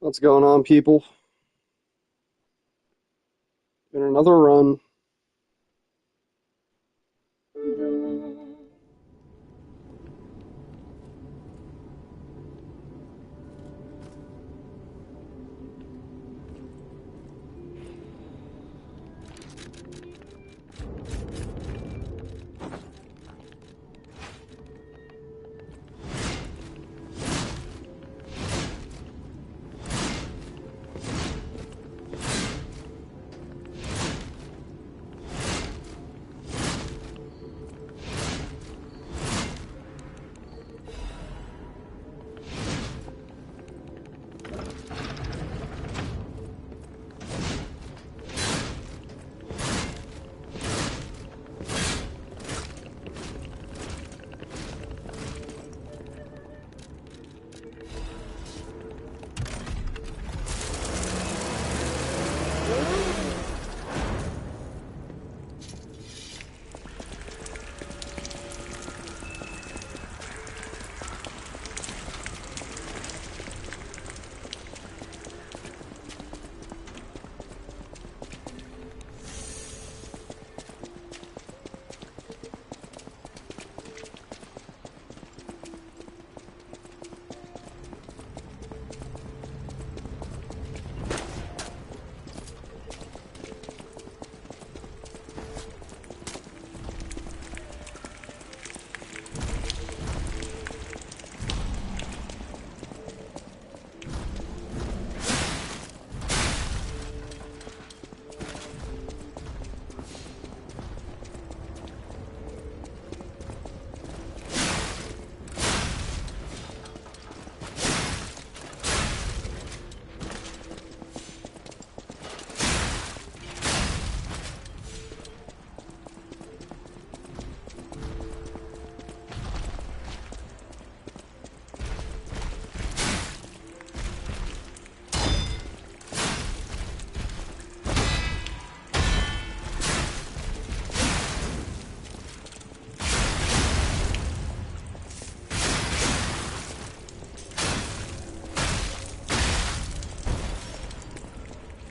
What's going on, people? Been another run.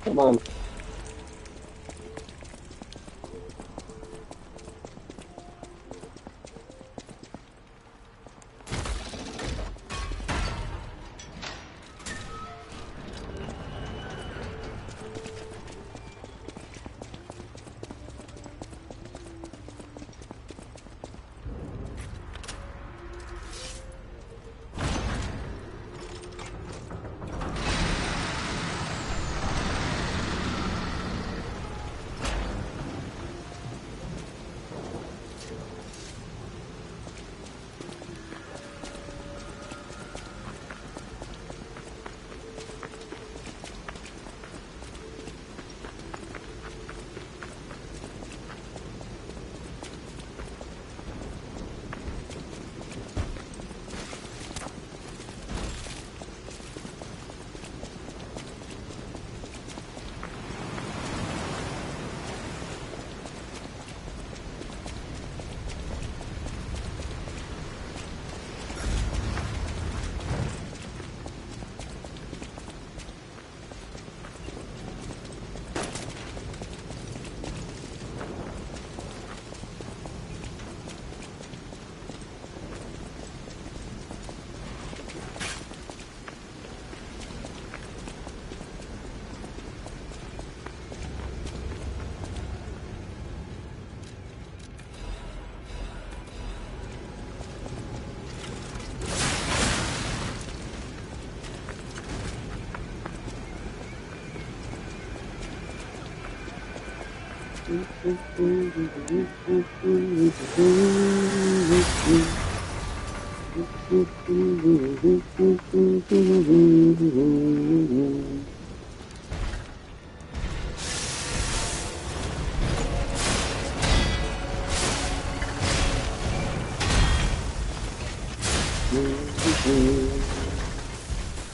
Come on.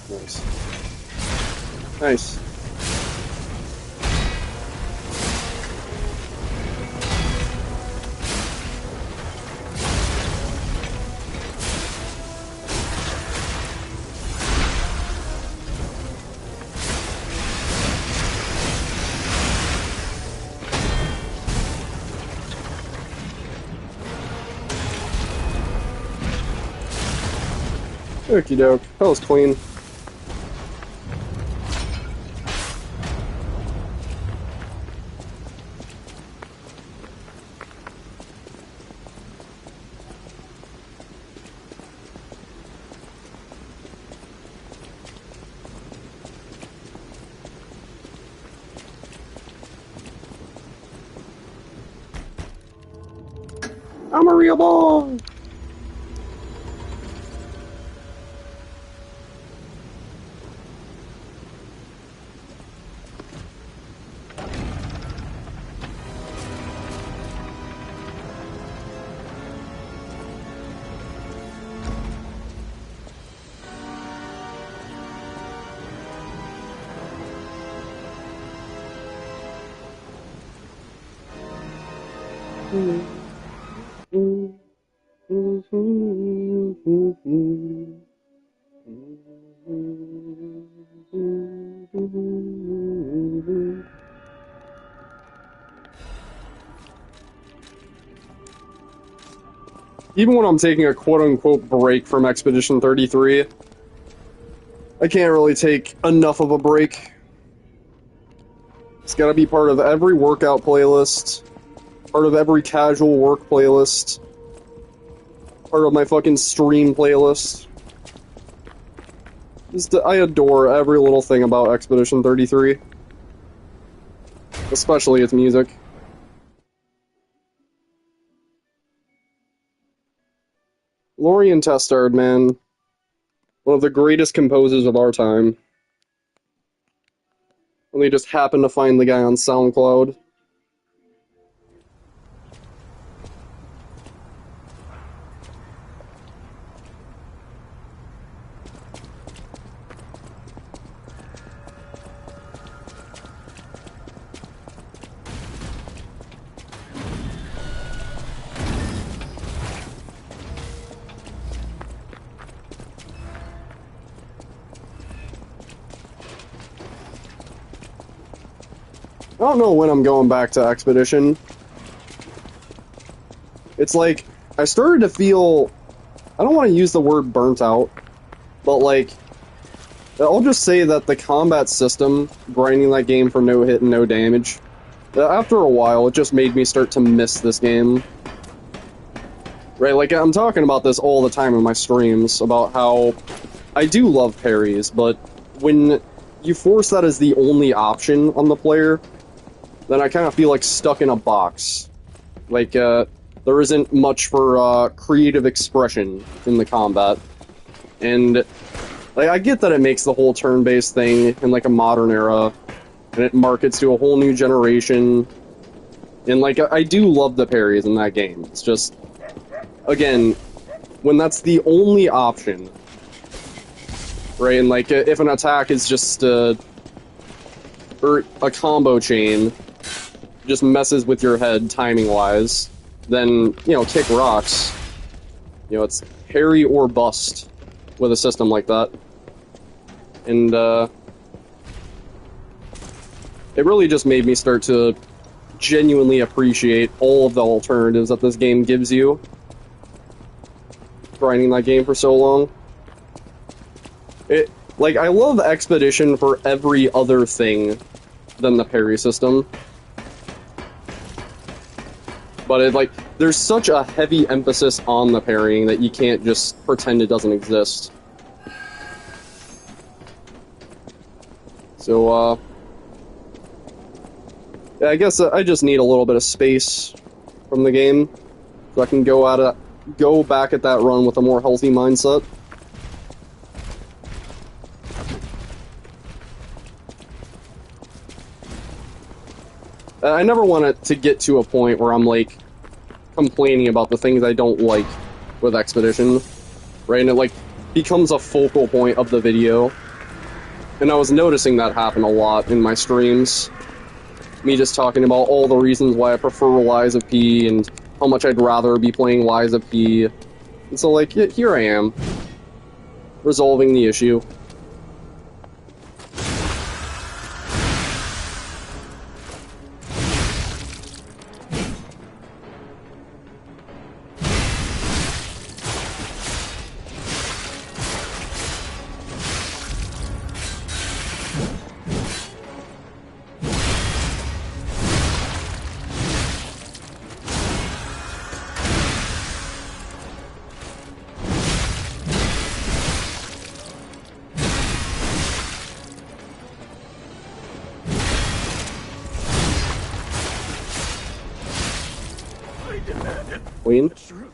Nice. Nice. Okie doke. That was clean. I'm a real boy! Even when I'm taking a quote-unquote break from Expedition 33, I can't really take enough of a break. It's gotta be part of every workout playlist, part of every casual work playlist, part of my fucking stream playlist. I adore every little thing about Expedition 33. Especially its music. Lorien Testard, man. One of the greatest composers of our time. And they just happened to find the guy on SoundCloud. I don't know when I'm going back to Expedition. It's like, I started to feel, I don't want to use the word burnt out, but like, I'll just say that the combat system, grinding that game for no hit and no damage, after a while, it just made me start to miss this game. Right, like, I'm talking about this all the time in my streams, about how I do love parries, but when you force that as the only option on the player, then I kind of feel like stuck in a box. Like, there isn't much for, creative expression in the combat. And, like, I get that it makes the whole turn-based thing in, like, a modern era, and it markets to a whole new generation, and, like, I do love the parries in that game. It's just, again, when that's the only option, right, and, like, if an attack is just, or a combo chain, just messes with your head timing-wise, then, you know, kick rocks. You know, it's parry or bust with a system like that. And, it really just made me start to genuinely appreciate all of the alternatives that this game gives you. Grinding that game for so long. Like, I love Expedition for every other thing than the parry system. But like, there's such a heavy emphasis on the parrying that you can't just pretend it doesn't exist. So, yeah, I guess I just need a little bit of space from the game, so I can go back at that run with a more healthy mindset. I never want it to get to a point where I'm, like, complaining about the things I don't like with Expedition, right? And it, like, becomes a focal point of the video. And I was noticing that happen a lot in my streams. Me just talking about all the reasons why I prefer Lies of P, and how much I'd rather be playing Lies of P. And so, like, here I am, resolving the issue. Queen? Truth.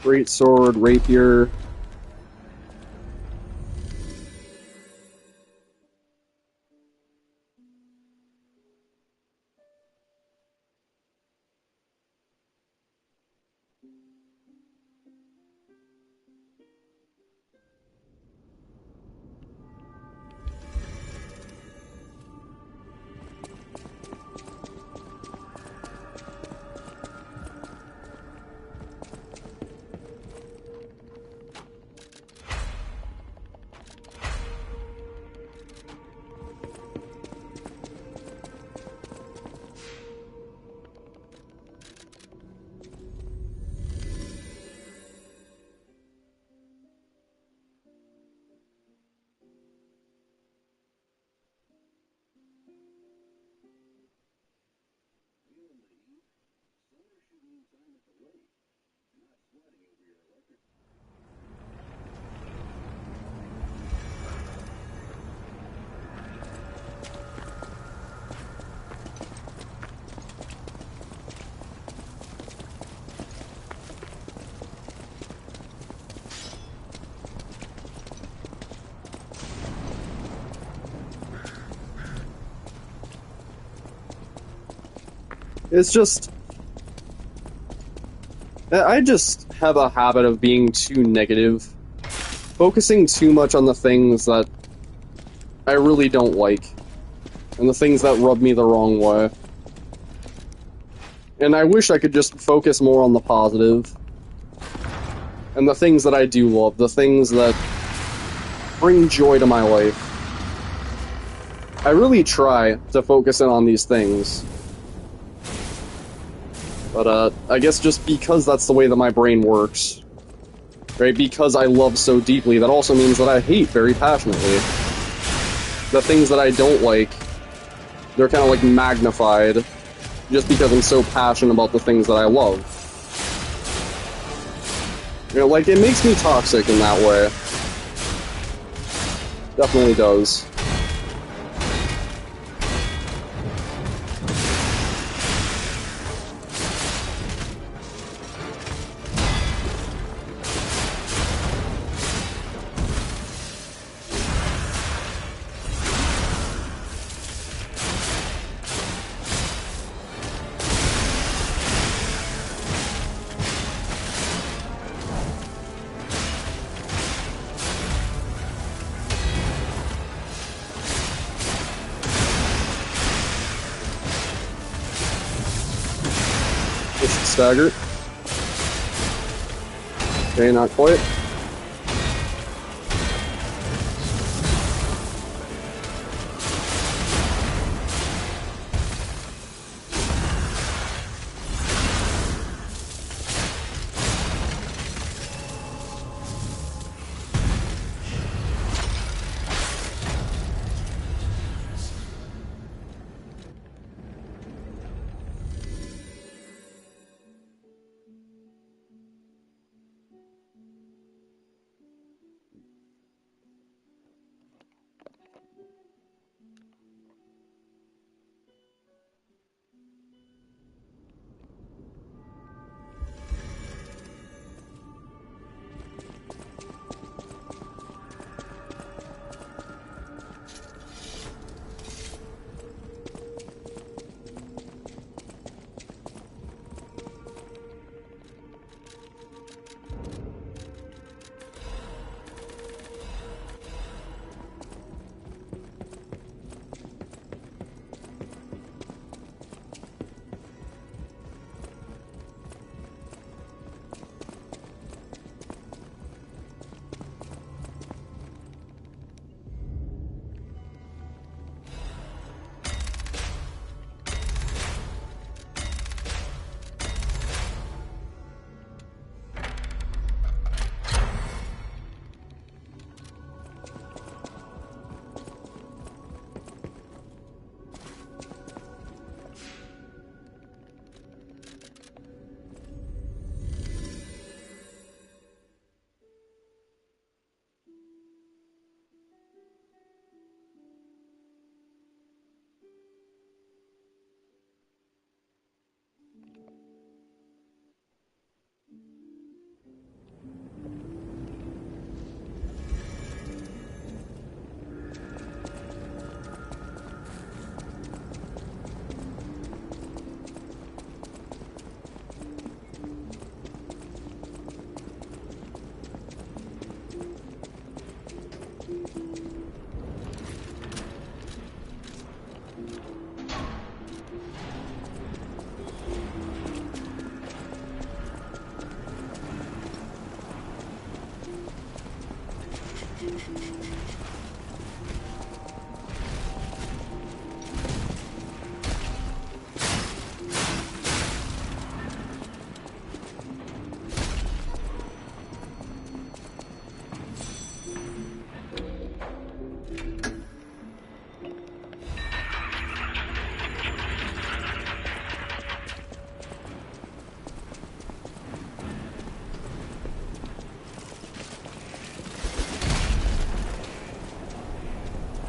Great sword, rapier. It's just... I just have a habit of being too negative. Focusing too much on the things that I really don't like. And the things that rub me the wrong way. And I wish I could just focus more on the positive. And the things that I do love. The things that bring joy to my life. I really try to focus in on these things. But, I guess just because that's the way that my brain works, right, because I love so deeply, that also means that I hate very passionately. The things that I don't like, they're kind of, like, magnified, just because I'm so passionate about the things that I love. You know, like, it makes me toxic in that way. Definitely does. Stagger. Okay, not quite.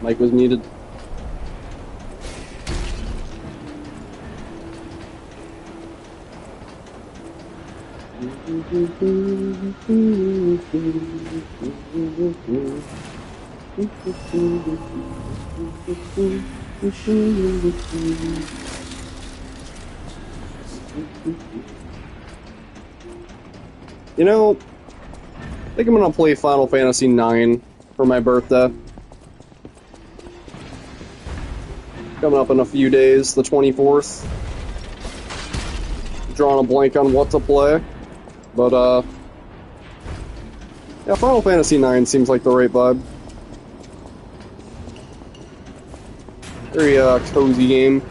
Mike was muted. You know, I think I'm gonna play Final Fantasy IX for my birthday. Coming up in a few days, the 24th. Drawing a blank on what to play. But, yeah, Final Fantasy IX seems like the right vibe. Very, cozy game.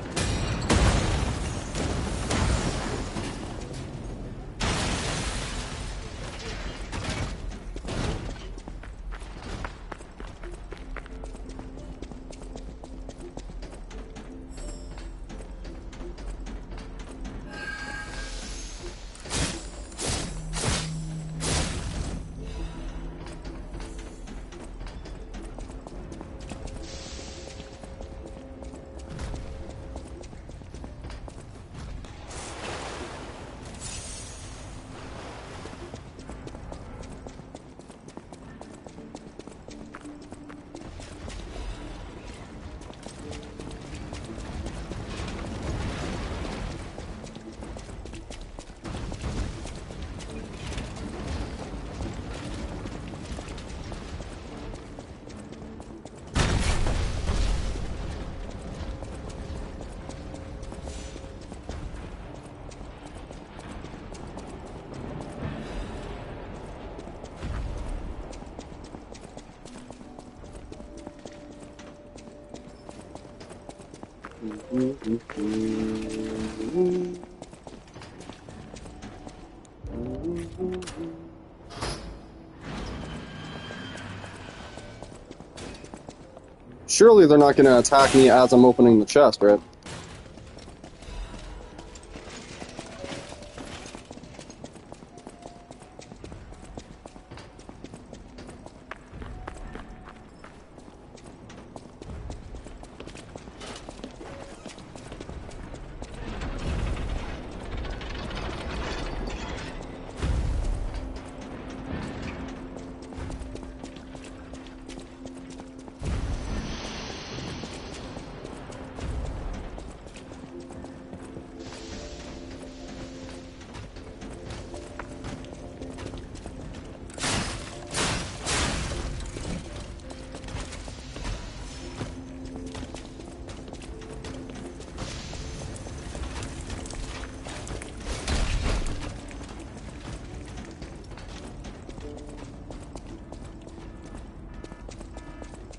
Surely they're not going to attack me as I'm opening the chest, right?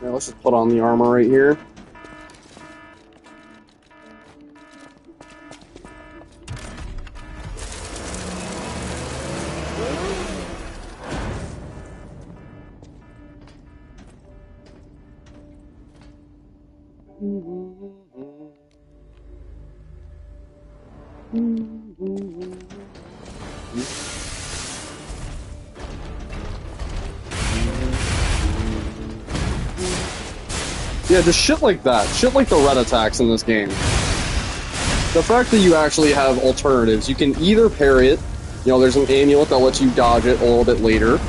Yeah, let's just put on the armor right here. Yeah, just shit like that. Shit like the red attacks in this game. The fact that you actually have alternatives. You can either parry it, you know, there's an amulet that lets you dodge it a little bit later,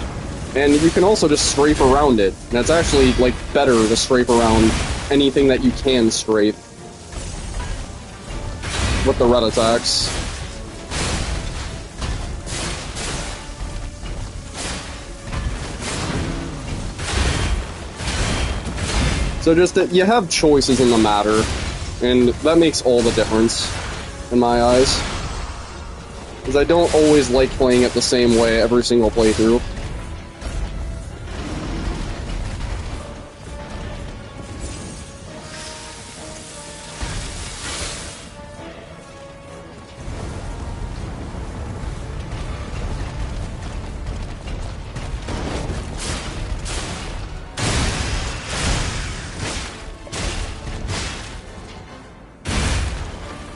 and you can also just strafe around it. And it's actually, like, better to strafe around anything that you can strafe with the red attacks. So just that you have choices in the matter, and that makes all the difference, in my eyes. Because I don't always like playing it the same way every single playthrough.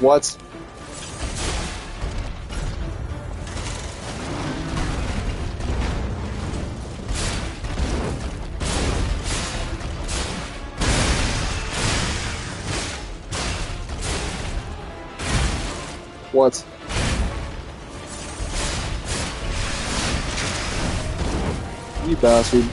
What? What? You bastard.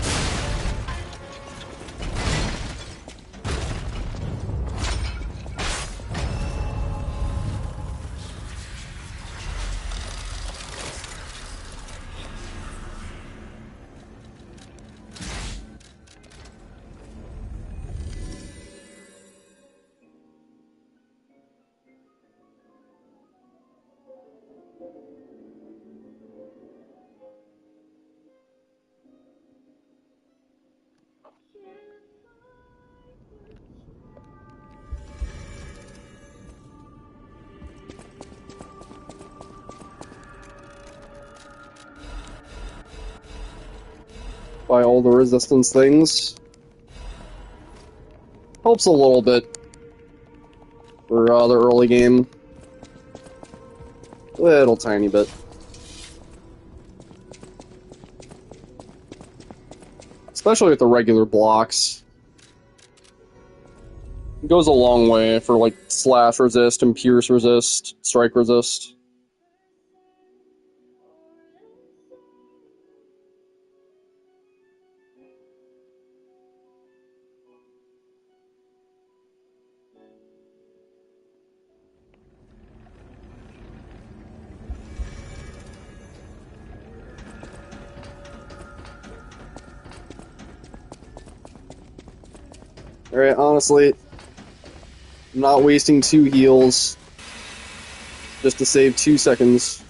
By all the resistance things. Helps a little bit for the early game. Little tiny bit. Especially with the regular blocks. It goes a long way for like slash resist and pierce resist, strike resist. Alright, honestly, I'm not wasting 2 heals just to save 2 seconds.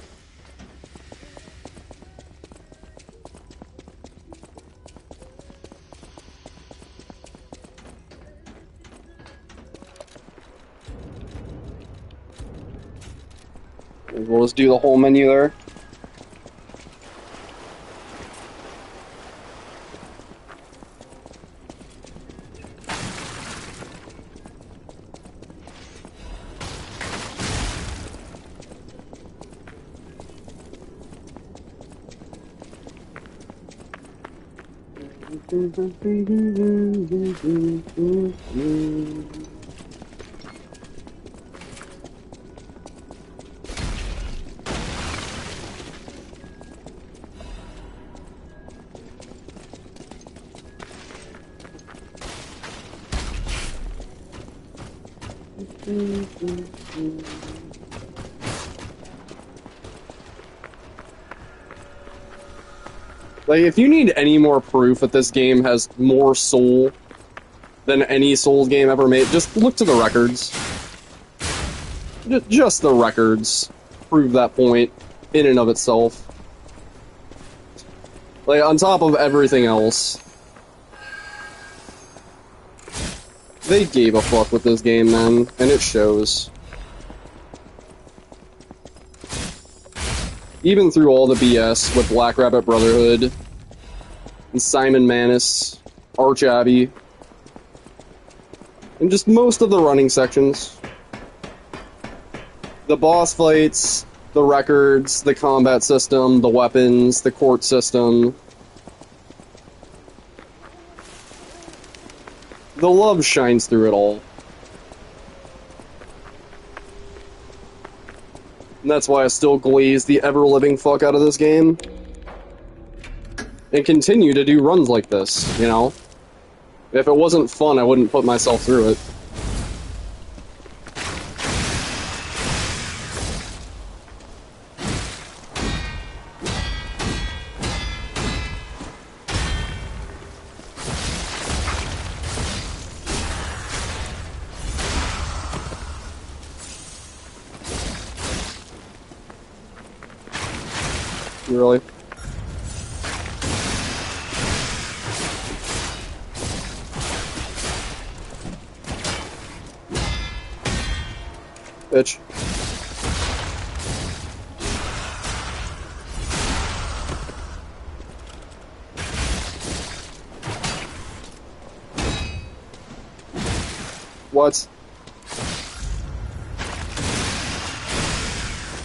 We'll just do the whole menu there. Like, if you need any more proof that this game has more soul than any Souls game ever made, just look to the records. Just the records prove that point in and of itself. Like, on top of everything else. They gave a fuck with this game, man, and it shows. Even through all the BS with Black Rabbit Brotherhood, and Simon Manus, Arch Abbey, and just most of the running sections. The boss fights, the records, the combat system, the weapons, the court system. The love shines through it all. And that's why I still glaze the ever-living fuck out of this game. And continue to do runs like this, you know? If it wasn't fun, I wouldn't put myself through it. Really? Bitch. What?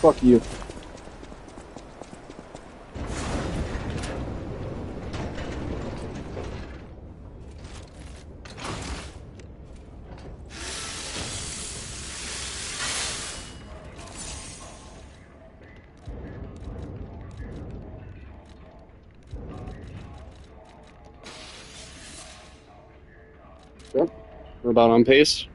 Fuck you. Yep. We're about on pace.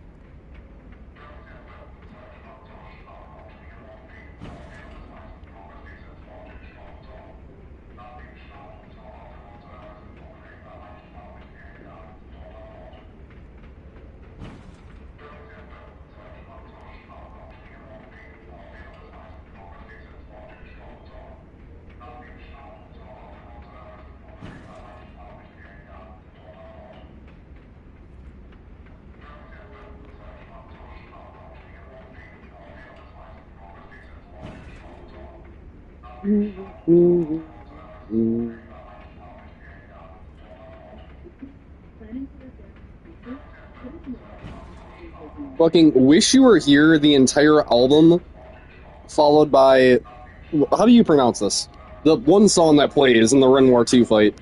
Fucking Wish You Were Here, the entire album, followed by... How do you pronounce this? The one song that plays in the Renoir 2 fight.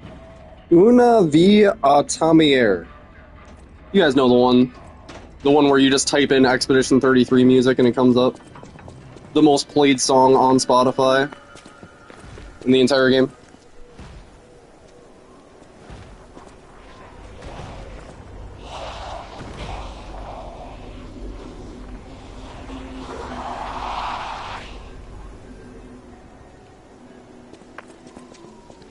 Una vie a tamier. You guys know the one. The one where you just type in Expedition 33 music and it comes up. The most played song on Spotify in the entire game.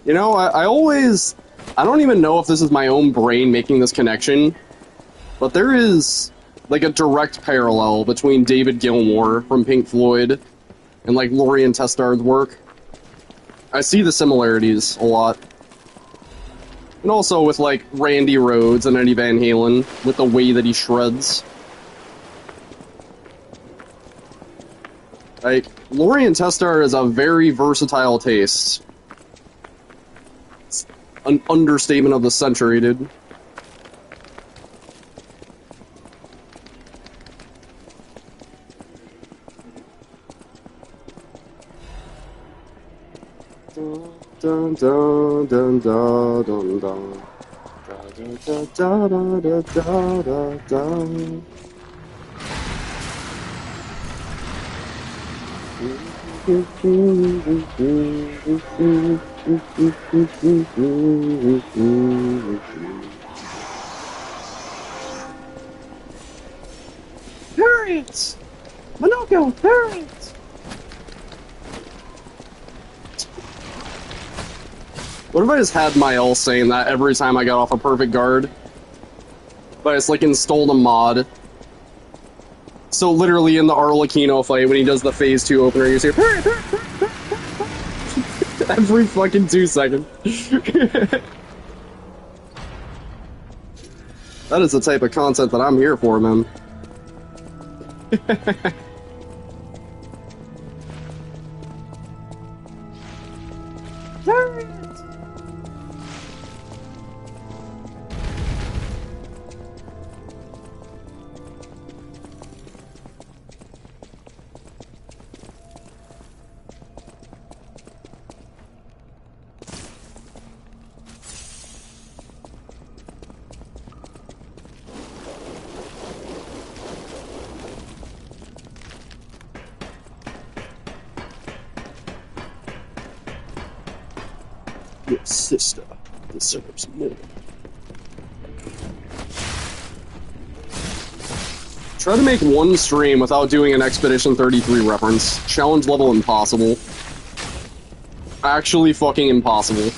You know, I always... I don't even know if this is my own brain making this connection, but there is, like, a direct parallel between David Gilmour from Pink Floyd and, like, Lorien Testard's work. I see the similarities a lot. And also with, like, Randy Rhoads and Eddie Van Halen, with the way that he shreds. Like, Lorien Testard is a very versatile taste. An understatement of the century, dude. Dun dun dun dun dun dun dun dun dun dun dun dun. Parents! Monoko, parents! What if I just had my L saying that every time I got off a perfect guard? But it's like installed a mod. So literally in the Arlecchino fight, when he does the phase 2 opener, you see every fucking 2 seconds. That is the type of content that I'm here for, man. Your sister deserves more. Try to make one stream without doing an Expedition 33 reference. Challenge level impossible. Actually fucking impossible.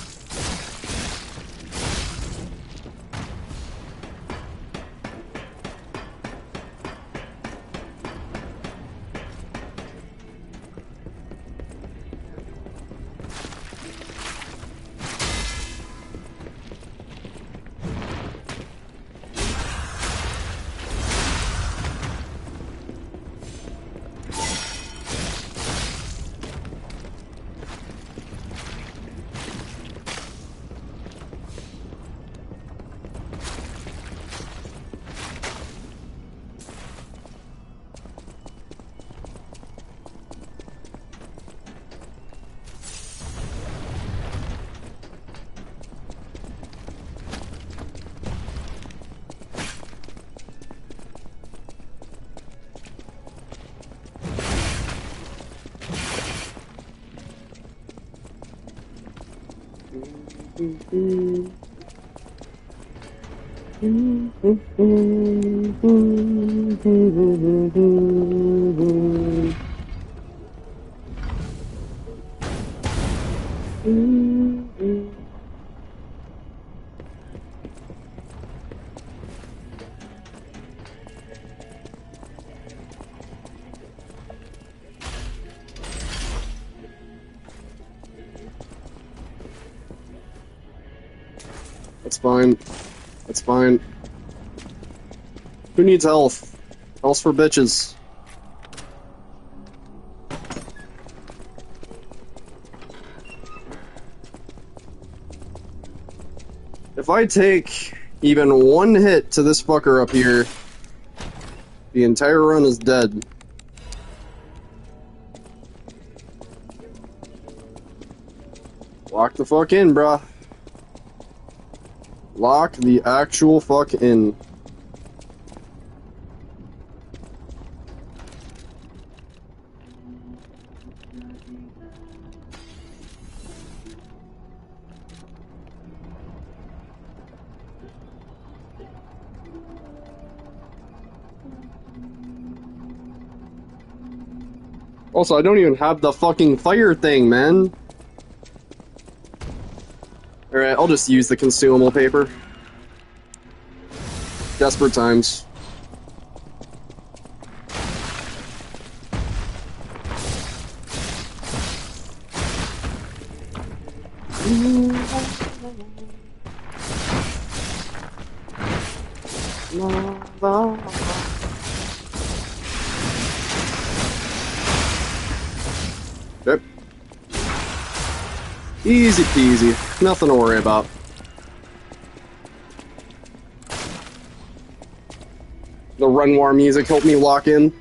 That's fine. That's fine. Who needs health? Health's for bitches. If I take even one hit to this fucker up here, the entire run is dead. Lock the fuck in, bruh. Lock the actual fuck in. Also, I don't even have the fucking fire thing, man. Alright, I'll just use the consumable paper. Desperate times. Yep. Easy peasy. Nothing to worry about. The Renoir music helped me lock in.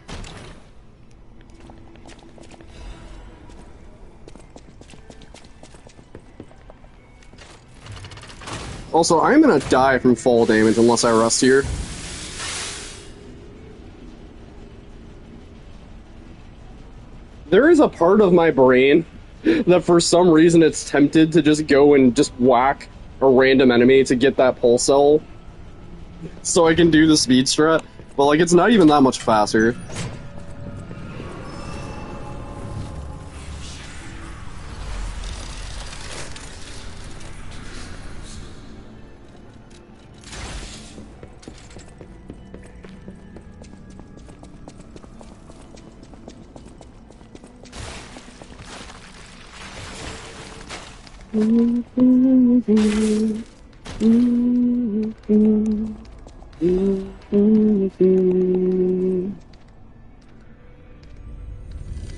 Also, I'm gonna die from fall damage unless I rest here. There is a part of my brain that for some reason it's tempted to just go and just whack a random enemy to get that pulse cell so I can do the speed strat, but like it's not even that much faster.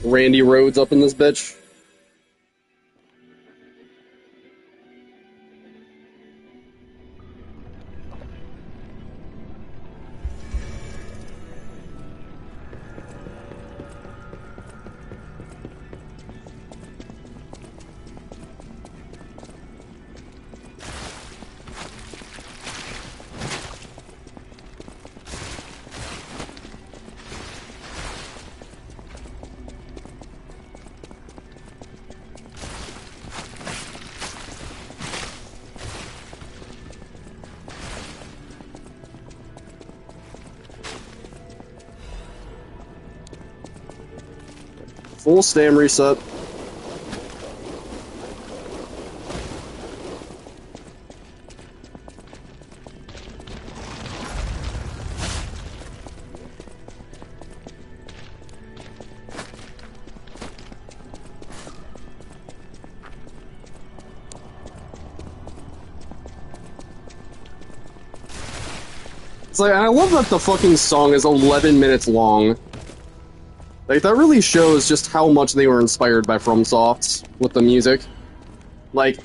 Randy Rhodes up in this bitch. Full stam reset. It's like, I love that the fucking song is 11 minutes long. Like, that really shows just how much they were inspired by FromSoft with the music. Like,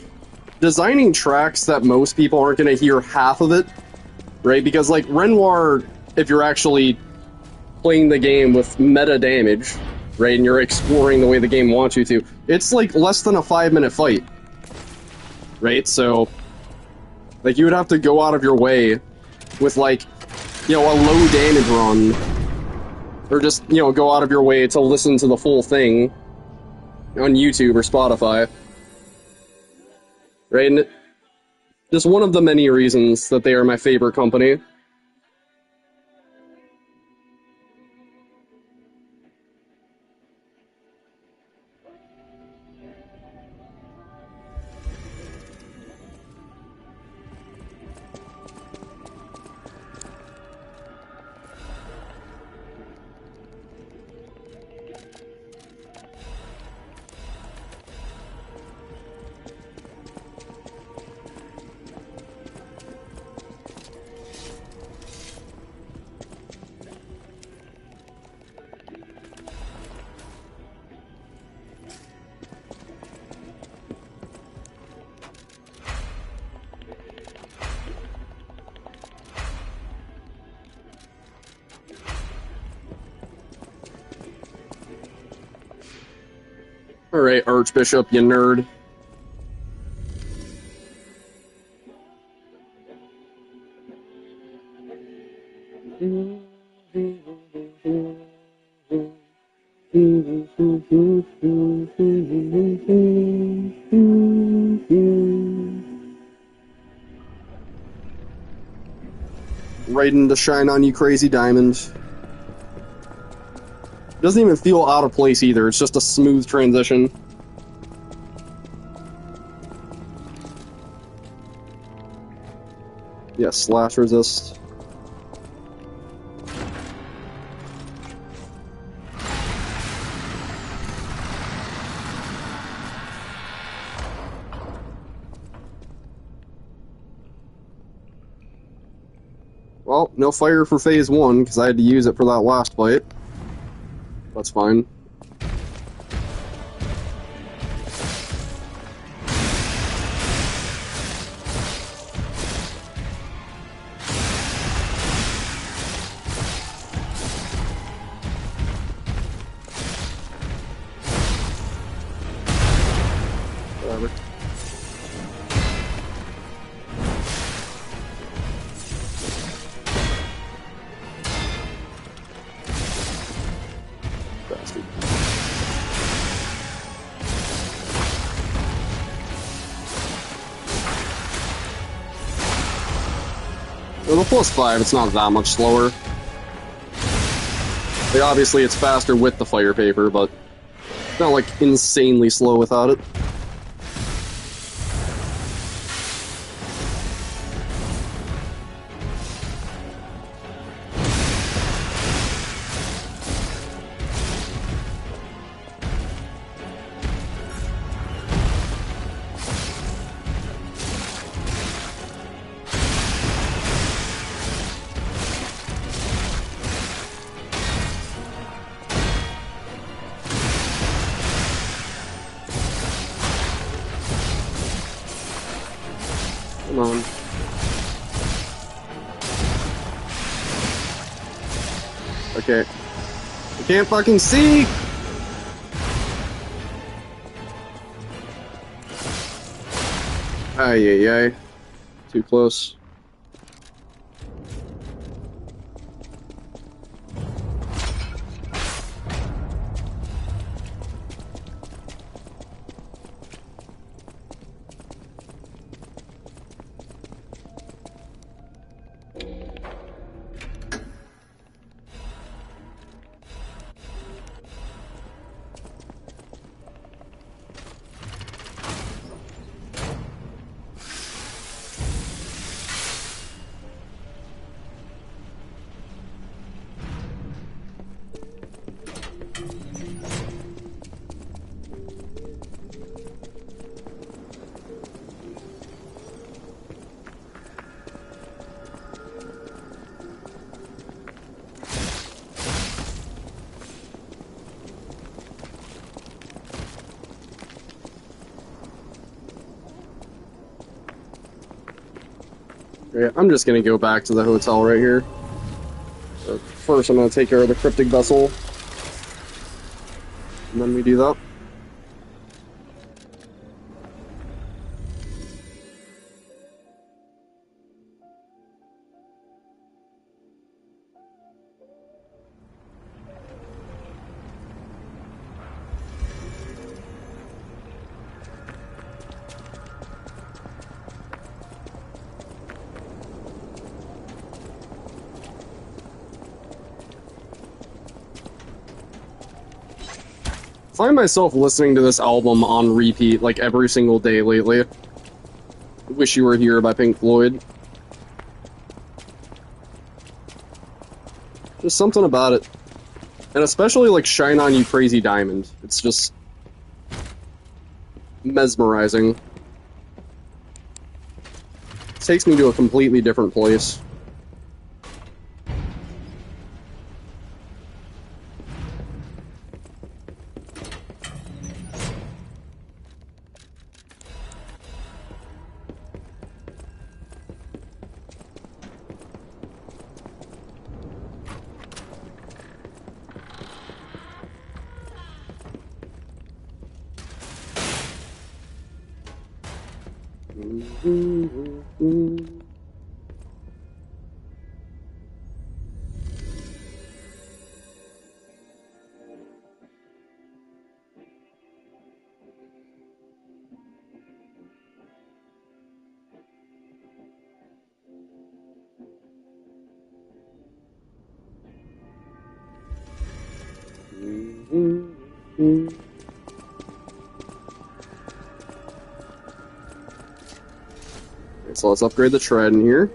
designing tracks that most people aren't gonna hear half of it, right? Because, like, Renoir, if you're actually playing the game with meta damage, right, and you're exploring the way the game wants you to, it's, like, less than a 5-minute fight, right? So, like, you would have to go out of your way with, like, you know, a low damage run, or just, you know, go out of your way to listen to the full thing on YouTube or Spotify. right? And just one of the many reasons that they are my favorite company. Alright, Archbishop, you nerd. Right into Shine On You Crazy Diamond. It doesn't even feel out of place either, it's just a smooth transition. Yes, slash resist. Well, no fire for phase 1, because I had to use it for that last fight. That's fine. Whatever. Bastard. Well, the +5, it's not that much slower. Like, obviously, it's faster with the fire paper, but it's not, like, insanely slow without it. Come on. Okay. I can't fucking see! Ay, ay, ay. Too close. Okay, I'm just gonna go back to the hotel right here. So first, I'm gonna take care of the cryptic vessel. And then we do that. find myself listening to this album on repeat, like, every single day lately. Wish You Were Here by Pink Floyd. Just something about it. And especially, like, Shine On You Crazy Diamond. It's just mesmerizing. It takes me to a completely different place. So let's upgrade the tread in here.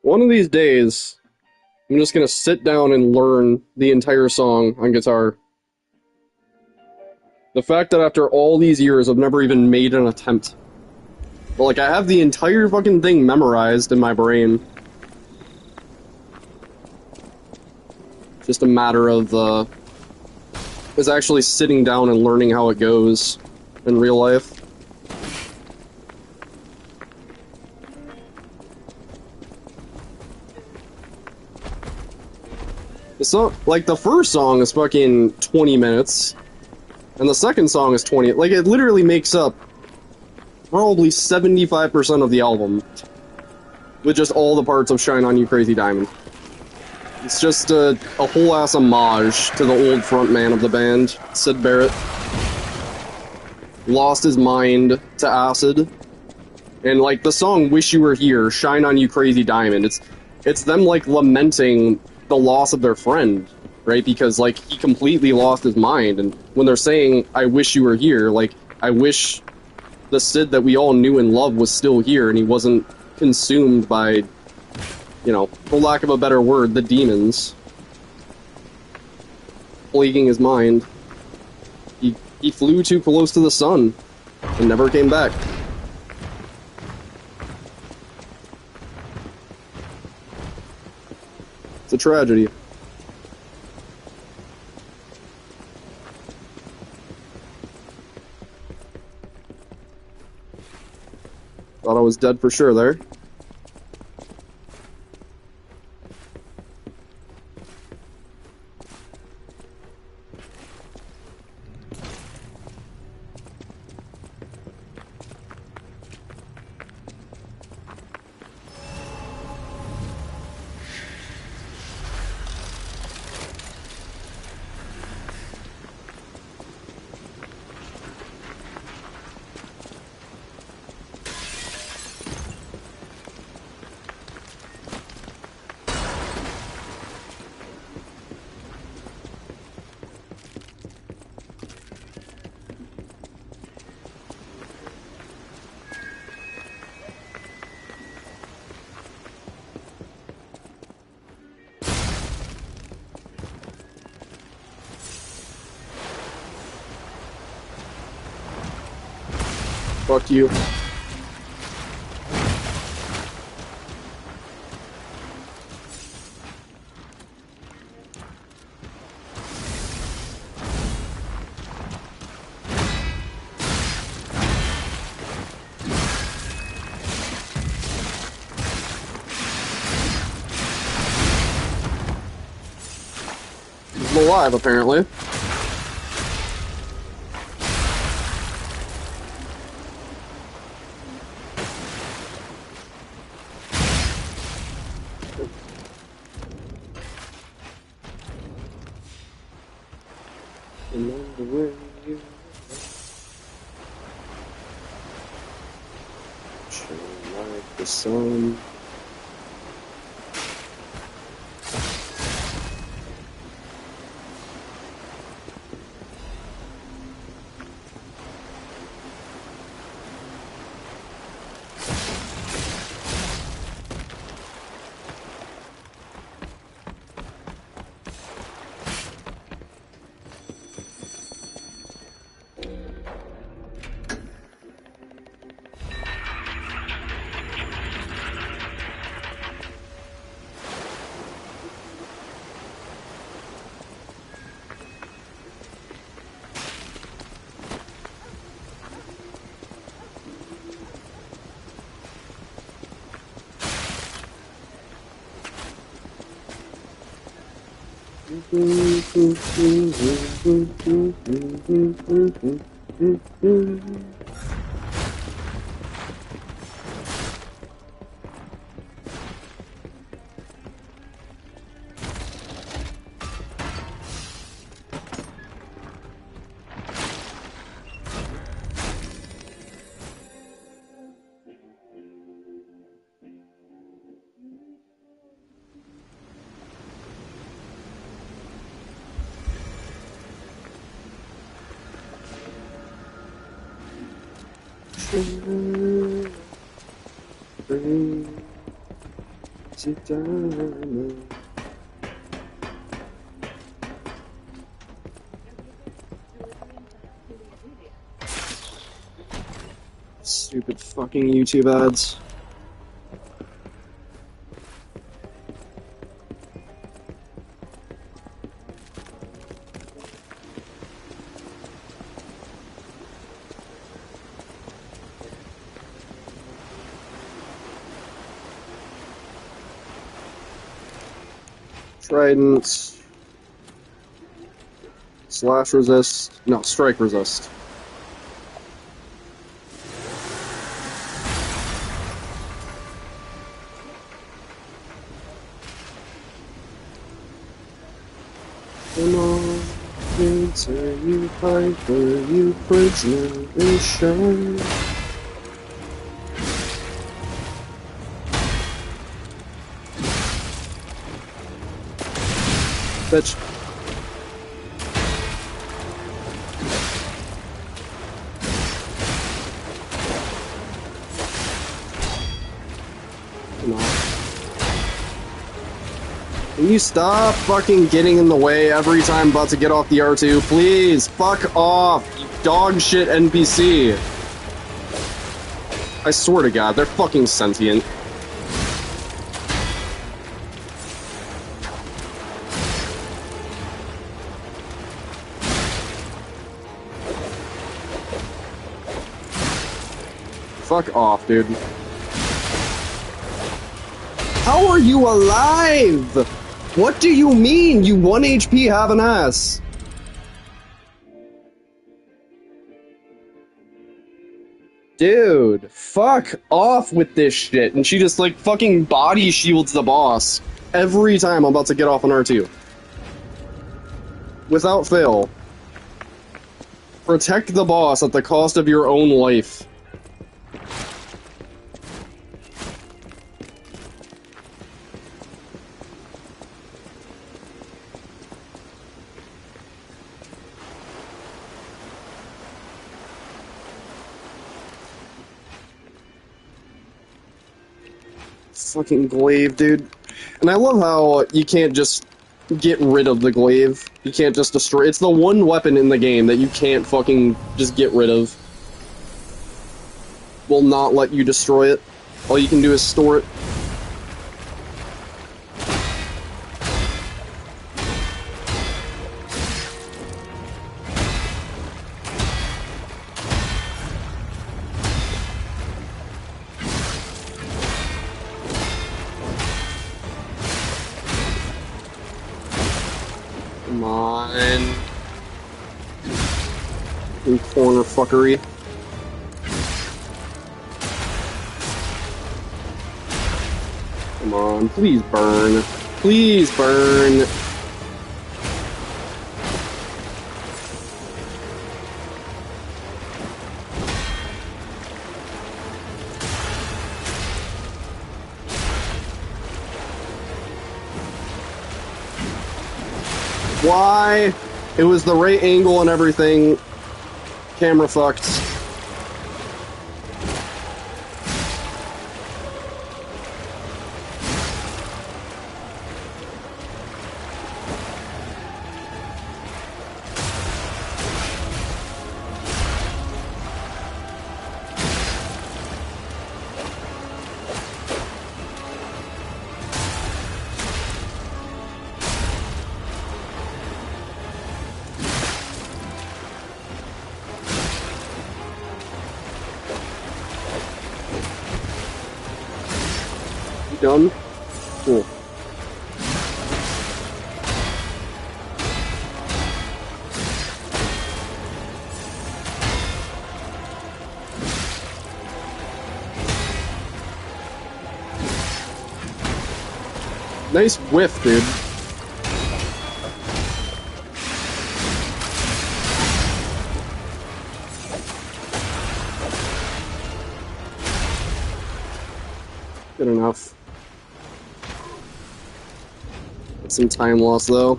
One of these days, I'm just gonna sit down and learn the entire song on guitar. The fact that after all these years I've never even made an attempt. But, like, I have the entire fucking thing memorized in my brain. Just a matter of, is actually sitting down and learning how it goes in real life. So, like, the first song is fucking 20 minutes, and the second song is 20. Like, it literally makes up probably 75% of the album, with just all the parts of Shine On You Crazy Diamond. It's just a whole-ass homage to the old frontman of the band, Sid Barrett. Lost his mind to acid. And, like, the song Wish You Were Here, Shine On You Crazy Diamond, it's them, like, lamenting the loss of their friend, right? Because, like, he completely lost his mind, and when they're saying, I wish you were here, like, I wish the Sid that we all knew and loved was still here, and he wasn't consumed by, you know, for lack of a better word, the demons plaguing his mind. He flew too close to the sun and never came back. It's a tragedy. Thought I was dead for sure there. Fuck you. He's alive, apparently. And on the way you shine like the sun. Stupid fucking YouTube ads. Trident. Slash resist. No, strike resist. Come on, winter, you piper, you prisoner, and shine. Bitch. Come on. Can you stop fucking getting in the way every time I'm about to get off the R2? Please, fuck off, you dog shit NPC. I swear to God, they're fucking sentient. Fuck off, dude. How are you alive? What do you mean? You 1 HP have an ass. Dude, fuck off with this shit. And she just like fucking body shields the boss every time I'm about to get off an R2. Without fail. Protect the boss at the cost of your own life. Fucking glaive, dude. And I love how you can't just get rid of the glaive. You can't just destroy. It's the one weapon in the game that you can't fucking just get rid of. Will not let you destroy it. All you can do is store it. Come on. You corner fuckery. Come on, please burn. Please burn. Why? It was the right angle and everything. Camera fucked. Done? Cool. Nice whiff, dude. Good enough. Some time loss, though.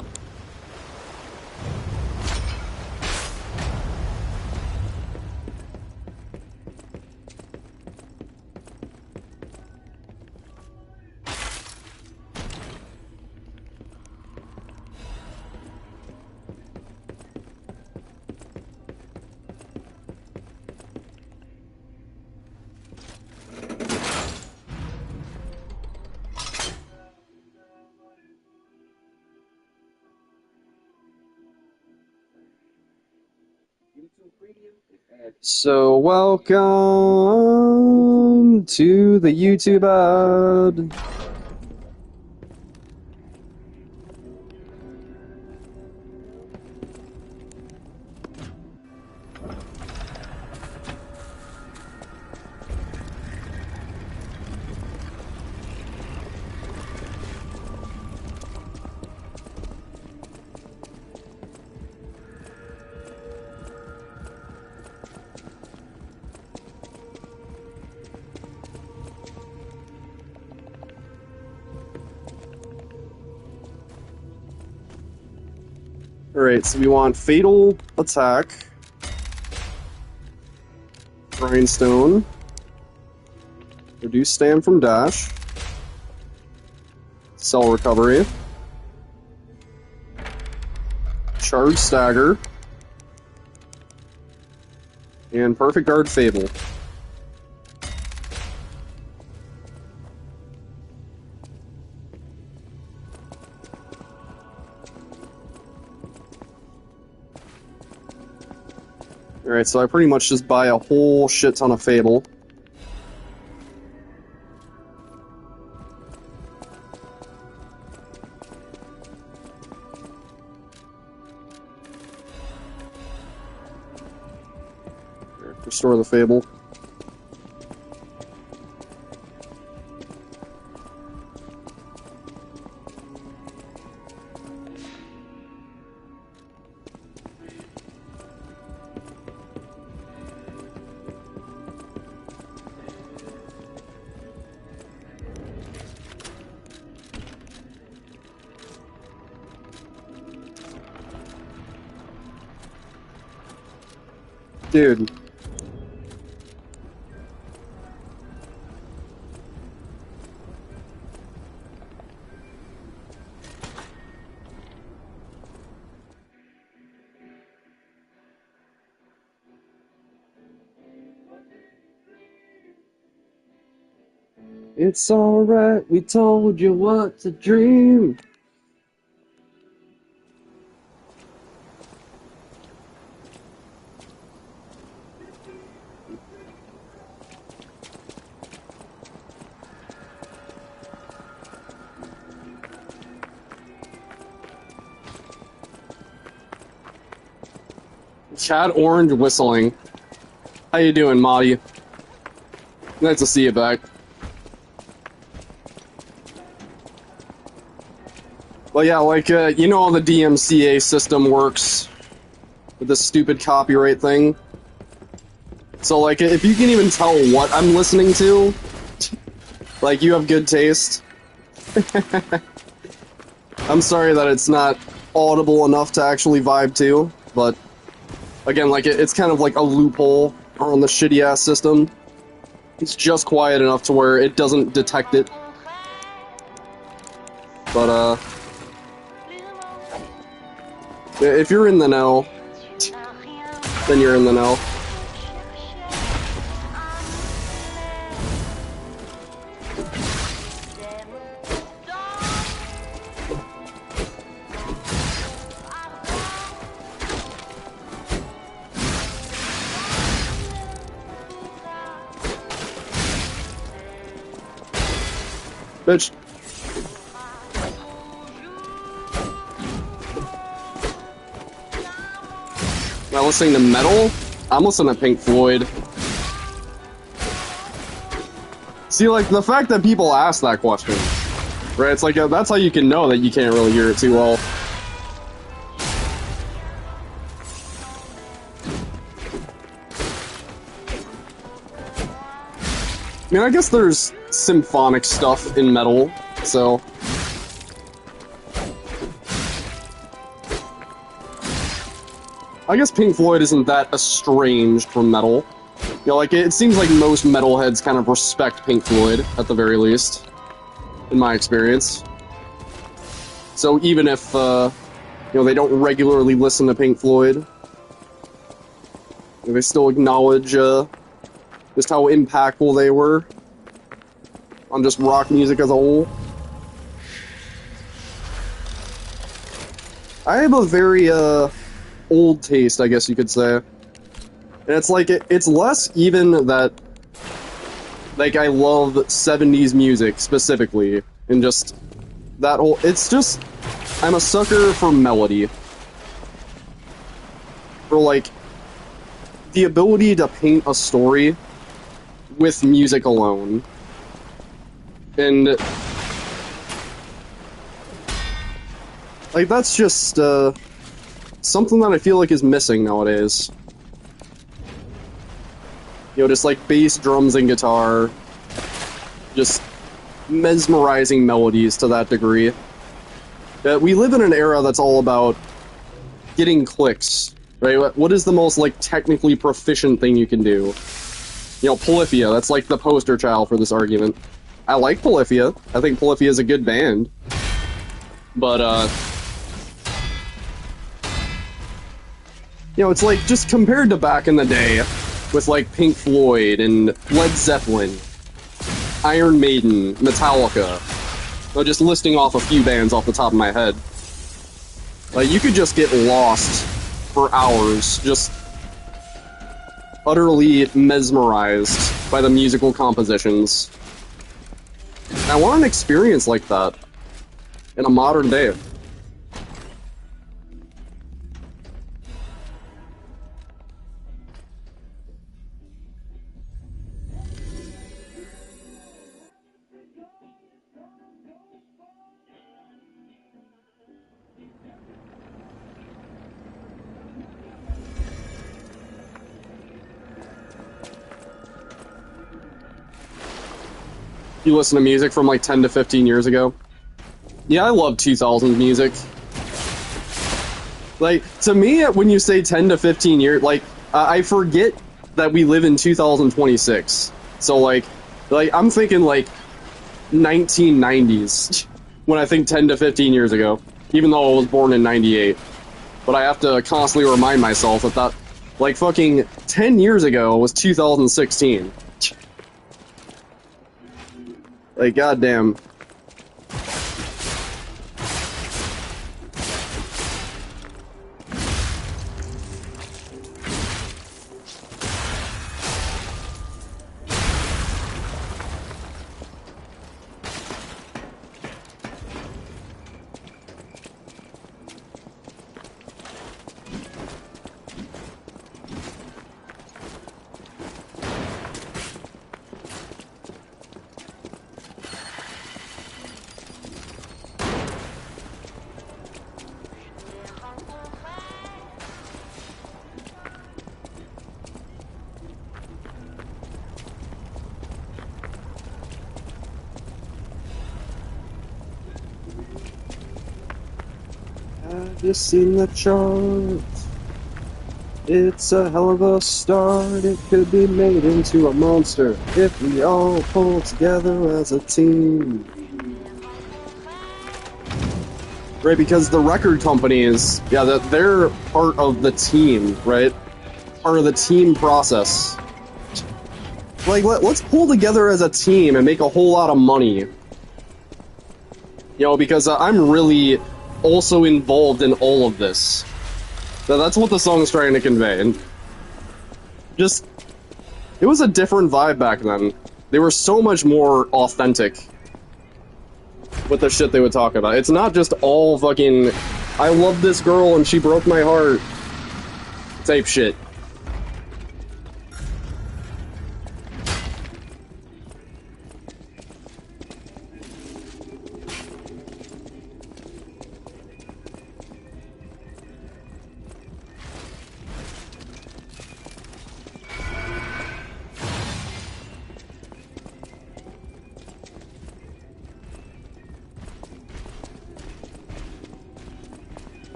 So, welcome to the YouTube ad. Alright, so we want Fatal Attack, Grindstone, Reduce Stand from Dash, Cell Recovery, Charge Stagger, and Perfect Guard Fable. Alright, so I pretty much just buy a whole shit ton of Fable. Restore the Fable. Dude. It's alright, we told you what to dream. Chad Orange whistling. How you doing, Marty? Nice to see you back. Well, yeah, like, you know how the DMCA system works with this stupid copyright thing? So, like, if you can even tell what I'm listening to, like, you have good taste. I'm sorry that it's not audible enough to actually vibe to, but again, like it's kind of like a loophole on the shitty ass system. It's just quiet enough to where it doesn't detect it. But if you're in the know, then you're in the know. Bitch. Am I listening to metal? I'm listening to Pink Floyd. See, like, the fact that people ask that question, right? It's like, that's how you can know that you can't really hear it too well. I mean, I guess there's symphonic stuff in metal, so... I guess Pink Floyd isn't that estranged from metal. You know, like, it seems like most metalheads kind of respect Pink Floyd, at the very least. In my experience. So even if, you know, they don't regularly listen to Pink Floyd, they still acknowledge, just how impactful they were on just rock music as a whole. I have a very, old taste, I guess you could say. And it's like, it's less even that, like, I love 70s music, specifically, and just that whole... It's just... I'm a sucker for melody. For, like, the ability to paint a story with music alone. And... like, that's just, something that I feel like is missing nowadays. You know, just like bass, drums, and guitar. Just mesmerizing melodies to that degree. We live in an era that's all about getting clicks, right? What is the most, like, technically proficient thing you can do? You know, Polyphia, that's like the poster child for this argument. I like Polyphia. I think Polyphia is a good band. But, you know, it's like, just compared to back in the day, with, like, Pink Floyd and Led Zeppelin, Iron Maiden, Metallica, just listing off a few bands off the top of my head. Like, you could just get lost for hours, just utterly mesmerized by the musical compositions. And I want an experience like that in a modern day. You listen to music from like 10 to 15 years ago? Yeah, I love 2000s music. Like, to me, when you say 10 to 15 years, like, I forget that we live in 2026. So, like, I'm thinking, like, 1990s when I think 10 to 15 years ago, even though I was born in 98. But I have to constantly remind myself that, like, fucking 10 years ago was 2016. Like, goddamn. I just seen the chart. It's a hell of a start. It could be made into a monster if we all pull together as a team. Right, because the record company is, yeah, they're part of the team, right? Part of the team process. Like, let's pull together as a team and make a whole lot of money. You know, because I'm really also involved in all of this. That's what the song's trying to convey, and just, it was a different vibe back then. They were so much more authentic with the shit they would talk about. It's not just all fucking, I love this girl and she broke my heart type shit.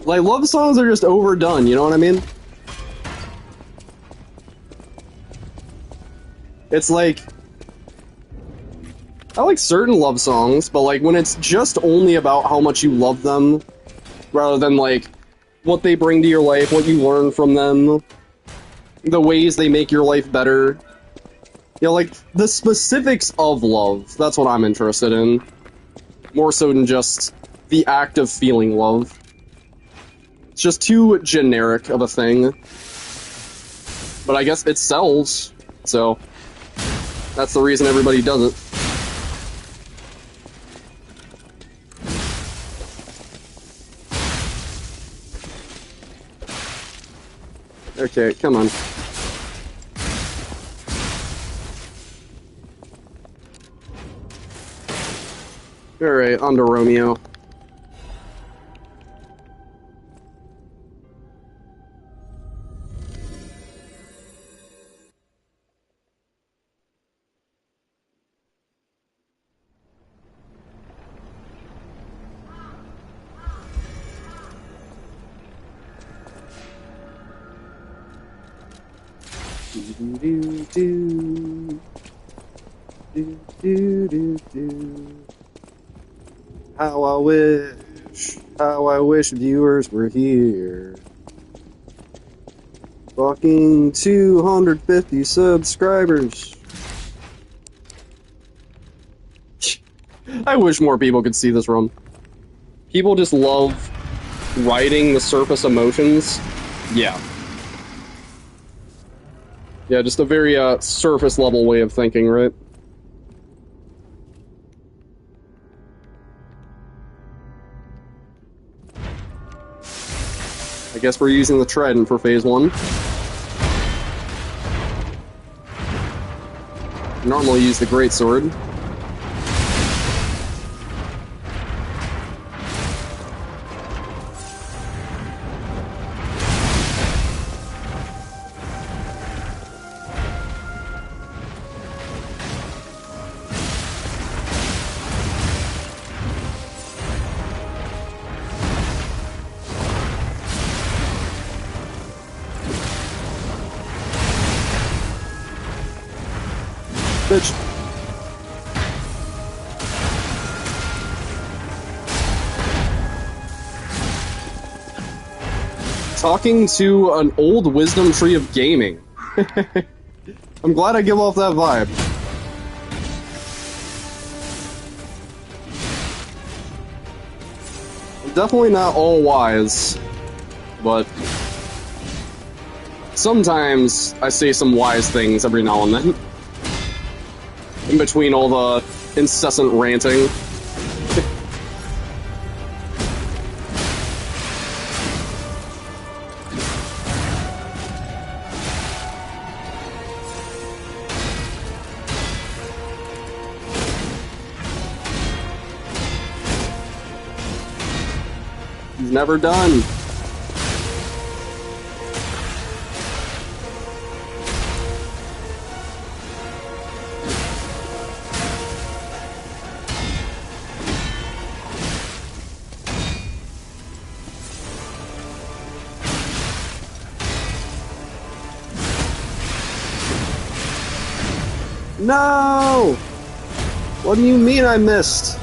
Like, love songs are just overdone, you know what I mean? It's like, I like certain love songs, but like, when it's just only about how much you love them, rather than like, what they bring to your life, what you learn from them, the ways they make your life better. You know, like, the specifics of love, that's what I'm interested in. More so than just the act of feeling love. It's just too generic of a thing. But I guess it sells, so that's the reason everybody does it. Okay, come on. Alright, on to Romeo. How I wish viewers were here. Fucking 250 subscribers. I wish more people could see this run. People just love writing the surface emotions. Yeah. Yeah, just a very surface level way of thinking, right? I guess we're using the trident for phase 1. Normally use the greatsword. Bitch. Talking to an old wisdom tree of gaming. I'm glad I give off that vibe. I'm definitely not all wise, but sometimes I say some wise things every now and then. In between all the incessant ranting. He's never done. No! What do you mean I missed?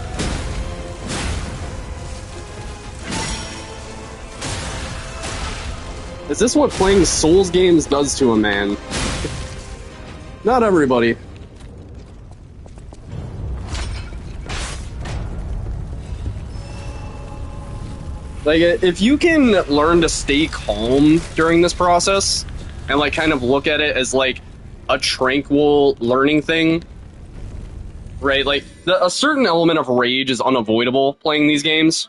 Is this what playing Souls games does to a man? Not everybody. Like, if you can learn to stay calm during this process, and, like, kind of look at it as, like, a tranquil learning thing, right? Like, a certain element of rage is unavoidable playing these games,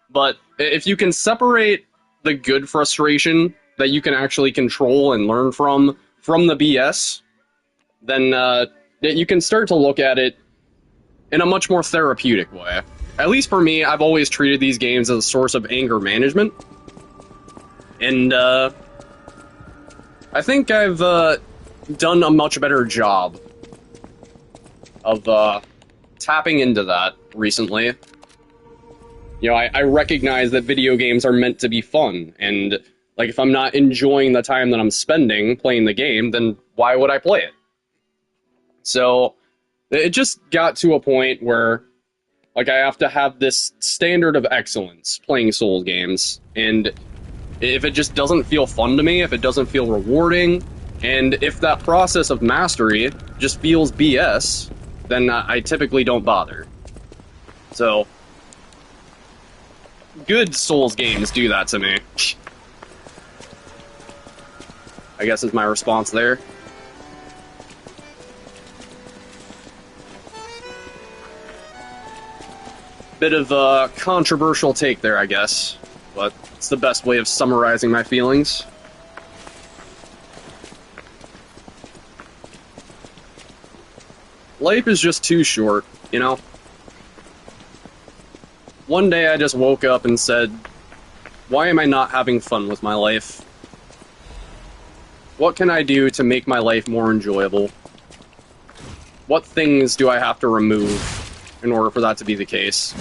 but if you can separate the good frustration that you can actually control and learn from the BS, then you can start to look at it in a much more therapeutic way. At least for me, I've always treated these games as a source of anger management. And I think I've done a much better job of tapping into that recently. You know, I recognize that video games are meant to be fun, and like if I'm not enjoying the time that I'm spending playing the game, then why would I play it? So it just got to a point where like I have to have this standard of excellence playing Souls games, and if it just doesn't feel fun to me, if it doesn't feel rewarding, and if that process of mastery just feels BS, then I typically don't bother. So, good Souls games do that to me. I guess is my response there. Bit of a controversial take there, I guess, but it's the best way of summarizing my feelings. Life is just too short, you know? One day I just woke up and said, why am I not having fun with my life? What can I do to make my life more enjoyable? What things do I have to remove in order for that to be the case?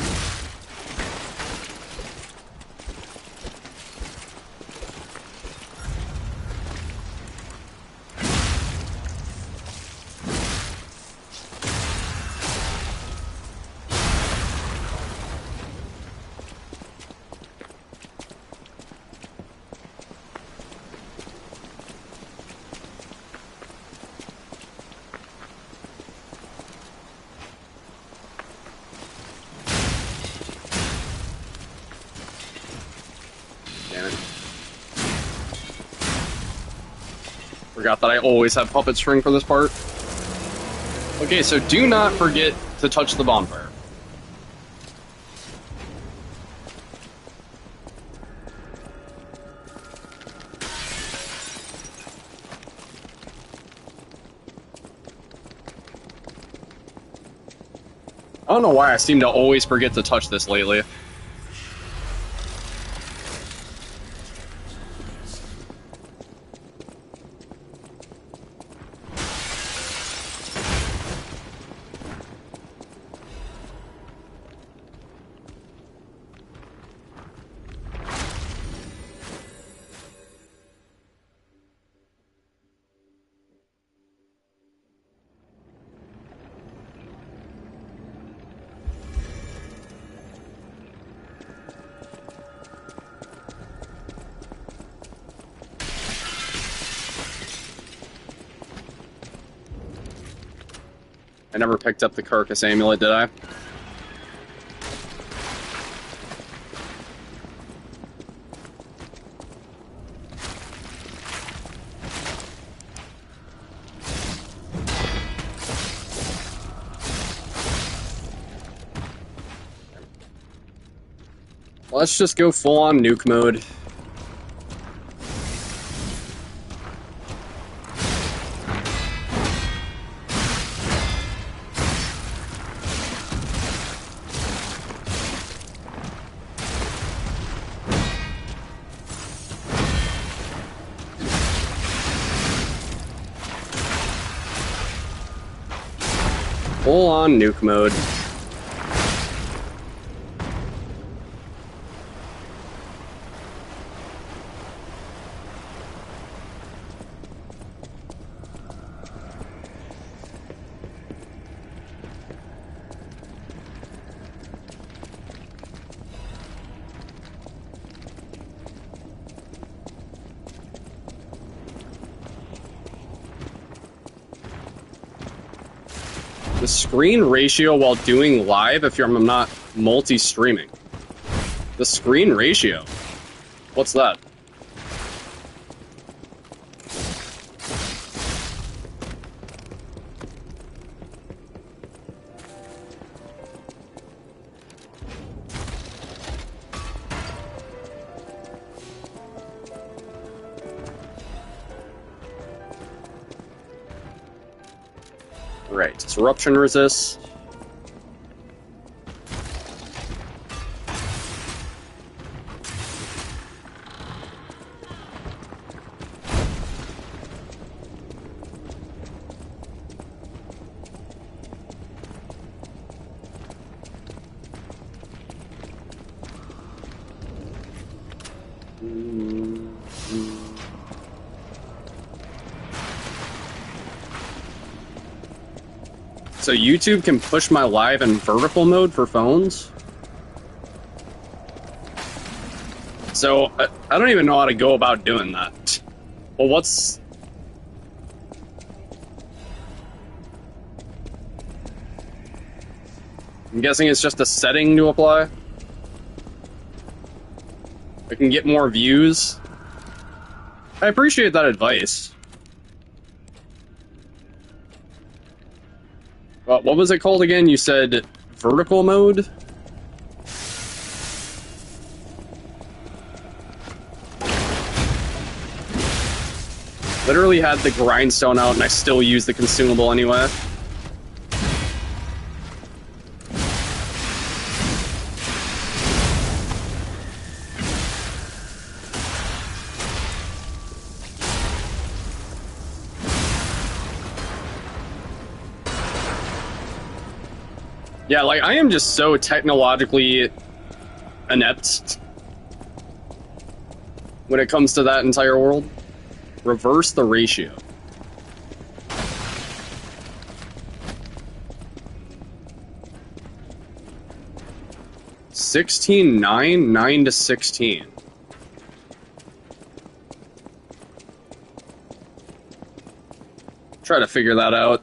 Forgot that I always have puppet string for this part. Okay, so do not forget to touch the bonfire. I don't know why I seem to always forget to touch this lately. I never picked up the carcass amulet, did I? Let's just go full-on nuke mode. Full-on nuke mode. The screen ratio while doing live if I'm not multi-streaming. The screen ratio? What's that? Right, disruption resist. So YouTube can push my live in vertical mode for phones? So, I don't even know how to go about doing that. Well, what's... I'm guessing it's just a setting to apply? I can get more views? I appreciate that advice. What was it called again? You said vertical mode? Literally had the grindstone out and I still use the consumable anyway. Yeah, like, I am just so technologically inept when it comes to that entire world. Reverse the ratio. (16:9) 9:16. Try to figure that out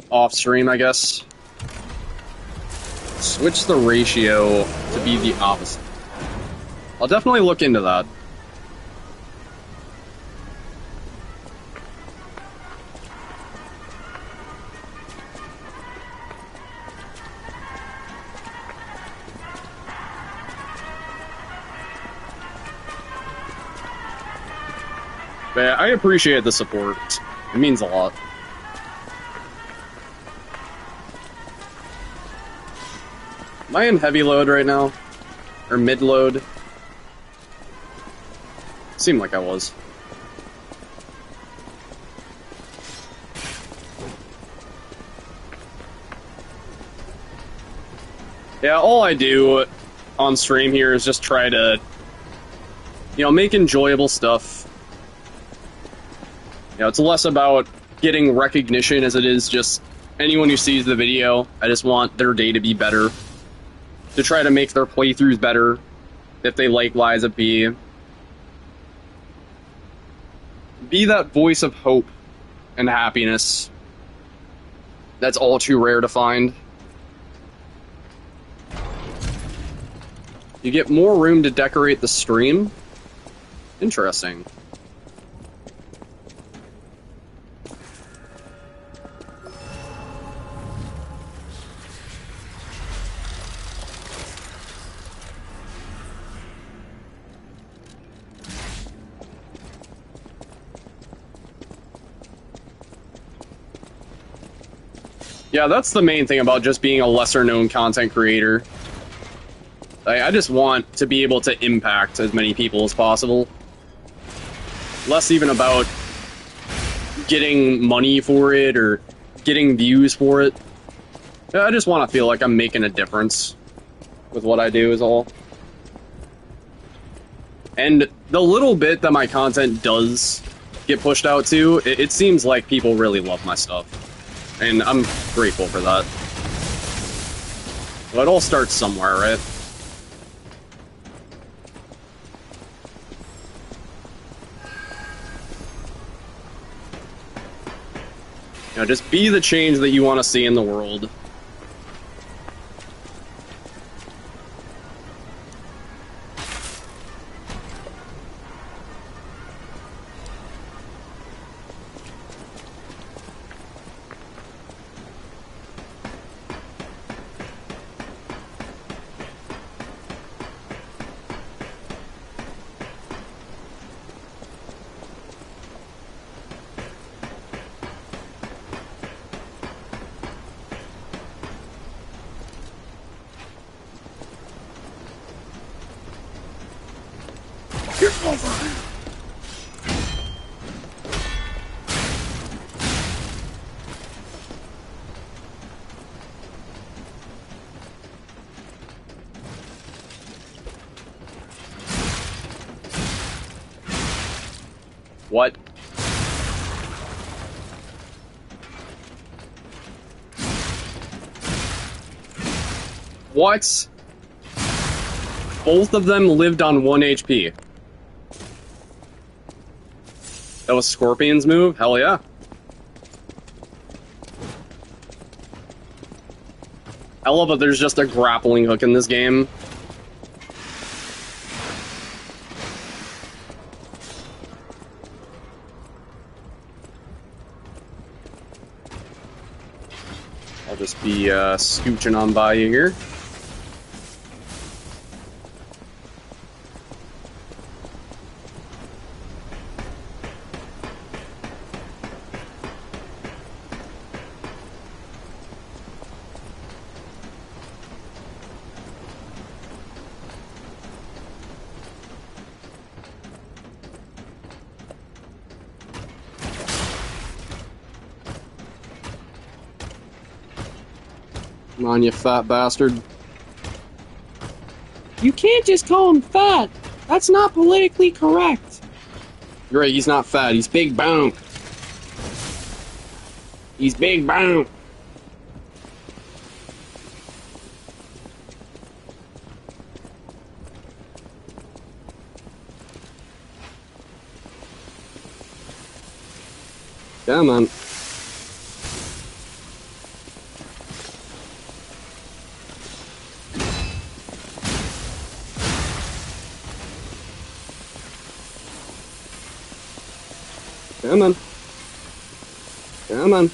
off stream, I guess. Switch the ratio to be the opposite. I'll definitely look into that. But yeah, I appreciate the support. It means a lot. Am I in heavy load right now? Or mid load? Seemed like I was. Yeah, all I do on stream here is just try to, you know, make enjoyable stuff. You know, it's less about getting recognition as it is just anyone who sees the video. I just want their day to be better. To try to make their playthroughs better, if they like Lies of P. Be that voice of hope and happiness. That's all too rare to find. You get more room to decorate the stream? Interesting. Yeah, that's the main thing about just being a lesser-known content creator. I just want to be able to impact as many people as possible. Less even about getting money for it or getting views for it. I just want to feel like I'm making a difference with what I do is all. And the little bit that my content does get pushed out to, it seems like people really love my stuff. And I'm grateful for that. Well, it all starts somewhere, right? You know, just be the change that you want to see in the world. Get over here! What? What? Both of them lived on 1 HP. That was Scorpion's move? Hell yeah. I love that there's just a grappling hook in this game. I'll just be scooching on by you here. Come on, you fat bastard. You can't just call him fat. That's not politically correct. You're right, he's not fat, he's big bone. He's big bone. Come on. Come on. Come on.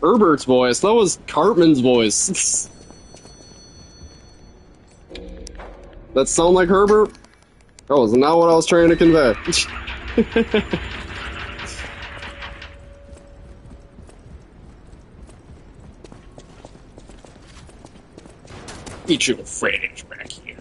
Herbert's voice. That was Cartman's voice. That sound like Herbert? Oh, is not what I was trying to convey. Get your friends back here.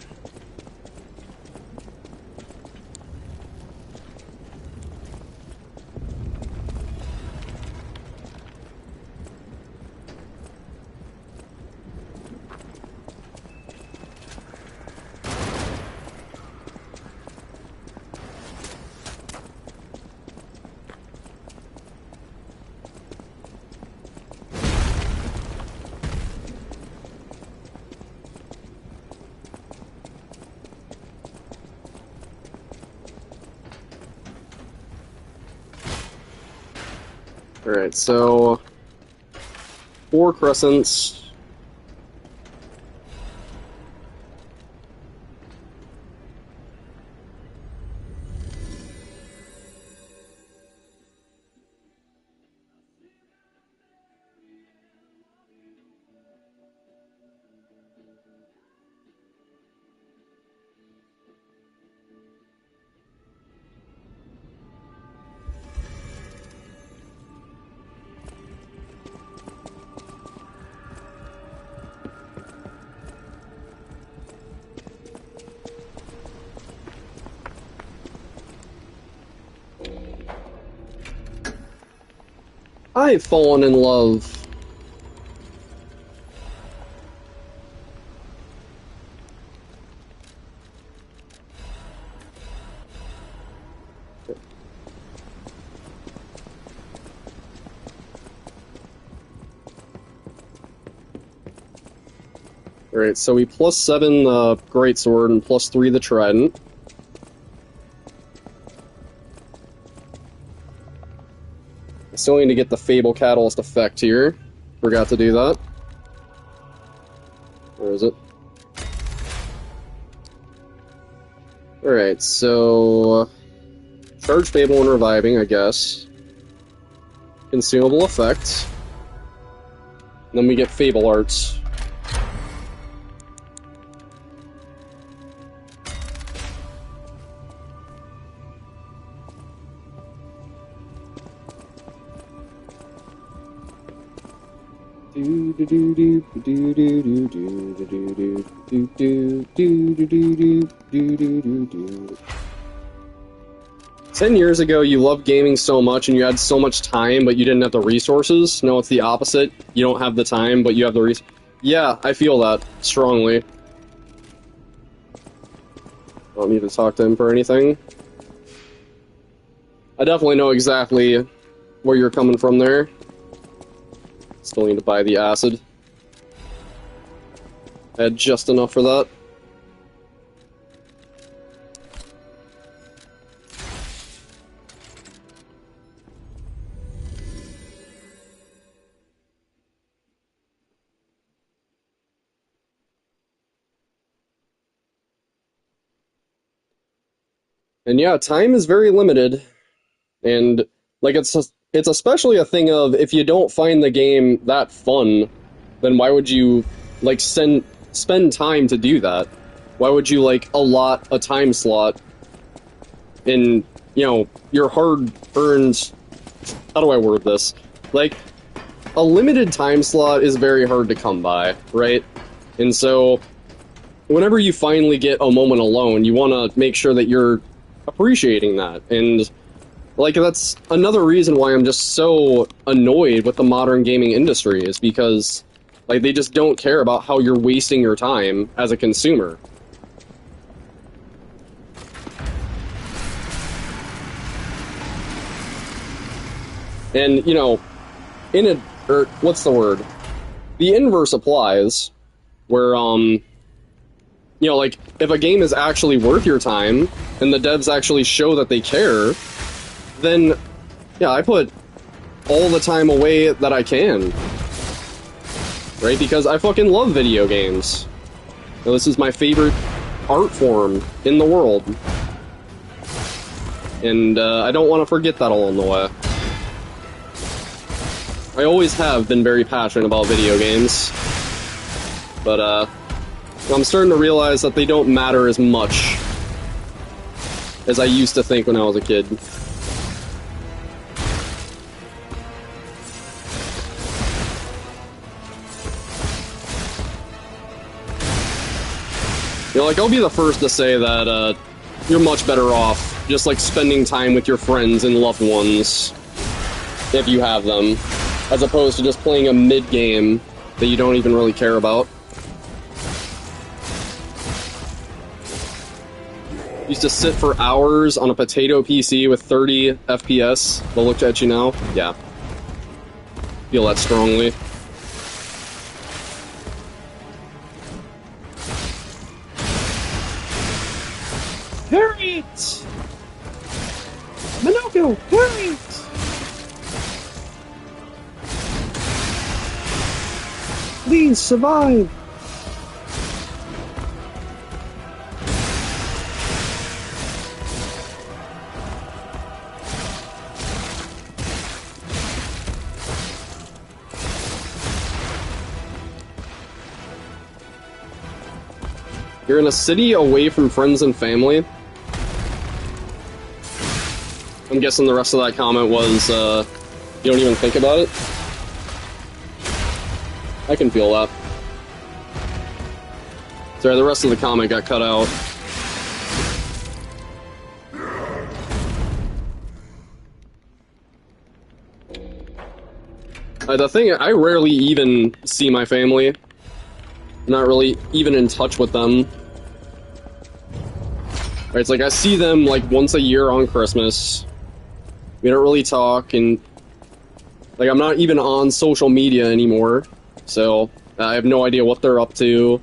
Alright, so 4 crescents. I've fallen in love. Alright, so we +7 the Greatsword and +3 the Trident. I still need to get the Fable Catalyst effect here. Forgot to do that. Where is it? Alright, so... Charge Fable and Reviving, I guess. Consumable effect. And then we get Fable Arts. Do do do do do do do do do do do do do do do do do. 10 years ago, you loved gaming so much and you had so much time, but you didn't have the resources. No, it's the opposite. You don't have the time, but you have the resources. Yeah, I feel that strongly. I don't need to talk to him for anything. I definitely know exactly where you're coming from there. Still need to buy the acid. I had just enough for that. And yeah, time is very limited. And like it's especially a thing of if you don't find the game that fun, then why would you like spend time to do that? Why would you like allot a time slot in, you know, your hard-earned, how do I word this? Like a limited time slot is very hard to come by, right? And so whenever you finally get a moment alone, you want to make sure that you're appreciating that. And like that's another reason why I'm just so annoyed with the modern gaming industry, is because like they just don't care about how you're wasting your time as a consumer. And you know, what's the word? The inverse applies, where you know, like, if a game is actually worth your time, and the devs actually show that they care, then, yeah, I put all the time away that I can. Right? Because I fucking love video games. You know, this is my favorite art form in the world. And, I don't want to forget that along the way. I always have been very passionate about video games. But, I'm starting to realize that they don't matter as much as I used to think when I was a kid. You know, like, I'll be the first to say that, you're much better off just, like, spending time with your friends and loved ones, if you have them, as opposed to just playing a mid-game that you don't even really care about. Used to sit for hours on a potato PC with 30 FPS. They'll look at you now. Yeah. Feel that strongly. Hurry it! Minoko, hurry it! Please survive! You're in a city away from friends and family. I'm guessing the rest of that comment was, you don't even think about it? I can feel that. Sorry, the rest of the comment got cut out. The thing, I rarely even see my family. Not really even in touch with them. Right, it's like I see them like once a year on Christmas. We don't really talk, and like I'm not even on social media anymore, so I have no idea what they're up to.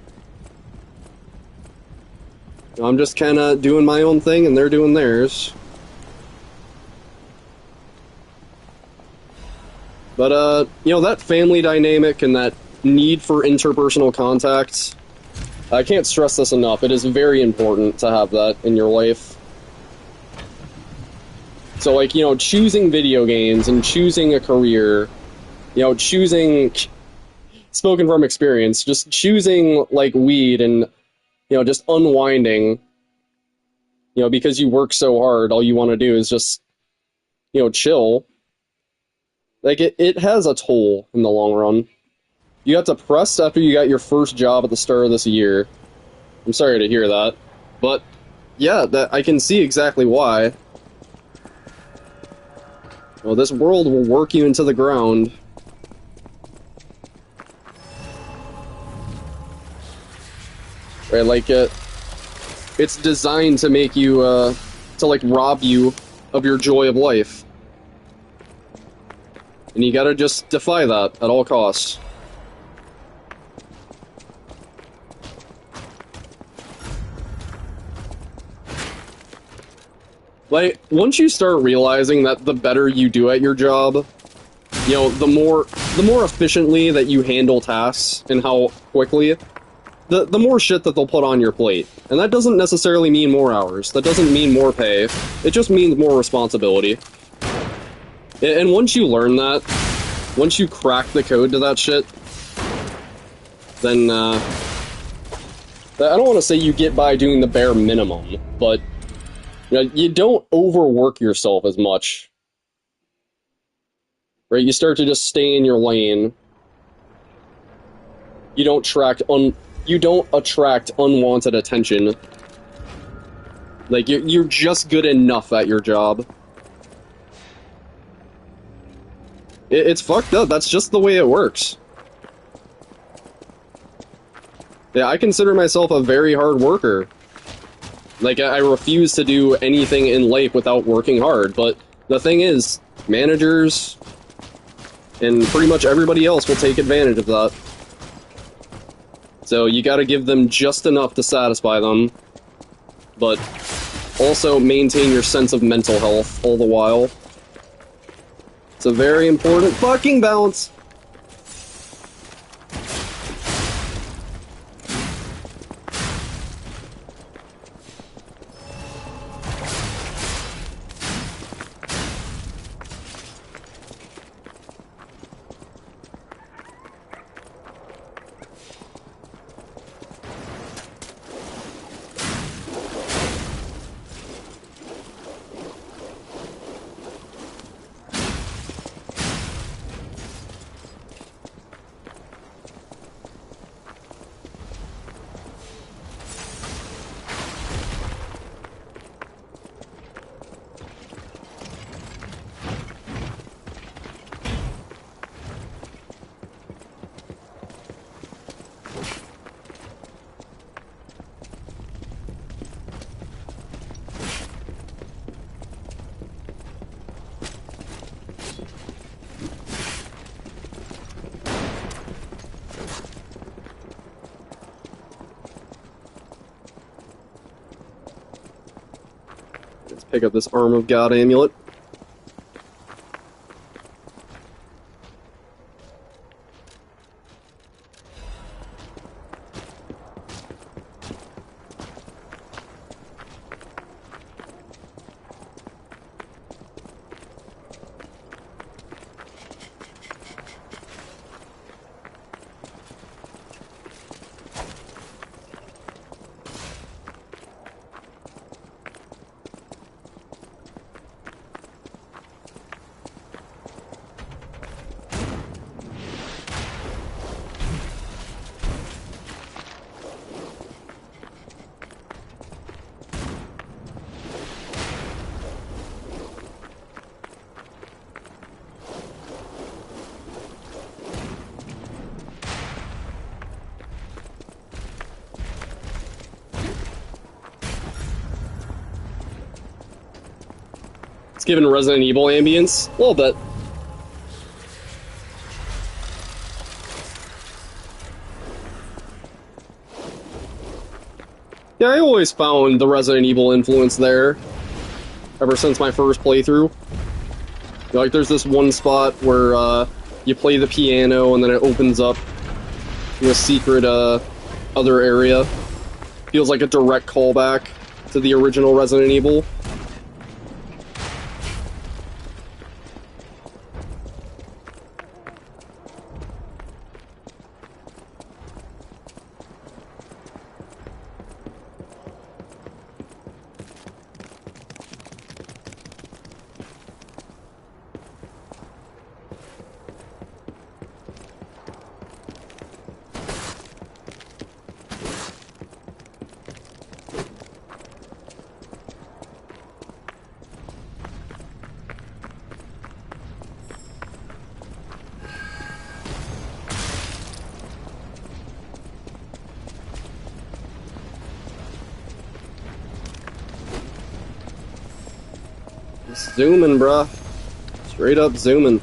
I'm just kind of doing my own thing and they're doing theirs. But, you know, that family dynamic and that need for interpersonal contact, I can't stress this enough. It is very important to have that in your life. So, like, you know, choosing video games and choosing a career, you know, choosing, spoken from experience, just choosing, like, weed and, you know, just unwinding, you know, because you work so hard, all you want to do is just, you know, chill. Like, it has a toll in the long run. You got depressed after you got your first job at the start of this year. I'm sorry to hear that. But, yeah, that I can see exactly why. Well, this world will work you into the ground. Right, like, it's designed to make you, to, like, rob you of your joy of life. And you gotta just defy that at all costs. Like, once you start realizing that the better you do at your job, you know, the more efficiently that you handle tasks and how quickly, the more shit that they'll put on your plate. And that doesn't necessarily mean more hours. That doesn't mean more pay. It just means more responsibility. And once you learn that, once you crack the code to that shit, then, I don't want to say you get by doing the bare minimum, but, you know, you don't overwork yourself as much. Right? You start to just stay in your lane. You don't attract unwanted attention. Like, you're just good enough at your job. It's fucked up. That's just the way it works. Yeah, I consider myself a very hard worker. Like, I refuse to do anything in life without working hard, but the thing is, managers and pretty much everybody else will take advantage of that. So you gotta give them just enough to satisfy them, but also maintain your sense of mental health all the while. It's a very important fucking balance. Let's pick up this Arm of God amulet. It's given Resident Evil ambience. A little bit. Yeah, I always found the Resident Evil influence there, ever since my first playthrough. Like, there's this one spot where, you play the piano and then it opens up to a secret, other area. Feels like a direct callback to the original Resident Evil. Zooming, bruh. Straight up zooming.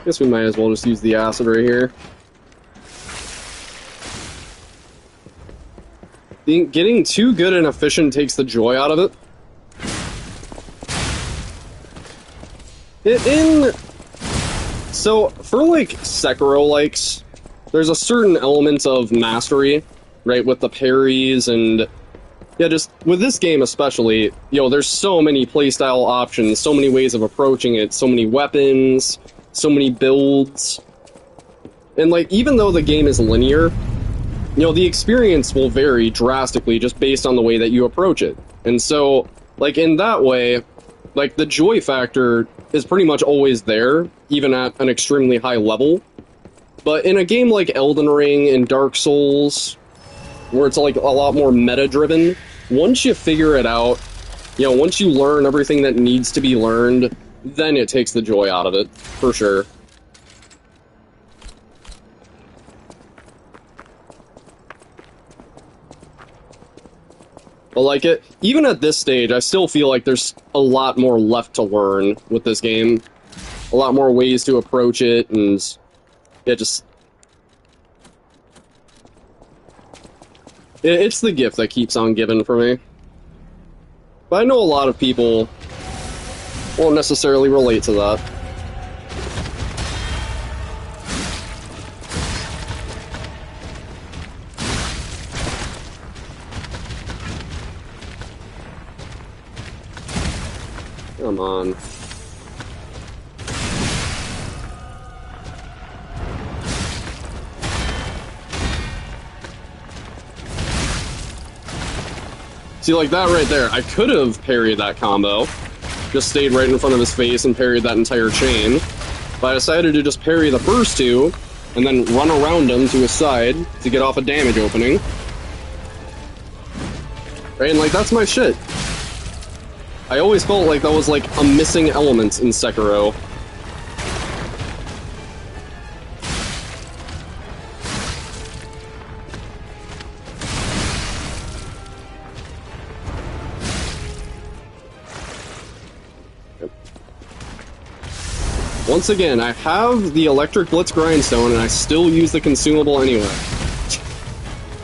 Guess we might as well just use the acid right here. Getting too good and efficient takes the joy out of it. So, for, like, Sekiro-likes, there's a certain element of mastery, right, with the parries and... Yeah, just, with this game especially, there's so many playstyle options, so many ways of approaching it, so many weapons, so many builds. And, like, even though the game is linear, the experience will vary drastically just based on the way that you approach it. And so, like, in that way, like, the joy factor is pretty much always there, even at an extremely high level. But in a game like Elden Ring and Dark Souls, where it's, like, a lot more meta-driven, once you figure it out, once you learn everything that needs to be learned, then it takes the joy out of it, for sure. But, like, even at this stage, I still feel like there's a lot more left to learn with this game. A lot more ways to approach it, and it's the gift that keeps on giving for me. But I know a lot of people won't necessarily relate to that. Come on. See, like that right there, I could have parried that combo. Just stayed right in front of his face and parried that entire chain. But I decided to just parry the first two, and then run around him to his side to get off a damage opening. Right, and like, that's my shit. I always felt like that was like a missing element in Sekiro. Once again, I have the Electric Blitz Grindstone, and I still use the consumable anyway.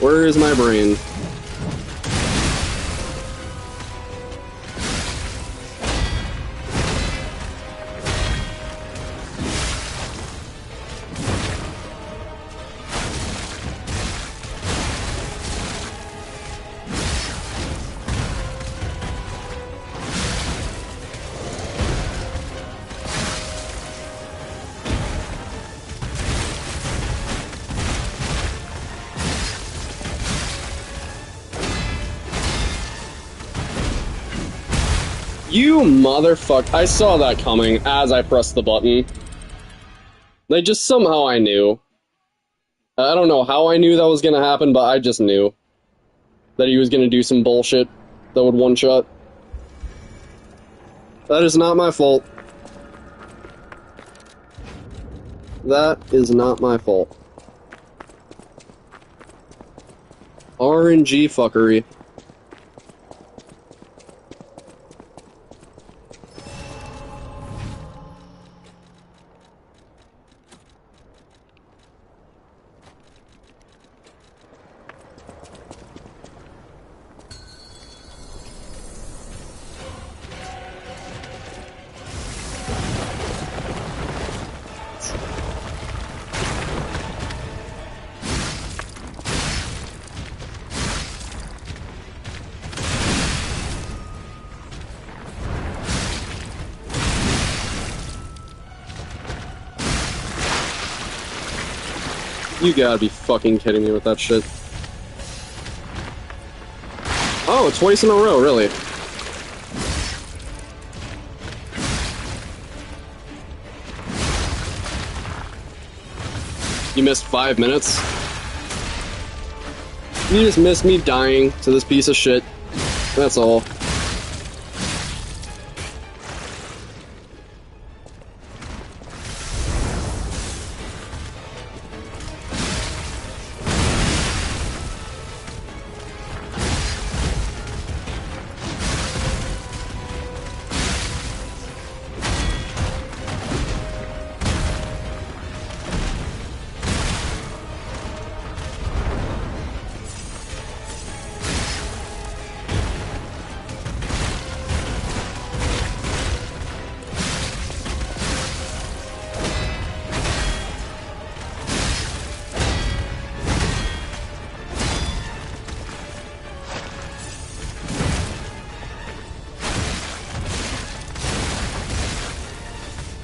Where is my brain? You motherfucker. I saw that coming as I pressed the button. Like, just somehow I knew. I don't know how I knew that was gonna happen, but I just knew that he was gonna do some bullshit that would one-shot. That is not my fault. That is not my fault. RNG fuckery. You gotta be fucking kidding me with that shit. Oh, twice in a row, really? You missed 5 minutes? You just missed me dying to this piece of shit. That's all.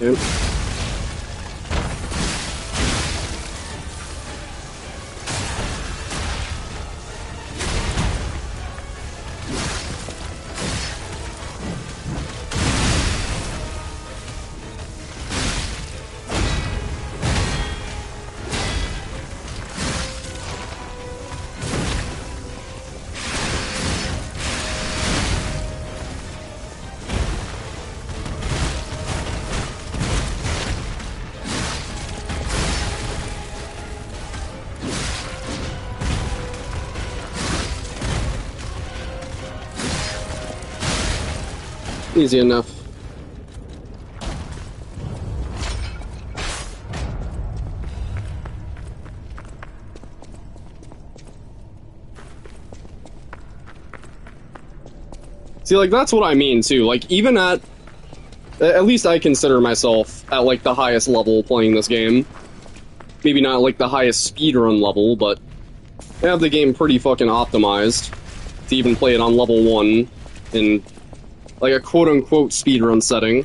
Yep. Easy enough. See, like, that's what I mean, too. Like, even at least I consider myself at, like, the highest level playing this game. Maybe not, like, the highest speedrun level, but I have the game pretty fucking optimized to even play it on level 1 in, like, a quote-unquote speedrun setting.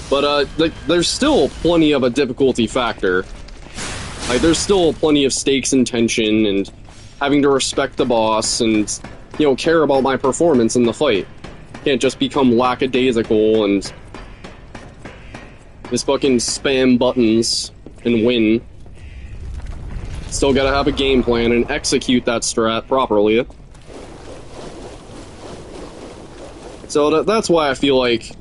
But, like, there's still plenty of a difficulty factor. Like, there's still plenty of stakes and tension, and having to respect the boss, and, you know, care about my performance in the fight. Can't just become lackadaisical and just fucking spam buttons and win. Still gotta have a game plan and execute that strat properly. So that's why I feel like, you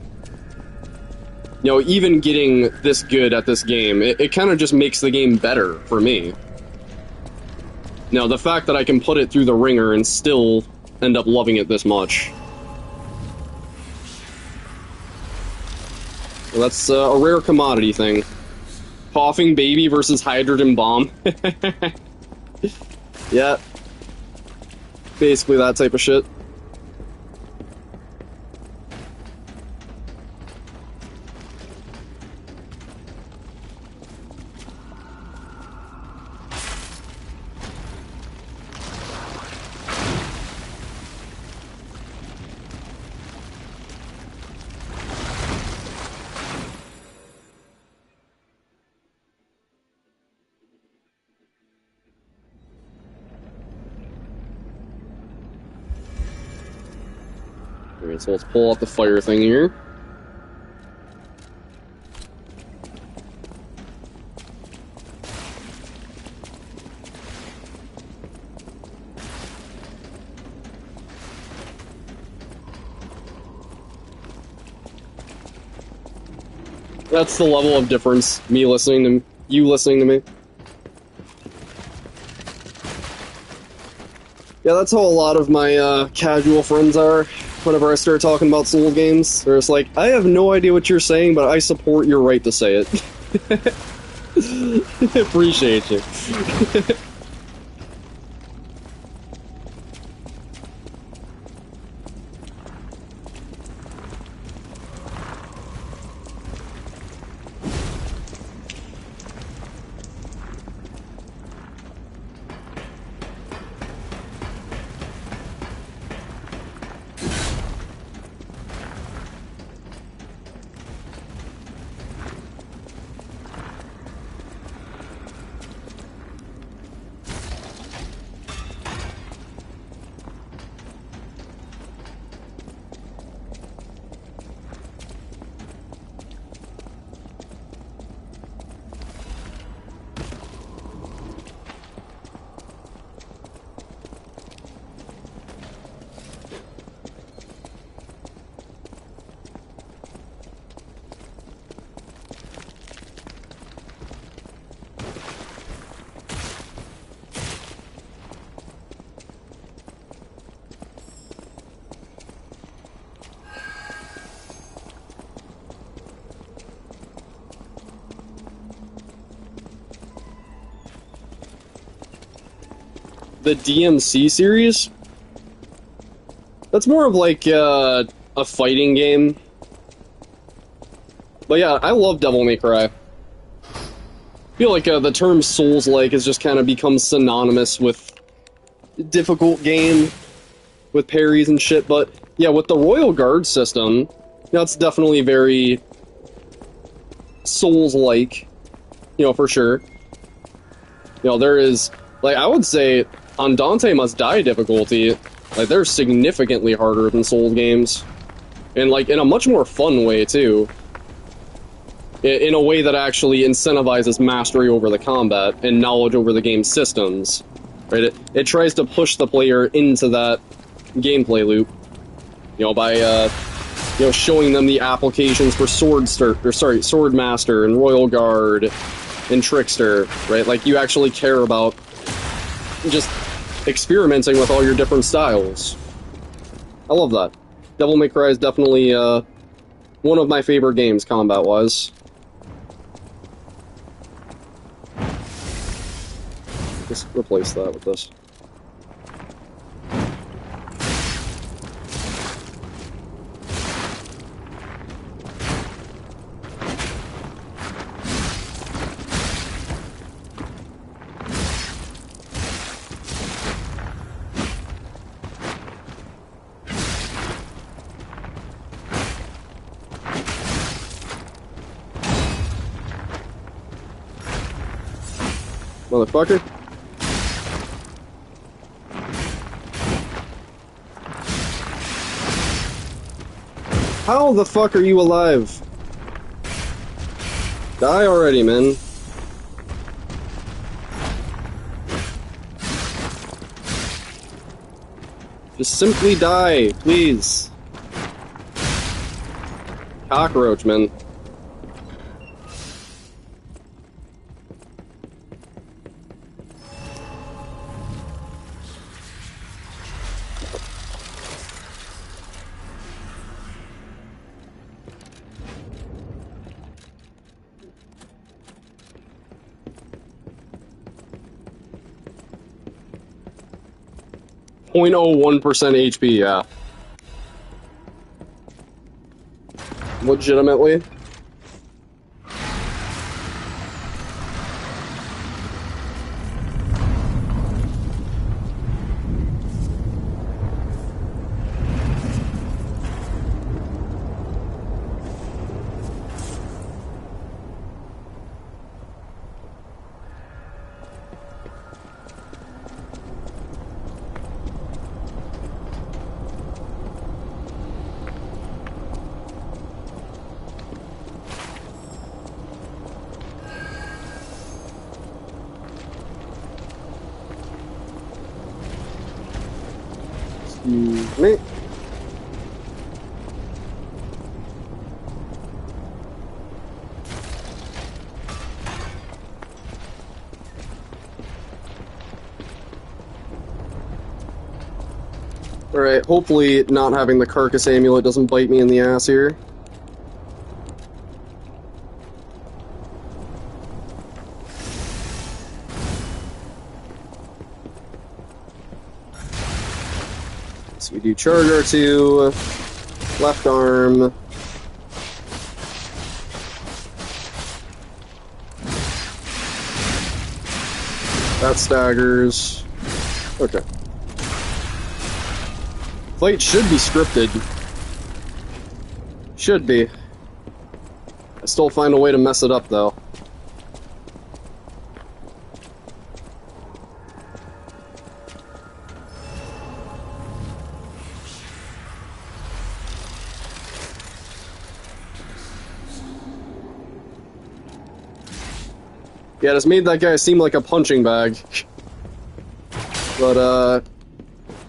know, even getting this good at this game, it kind of just makes the game better for me. Now, the fact that I can put it through the ringer and still end up loving it this much. Well, that's a rare commodity thing. Coughing baby versus hydrogen bomb. Yeah. Basically that type of shit. Alright, so let's pull out the fire thing here. That's the level of difference, me listening to you listening to me. Yeah, that's how a lot of my casual friends are whenever I start talking about Soul games. They're just like, I have no idea what you're saying, but I support your right to say it. Appreciate you. The DMC series? That's more of like a fighting game. But yeah, I love Devil May Cry. I feel like the term Souls-like has just kind of become synonymous with difficult game, with parries and shit, but yeah, with the Royal Guard system, that's definitely very Souls-like, you know, for sure. You know, there is, like, I would say, on Dante Must Die difficulty, like, they're significantly harder than Souls games. And, like, in a much more fun way, too. In a way that actually incentivizes mastery over the combat and knowledge over the game's systems. Right? It tries to push the player into that gameplay loop. You know, by, you know, showing them the applications for Swordmaster and Royal Guard and Trickster, right? Like, you actually care about just experimenting with all your different styles. I love that. Devil May Cry is definitely, one of my favorite games, combat-wise. Just replace that with this. Motherfucker. How the fuck are you alive? Die already, man. Just simply die, please. Cockroach, man. .01% HP, yeah. Legitimately. Excuse me. Alright, hopefully not having the carcass amulet doesn't bite me in the ass here. So we do charge R2, left arm. That staggers. Okay. Fight should be scripted. Should be. I still find a way to mess it up, though. Yeah, this made that guy seem like a punching bag. But,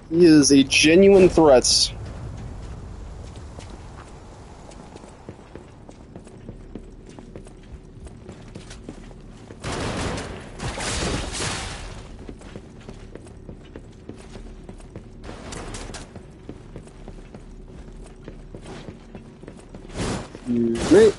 he is a genuine threat. Excuse me.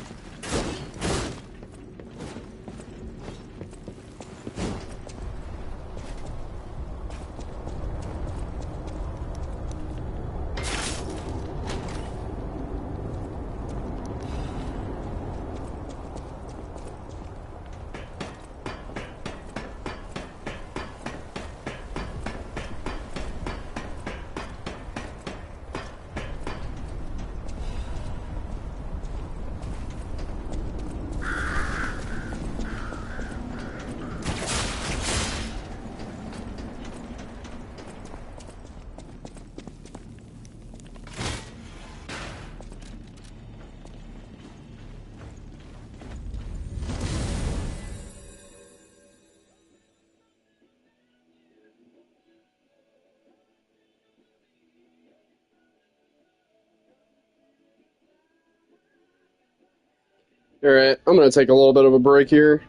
Alright, I'm gonna take a little bit of a break here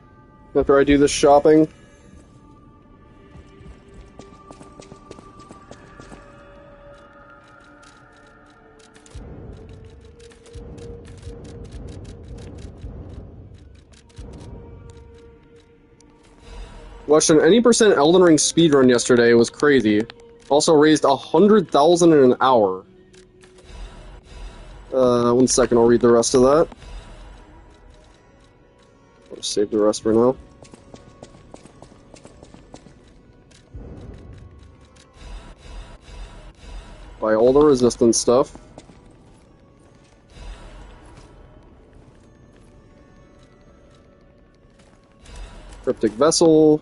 after I do this shopping. Watched an any percent Elden Ring speedrun yesterday. It was crazy. Also raised 100,000 in an hour. 1 second, I'll read the rest of that. I'll just save the rest for now. Buy all the resistance stuff. Cryptic Vessel.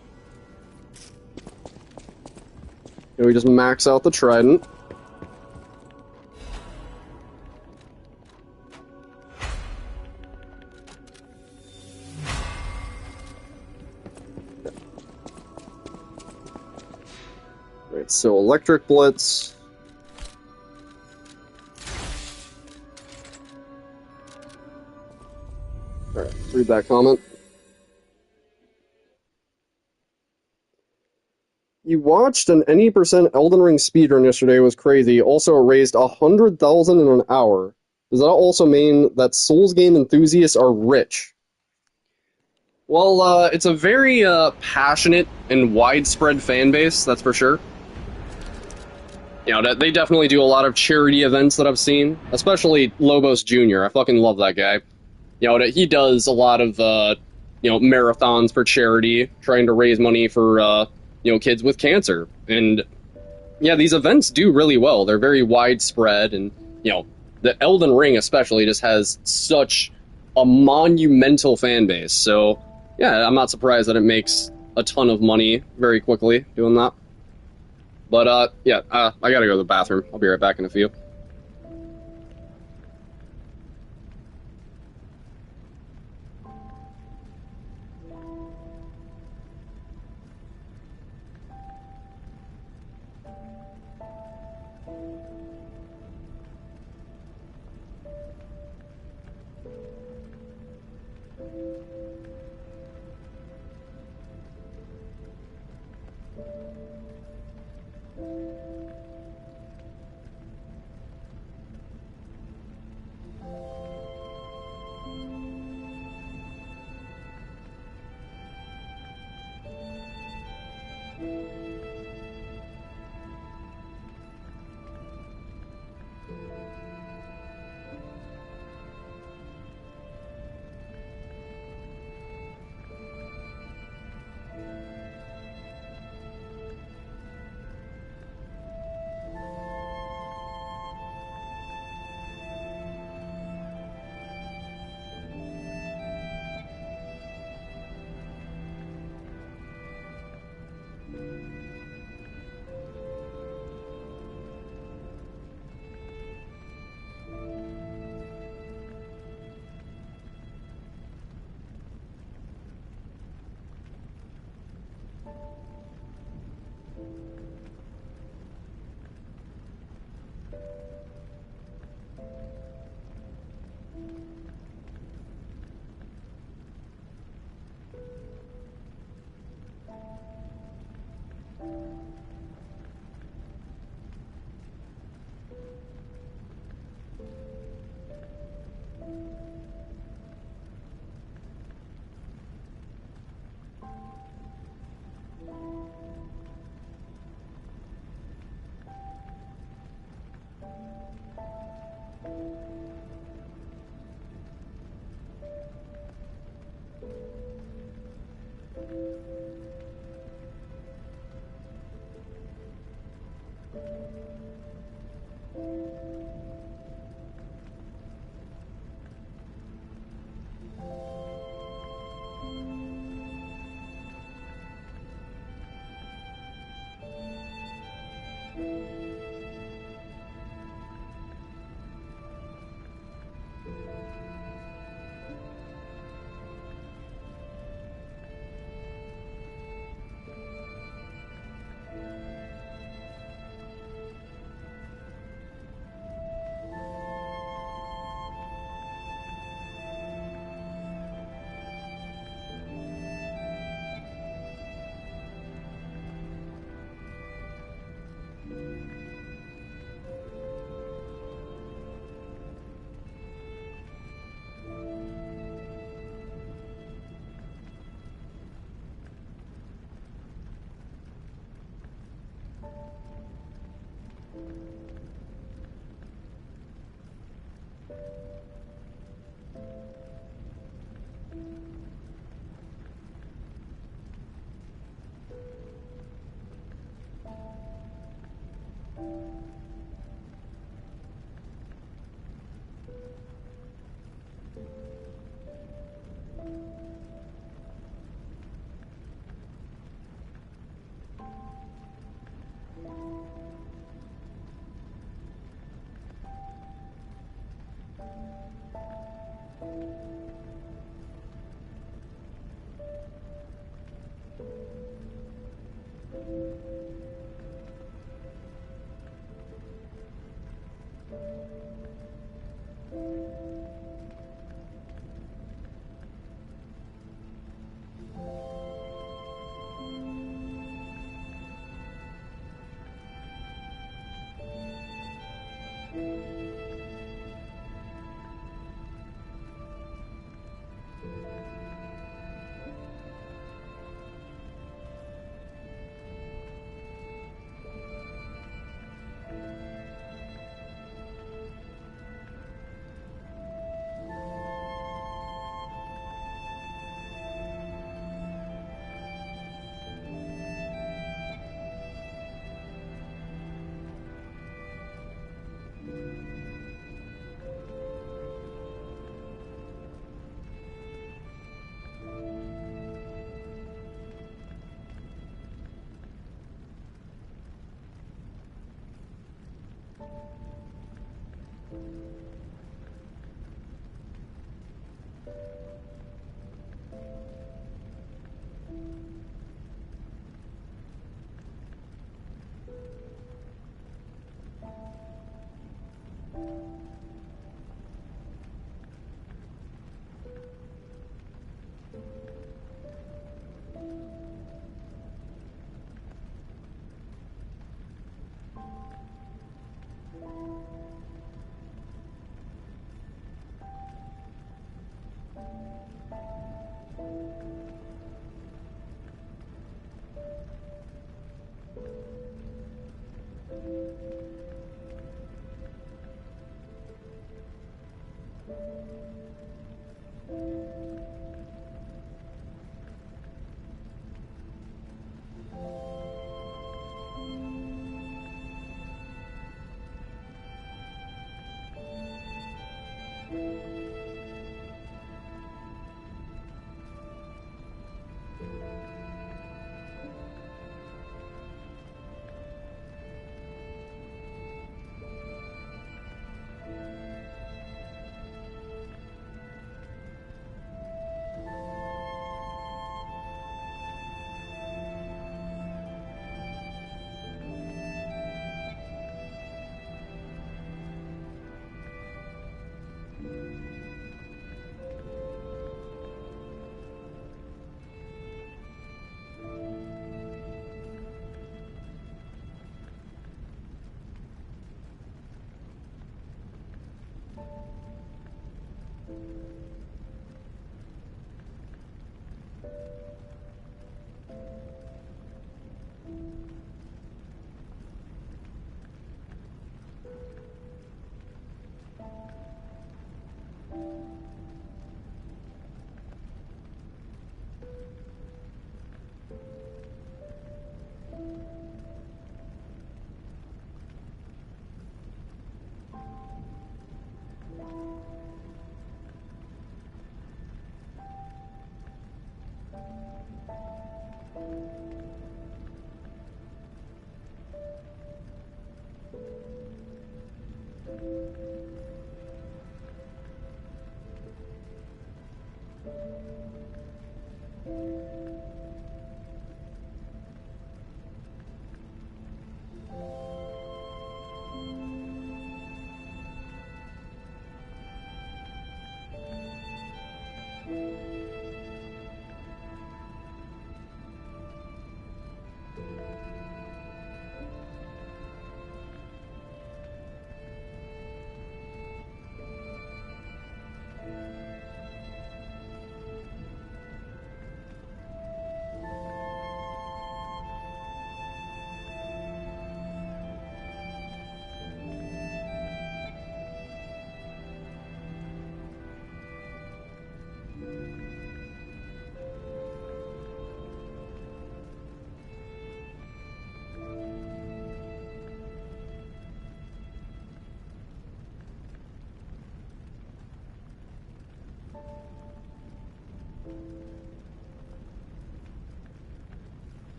And we just max out the Trident. Right, so Electric Blitz. Alright, read that comment. You watched an any percent Elden Ring speedrun yesterday. It was crazy. Also, it raised 100,000 in an hour. Does that also mean that Souls game enthusiasts are rich? Well, it's a very passionate and widespread fan base, that's for sure. You know, they definitely do a lot of charity events that I've seen, especially Lobos Jr. I fucking love that guy. You know, he does a lot of, marathons for charity, trying to raise money for, kids with cancer. And, yeah, these events do really well. They're very widespread, and, the Elden Ring especially just has such a monumental fan base. So, yeah, I'm not surprised that it makes a ton of money very quickly doing that. But, I gotta go to the bathroom. I'll be right back in a few.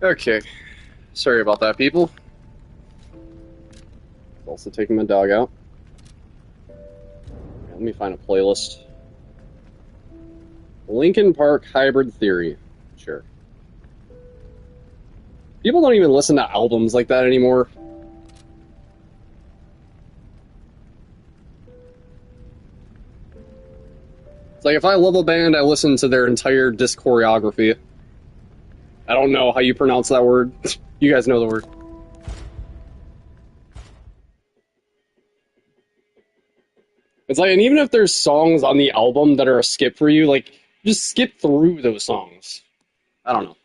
Okay. Sorry about that, people. Also taking my dog out. Let me find a playlist. Linkin Park Hybrid Theory. Sure. People don't even listen to albums like that anymore. It's like if I love a band, I listen to their entire disc choreography. I don't know how you pronounce that word. You guys know the word. It's like, and even if there's songs on the album that are a skip for you, like, just skip through those songs. I don't know.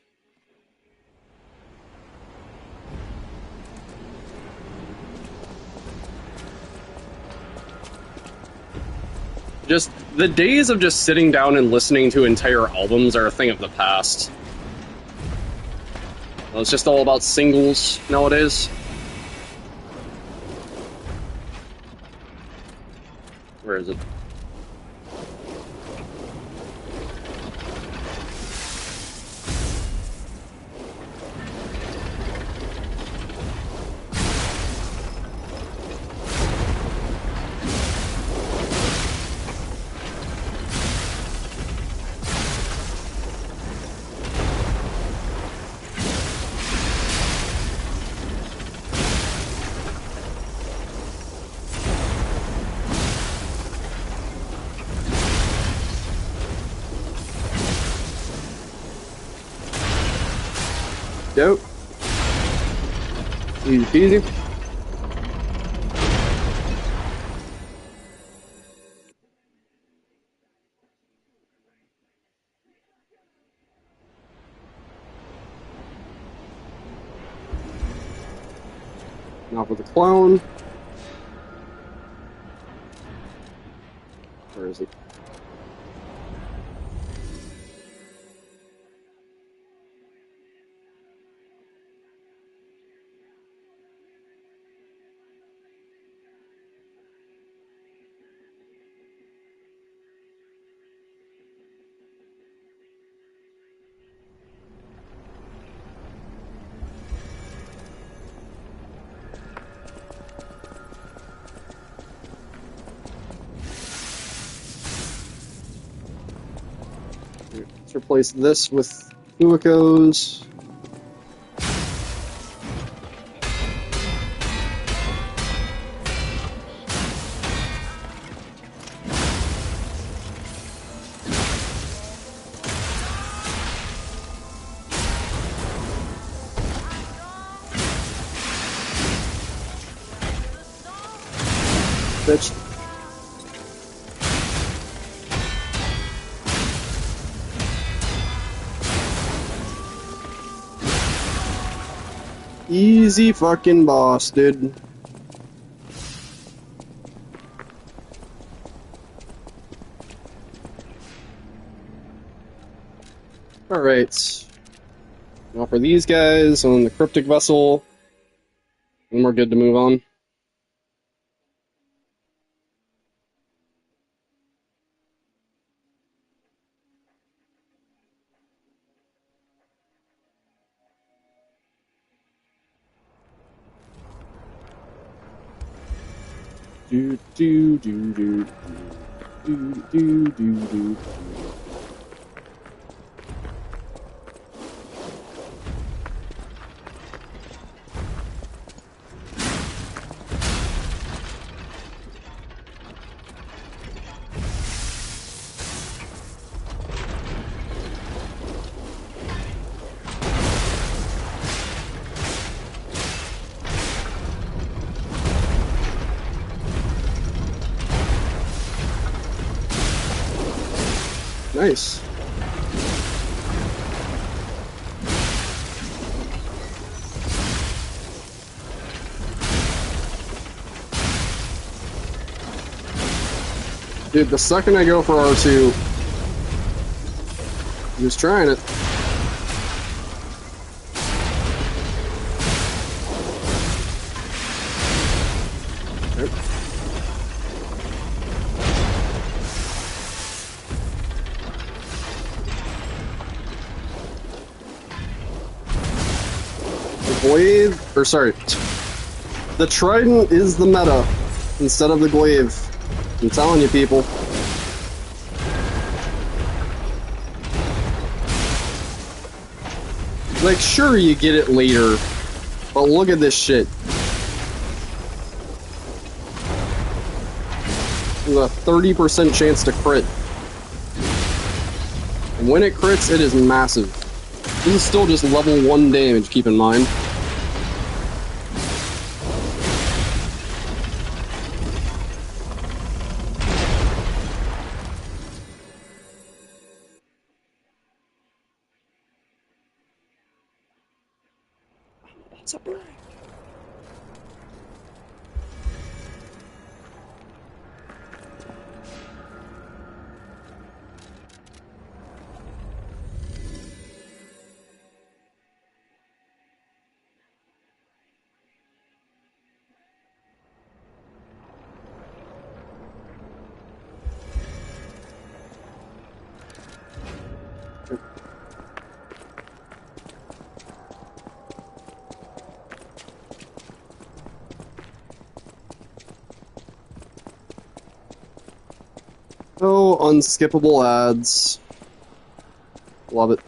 Just, the days of just sitting down and listening to entire albums are a thing of the past. Well, it's just all about singles nowadays. Where is it? Dope. Easy peasy. Now for the clone. Where is it? Let's replace this with Fueco's. Bitch. Easy fucking boss, dude. Alright. Now for these guys on the cryptic vessel, and we're good to move on. Do do do do do do do do. Nice. Dude, the second I go for R2, he was trying it. Nope. The glaive, or sorry, the trident is the meta instead of the glaive. I'm telling you, people. Like, sure, you get it later, but look at this shit. There's a 30% chance to crit. When it crits, it is massive. This is still just level 1 damage, keep in mind. That's a break. Oh, unskippable ads. Love it.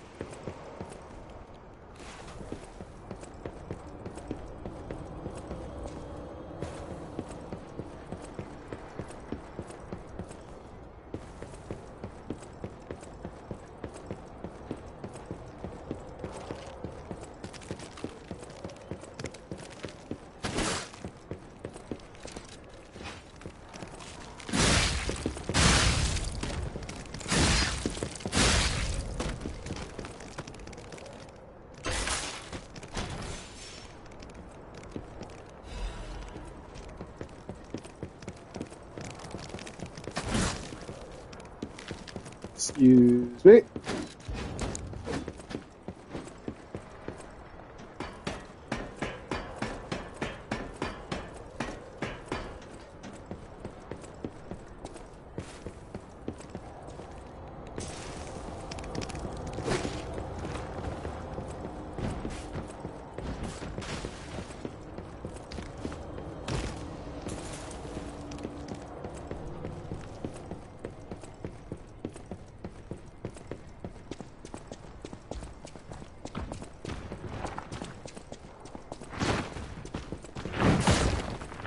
Excuse me.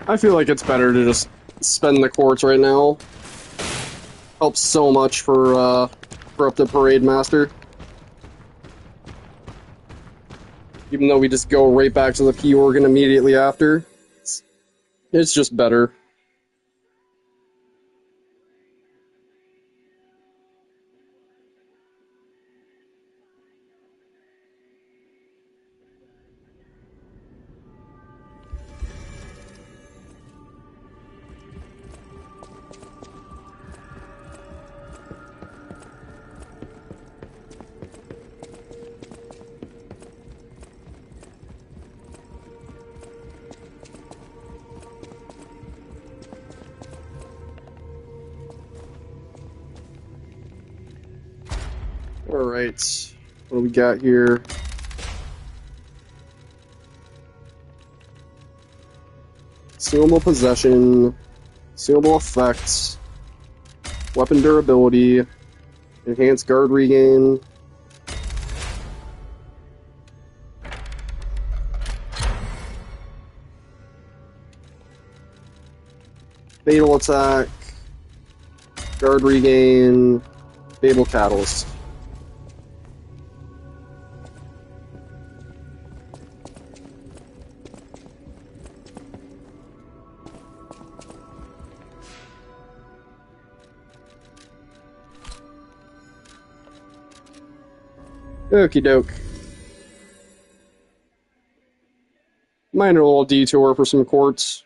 I feel like it's better to just spend the quartz right now. Helps so much for up the Parade Master. Even though we just go right back to the P organ immediately after. It's just better. Alright, what do we got here? Consumable possession, consumable effects, weapon durability, enhanced guard regain. Fatal attack, guard regain, Fable Catalyst. Okie doke. Minor little detour for some quartz.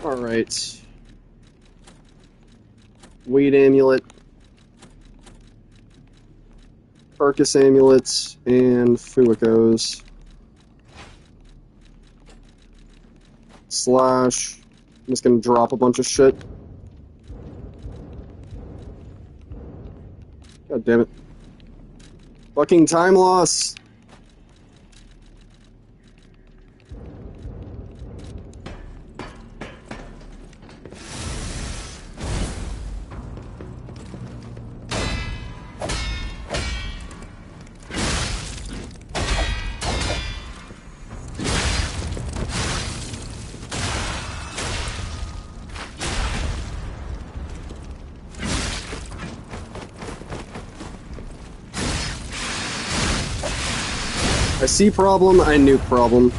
Alright. Weight amulet. Carcass amulets and Fuicos. slash... I'm just gonna drop a bunch of shit. God damn it. Fucking time loss! I see problem, I nuke problem.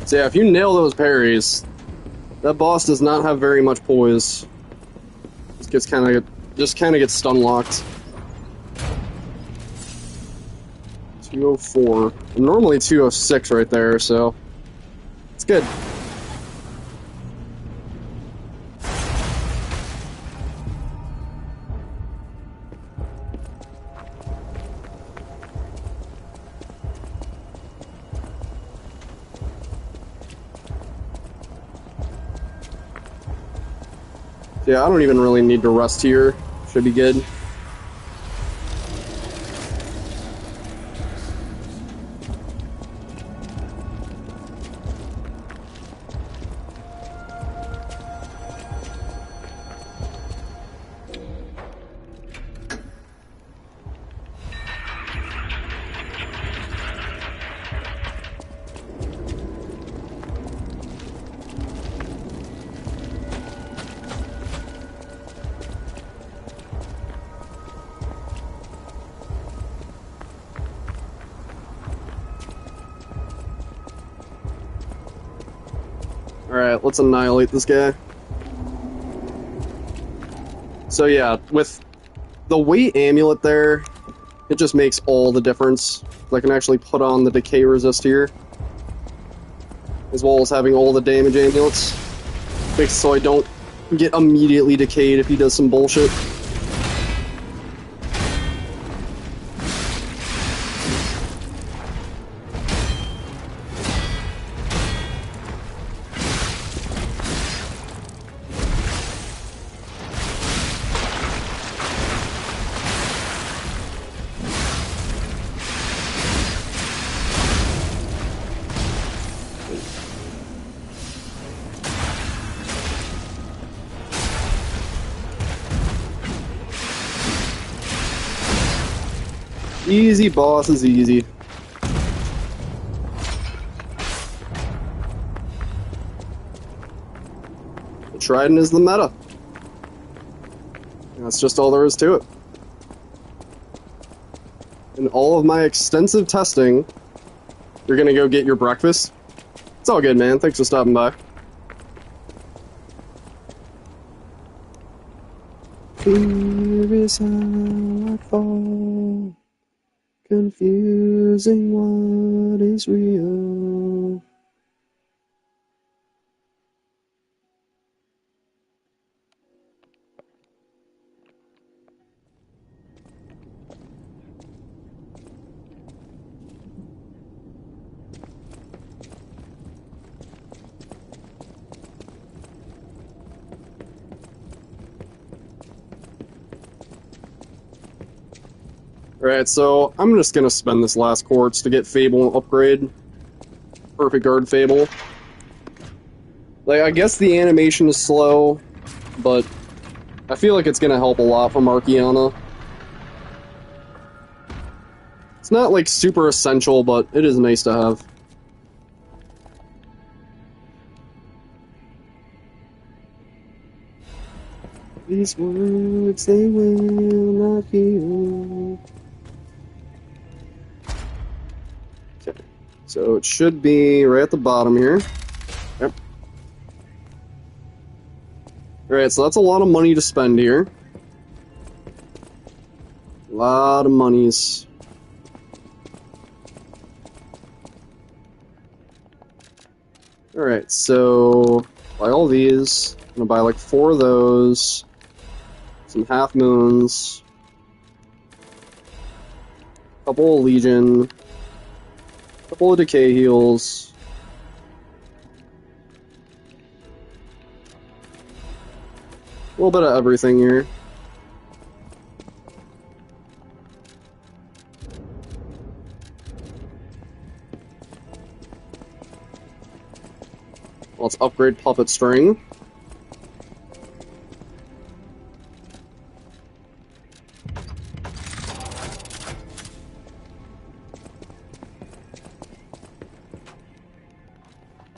So yeah, if you nail those parries, that boss does not have very much poise. Just kind of gets stun locked. 204. And normally 206 right there, so it's good. Yeah, I don't even really need to rest here. Should be good. Alright, let's annihilate this guy. So yeah, with the weight amulet there, it just makes all the difference. I can actually put on the decay resist here, as well as having all the damage amulets. Makes so I don't get immediately decayed if he does some bullshit. Easy, boss is easy. The Trident is the meta. That's just all there is to it. In all of my extensive testing, you're gonna go get your breakfast? It's all good, man. Thanks for stopping by. Fear is how I fall, confusing what is real. Alright, so I'm just gonna spend this last quartz to get Fable upgrade. Perfect Guard Fable. Like, I guess the animation is slow, but I feel like it's gonna help a lot from Archeana. It's not, like, super essential, but it is nice to have. These words, they will not heal. Okay. So it should be right at the bottom here. Yep. Alright, so that's a lot of money to spend here. A lot of monies. Alright, so buy all these. I'm gonna buy like 4 of those. Some half moons. Couple of Legion. Couple of decay heals. A little bit of everything here. Let's upgrade Puppet String.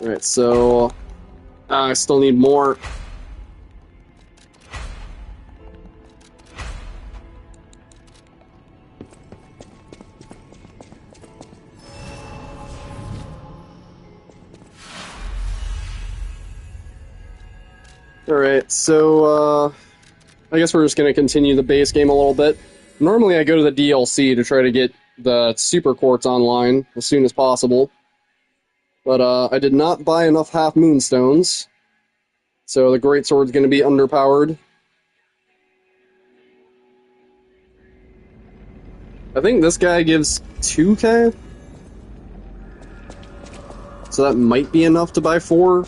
Alright, so I still need more. Alright, so I guess we're just going to continue the base game a little bit. Normally I go to the DLC to try to get the Super Quartz online as soon as possible. But I did not buy enough half moonstones, so the greatsword's going to be underpowered. I think this guy gives 2k, so that might be enough to buy 4.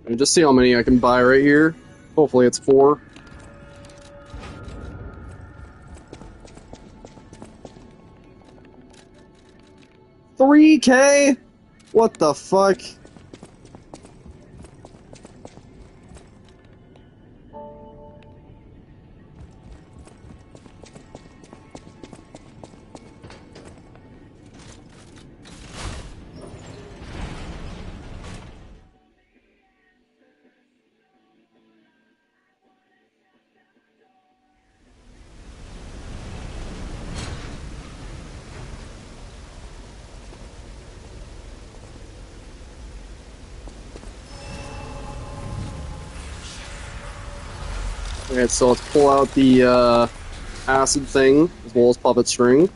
And just see how many I can buy right here. Hopefully it's 4. $3K? What the fuck? Alright, so let's pull out the acid thing, as well as puppet string.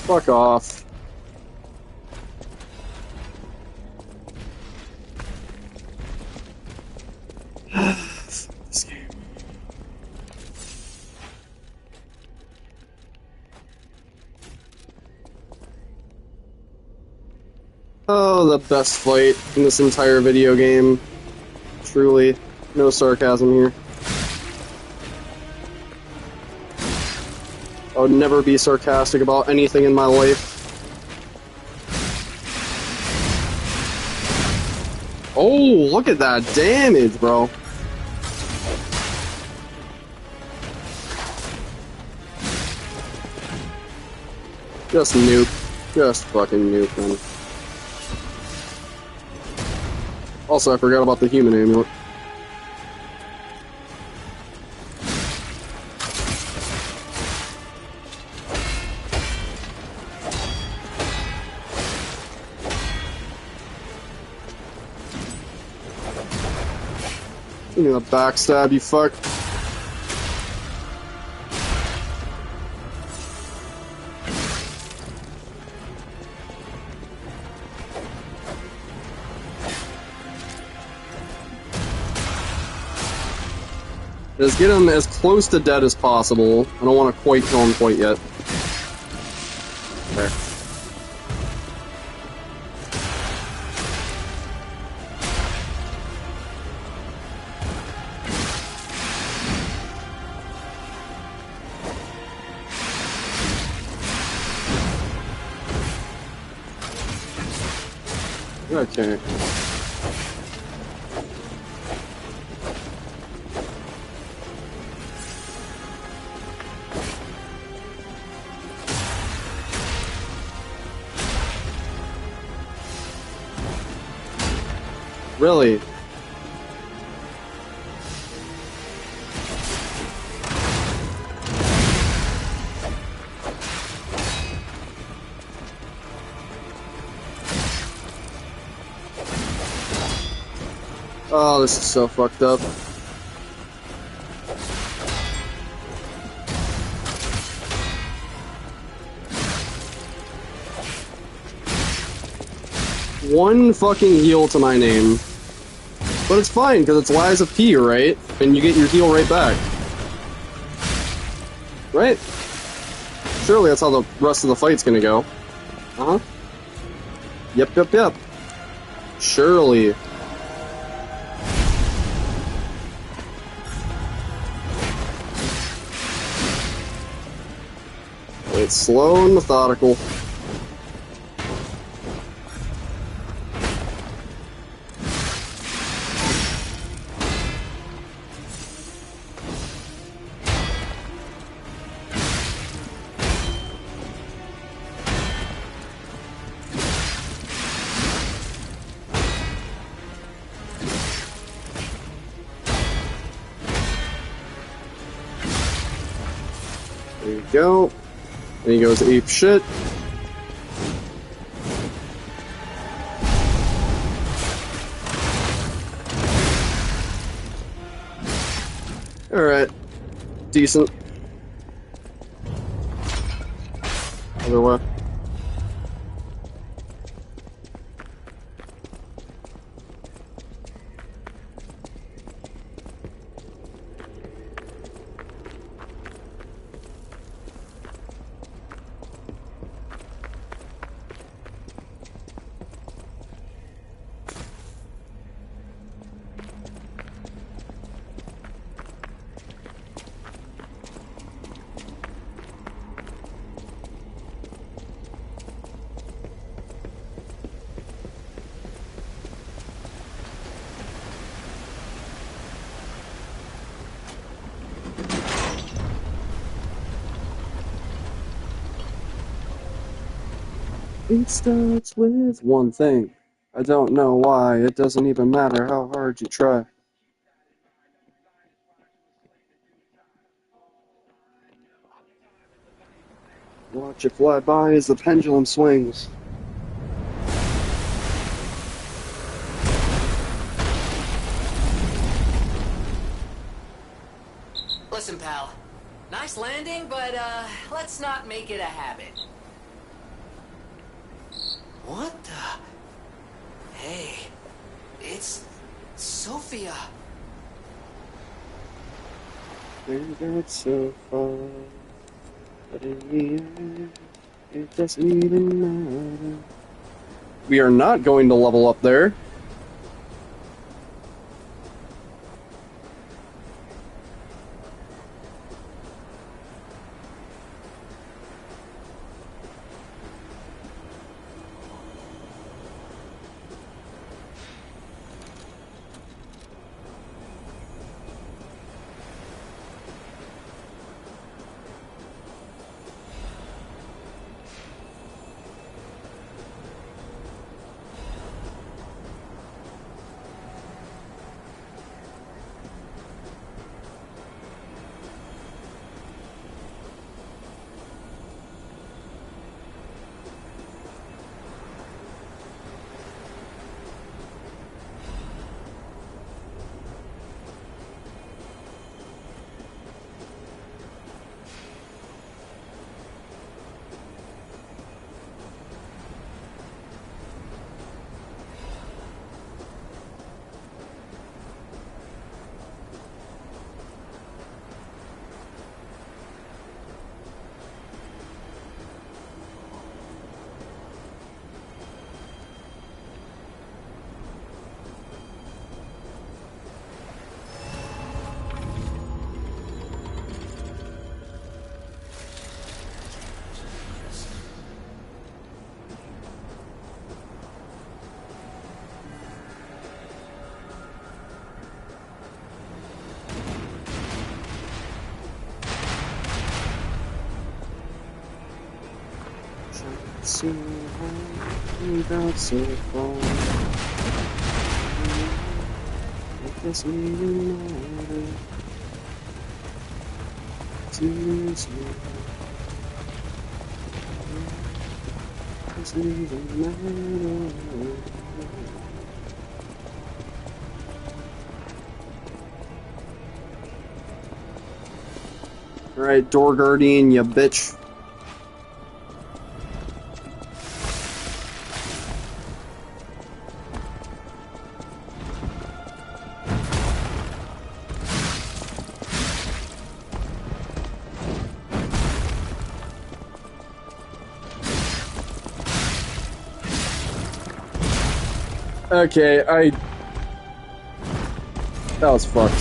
Fuck off. This game. Oh, the best fight in this entire video game. Truly. No sarcasm here. I would never be sarcastic about anything in my life. Oh, look at that damage, bro. Just nuke. Just fucking nuke, man. Also, I forgot about the human amulet. Give me the backstab, you fuck. Just get him as close to dead as possible. I don't want to quite kill him quite yet. There. Okay. Really? Oh, this is so fucked up. One fucking heal to my name. But it's fine, because it's Lies of P, right? And you get your heal right back. Right? Surely that's how the rest of the fight's gonna go. Uh-huh. Yep. Surely. It's slow and methodical. There you go. And he goes ape shit. Alright. Decent. Other way. It starts with one thing. I don't know why. It doesn't even matter how hard you try. Watch it fly by as the pendulum swings. Listen, pal. Nice landing, but, let's not make it a habit. What the? Hey, it's Sophia. We got so far, but in the end, it doesn't even matter. We are not going to level up there. so high, we got so far. It doesn't even matter. Tears doesn't even matter. Alright, door guardian, you bitch. Okay, that was fucked.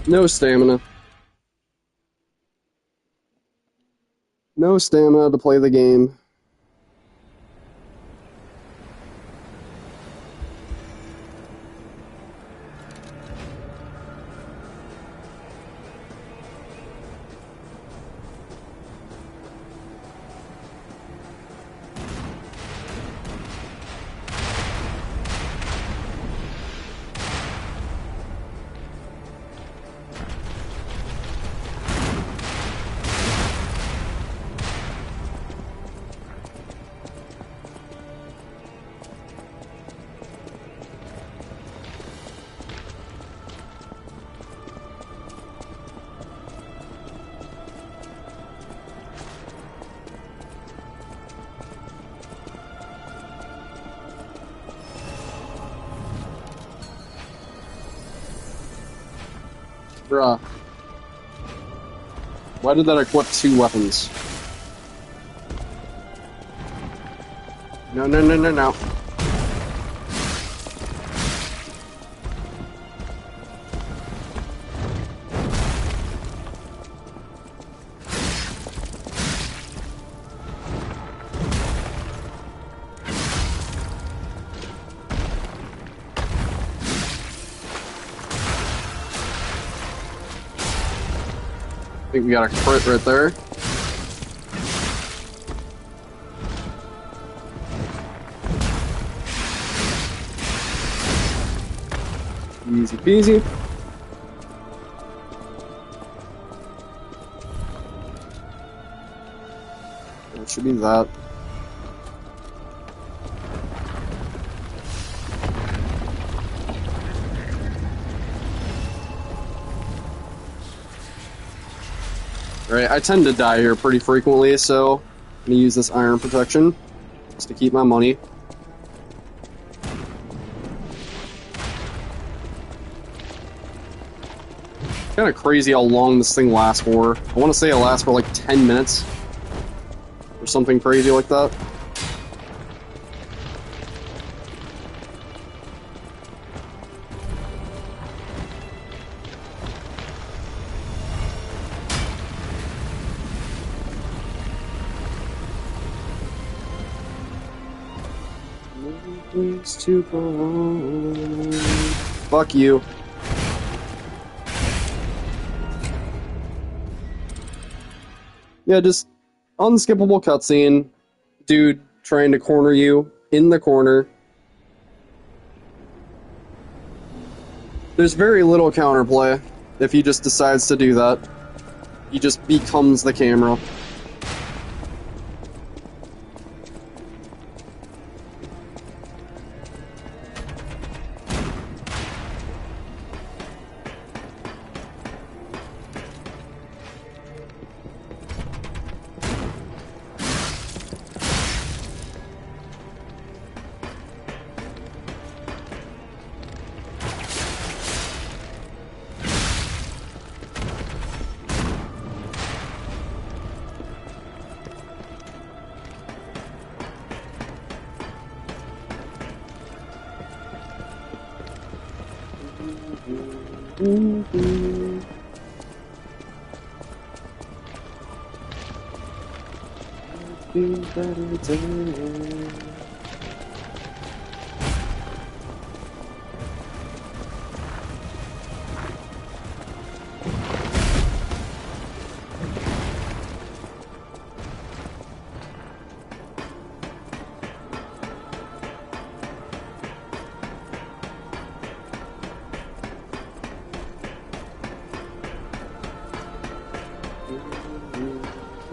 No stamina. No stamina to play the game. Bruh. Why did that equip 2 weapons? No, no, no, no, no. I think we got a crit right there. Easy peasy. That should be that. Right, I tend to die here pretty frequently, so I'm gonna use this iron protection just to keep my money. Kind of crazy how long this thing lasts for. I want to say it lasts for like 10 minutes or something crazy like that. To go on. Fuck you. Yeah, just unskippable cutscene. Dude trying to corner you in the corner. There's very little counterplay if he just decides to do that. He just becomes the camera.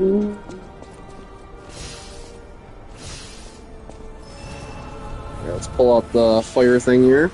Yeah, let's pull out the fire thing here.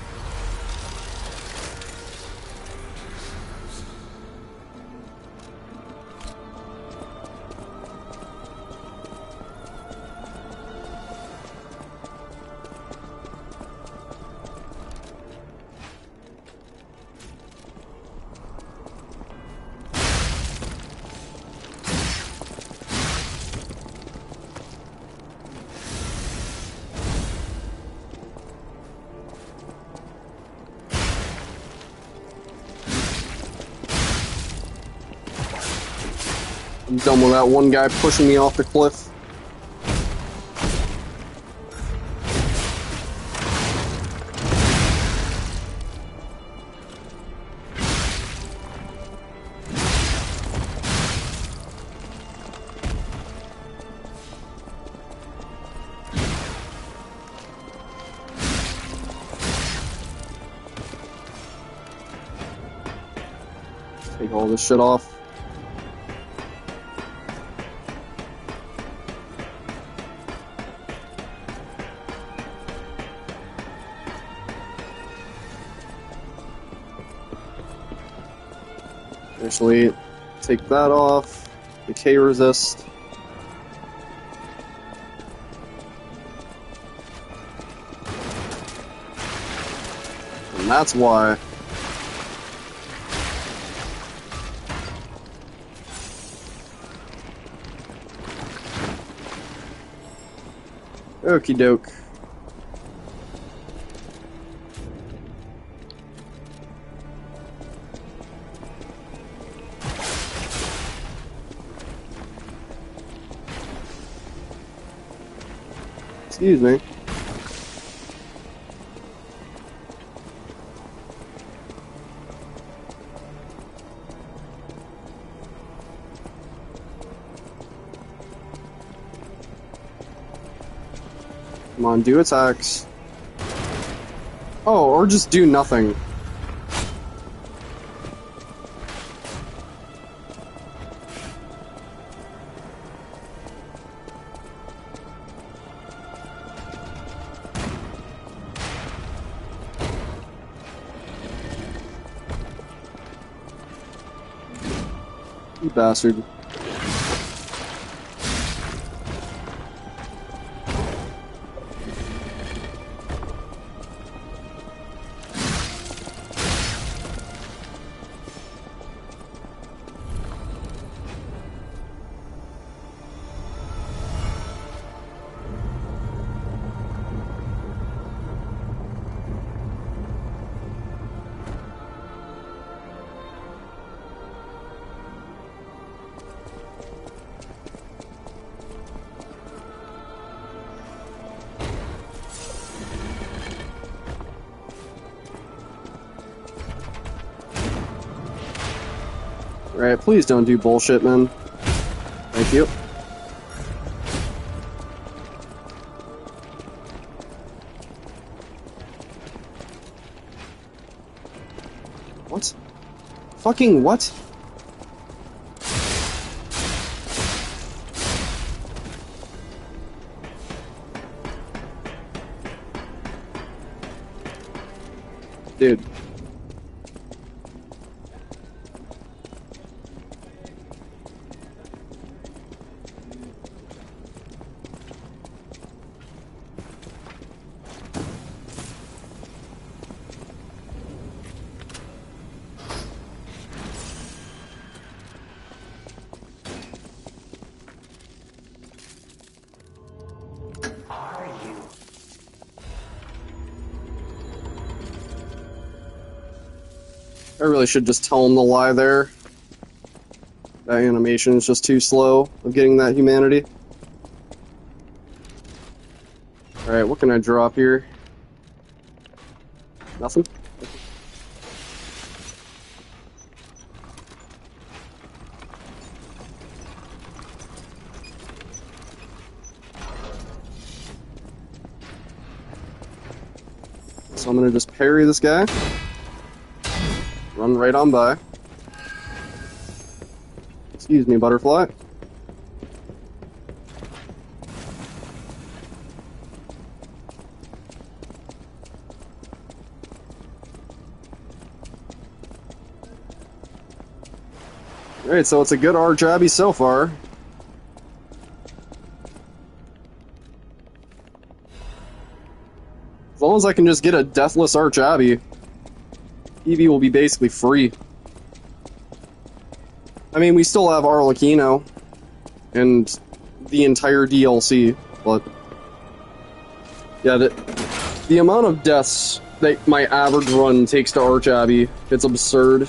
I'm done with that one guy pushing me off the cliff. Take all this shit off. Actually, take that off. Decay resist. And that's why. Okie doke. Excuse me. Come on, do attacks. Oh, or just do nothing. You bastard. Right, please don't do bullshit, man. Thank you. What? Fucking what? Dude. I really should just tell him the lie there. That animation is just too slow of getting that humanity. Alright, what can I drop here? Nothing? So I'm gonna just parry this guy. Run right on by. Excuse me, butterfly. Alright, so it's a good arch abbey so far. As long as I can just get a deathless arch abbey, Eevee will be basically free. I mean, we still have Arlecchino and the entire DLC, but yeah, the amount of deaths that my average run takes to Arch Abbey, it's absurd.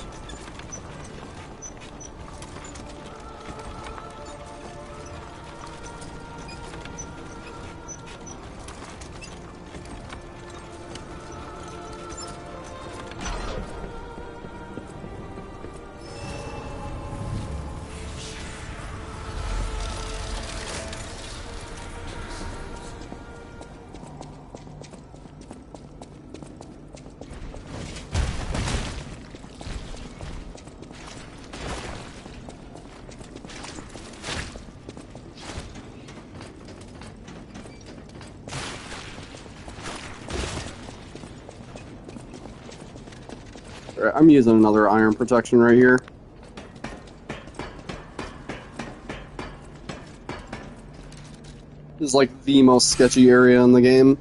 Alright, I'm using another iron protection right here. This is like the most sketchy area in the game.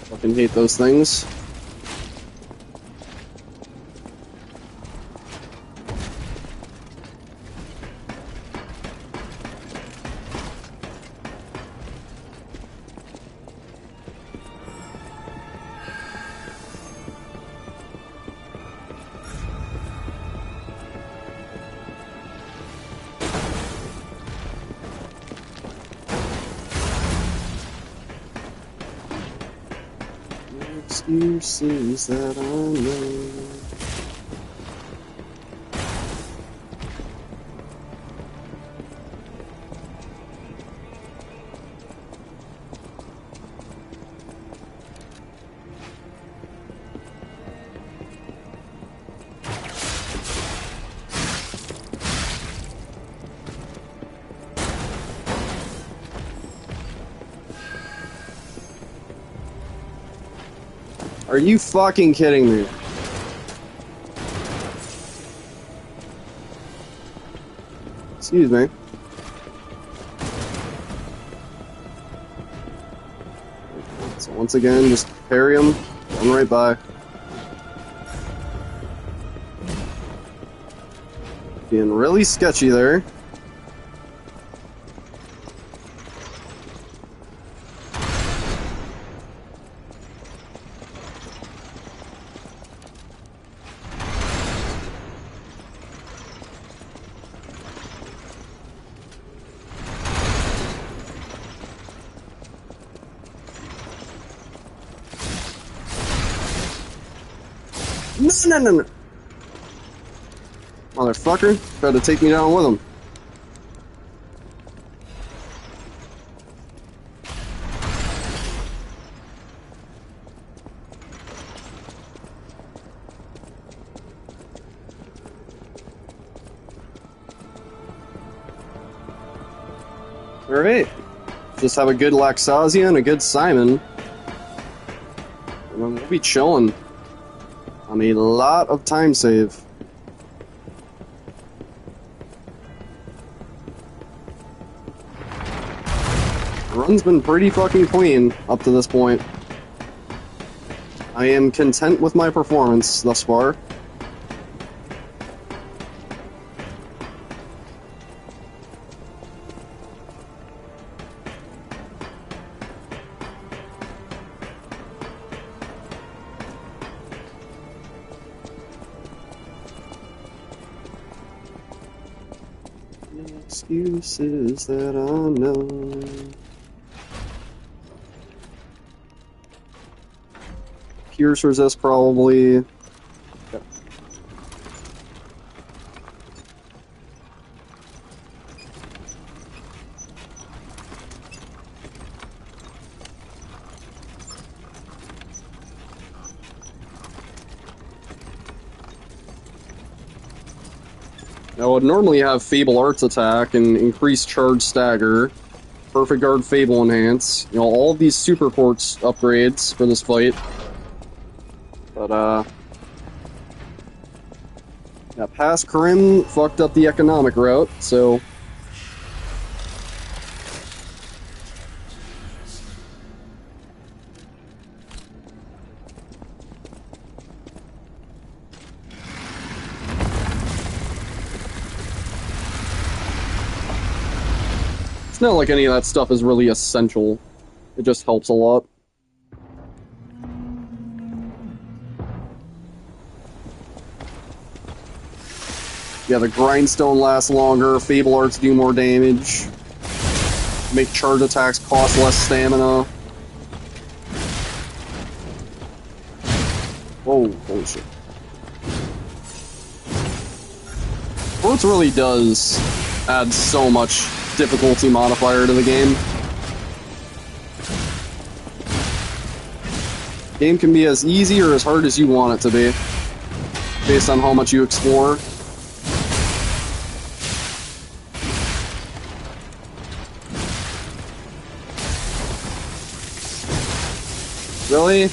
Fucking hate those things. Excuses that I know. Are you fucking kidding me? Excuse me. So once again, just parry him, run right by. Being really sketchy there. No. Motherfucker, tried to take me down with him. Alright. Just have a good Laxasia and a good Simon. And then we'll be chilling. On a lot of time save. The run's been pretty fucking clean up to this point. I am content with my performance thus far. Excuses that I know. pierce resist, probably. Okay. I would normally have Fable Arts attack and increase charge stagger, perfect guard Fable enhance, you know, all of these super quartz upgrades for this fight. But yeah, past Corinne fucked up the economic route, so it's not like any of that stuff is really essential. It just helps a lot. Yeah, the grindstone lasts longer, Fable Arts do more damage, make charge attacks cost less stamina. Whoa, holy shit. Arts really does add so much difficulty modifier to the game. Game can be as easy or as hard as you want it to be, based on how much you explore. Really? At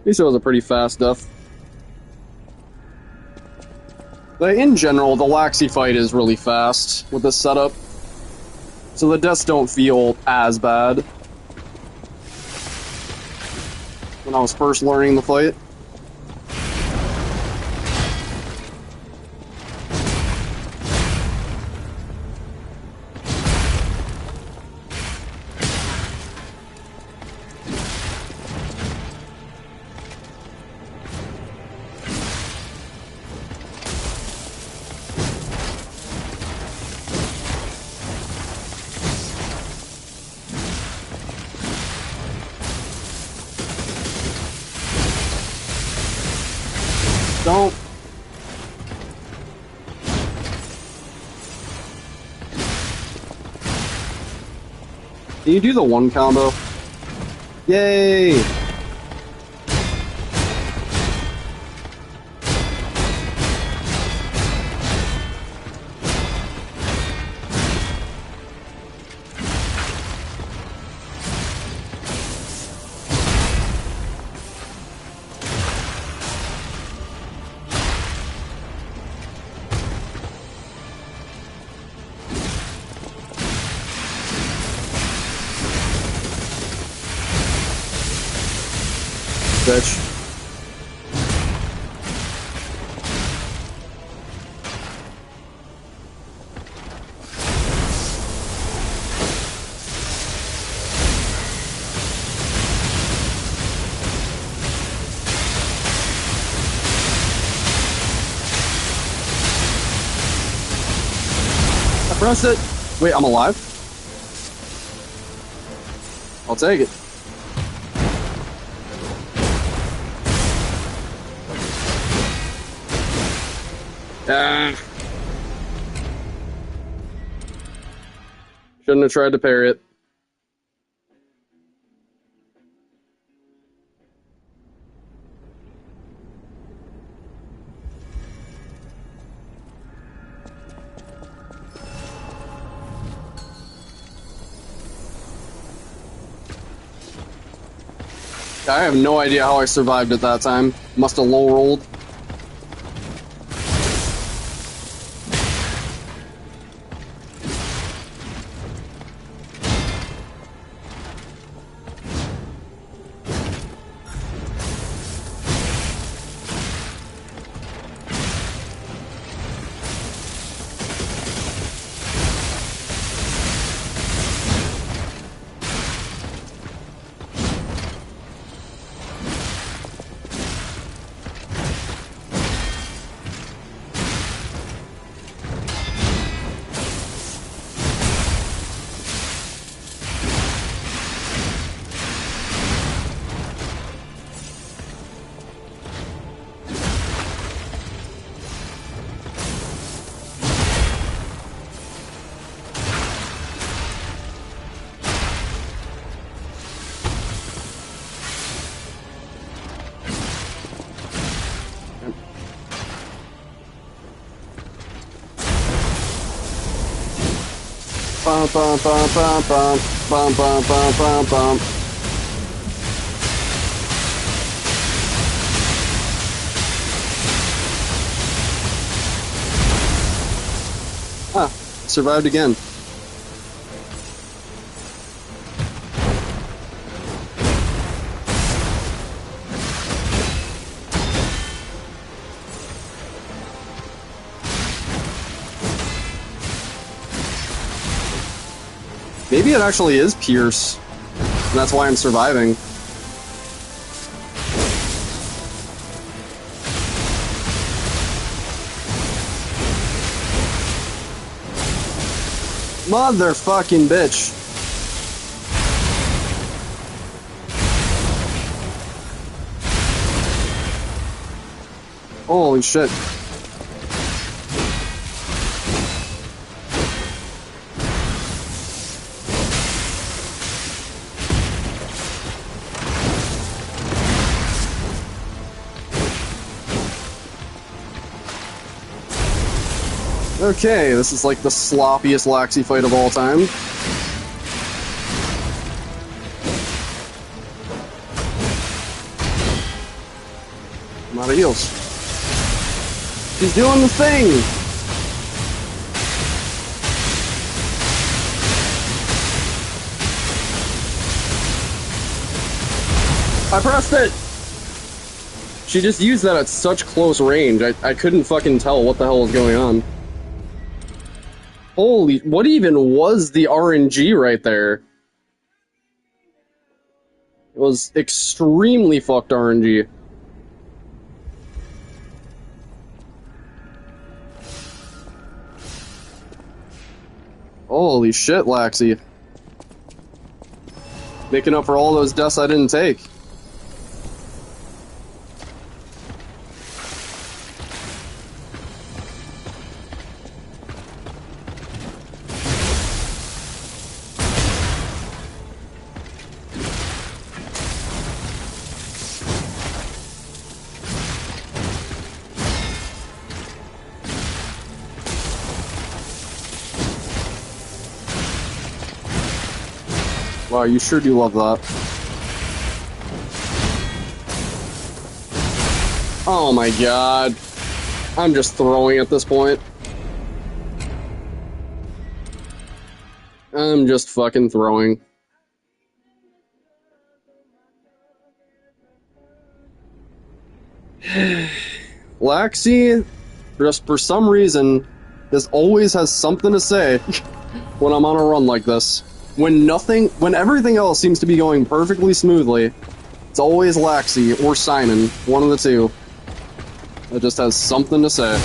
least it was a pretty fast death. But in general, the Laxi fight is really fast with this setup, so the deaths don't feel as bad. When I was first learning the fight. Don't. Can you do the one combo? Yay! Bitch. I pressed it. Wait, I'm alive? I'll take it. Shouldn't have tried to parry it. I have no idea how I survived at that time. Must have low rolled. Bum, bum, bum, bum, bum. Bum, bum, bum, bum, bum. Ah, survived again. Maybe it actually is Pierce, and that's why I'm surviving. Motherfucking bitch. Holy shit. Okay, this is like the sloppiest Laxi fight of all time. I'm out of heals. She's doing the thing! I pressed it! She just used that at such close range, I couldn't fucking tell what the hell was going on. Holy, what even was the RNG right there? It was extremely fucked RNG. Holy shit, Laxi. Making up for all those deaths I didn't take. Wow, you sure do love that. Oh my god. I'm just throwing at this point. I'm just fucking throwing. Laxi, just for some reason, always has something to say when I'm on a run like this. When everything else seems to be going perfectly smoothly, it's always Laxi or Simon, one of the two, that just has something to say.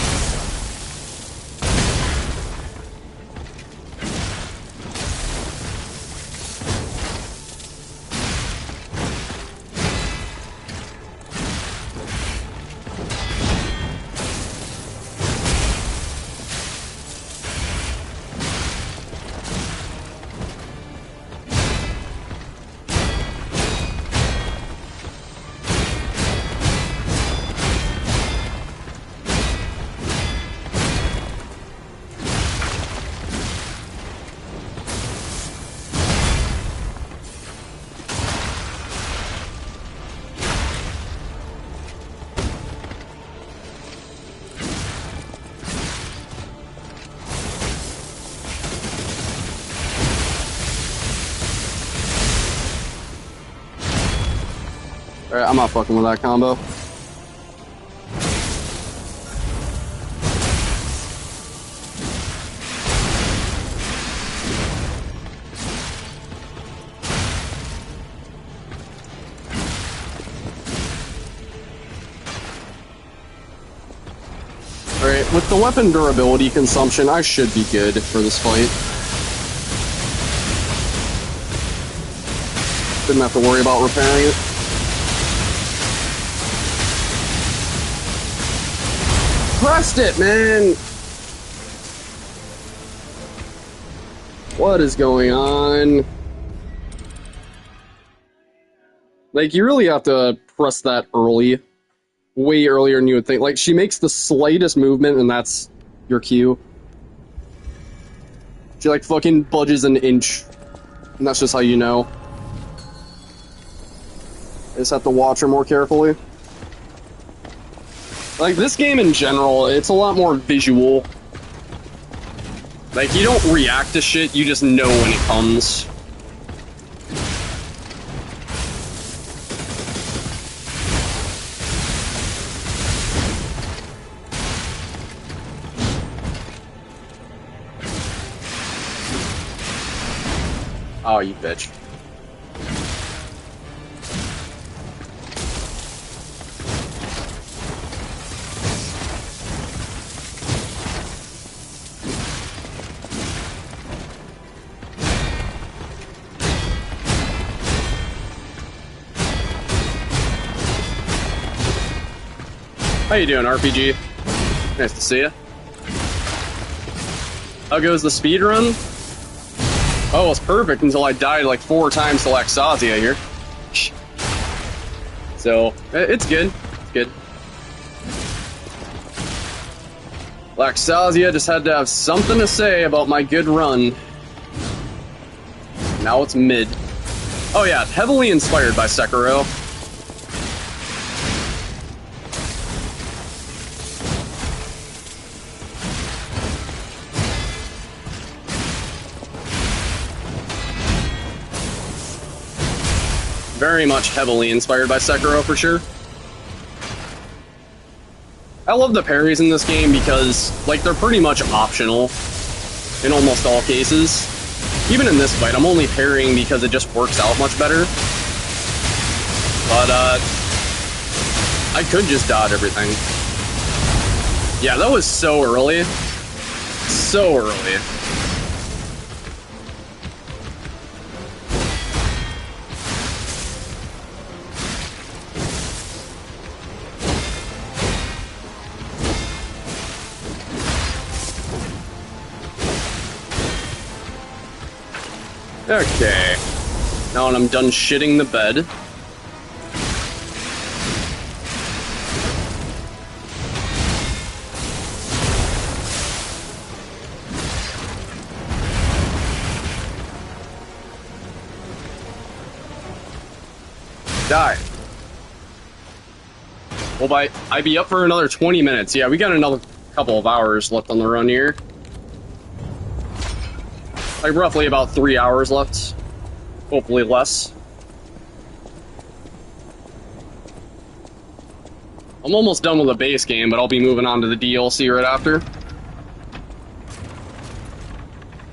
Alright, I'm not fucking with that combo. Alright, with the weapon durability consumption, I should be good for this fight. Didn't have to worry about repairing it. Pressed it, man! What is going on? Like, you really have to press that early. Way earlier than you would think. Like, she makes the slightest movement, and that's your cue. She like fucking budges an inch. And that's just how you know. I just have to watch her more carefully. Like, this game in general, it's a lot more visual. Like, you don't react to shit, you just know when it comes. Oh, you bitch. How you doing, RPG? Nice to see you. How goes the speedrun? Oh, it's perfect until I died like 4 times to Laxasia here. So, it's good. It's good. Laxasia just had to have something to say about my good run. Now it's mid. Oh yeah, heavily inspired by Sekiro. Very much heavily inspired by Sekiro, for sure. I love the parries in this game because, like, they're pretty much optional in almost all cases. Even in this fight, I'm only parrying because it just works out much better. But, I could just dodge everything. Yeah, that was so early. So early. Okay. Now when I'm done shitting the bed. Die. Well, I'd be up for another 20 minutes. Yeah, we got another couple of hours left on the run here. Like, roughly about 3 hours left. Hopefully less. I'm almost done with the base game, but I'll be moving on to the DLC right after.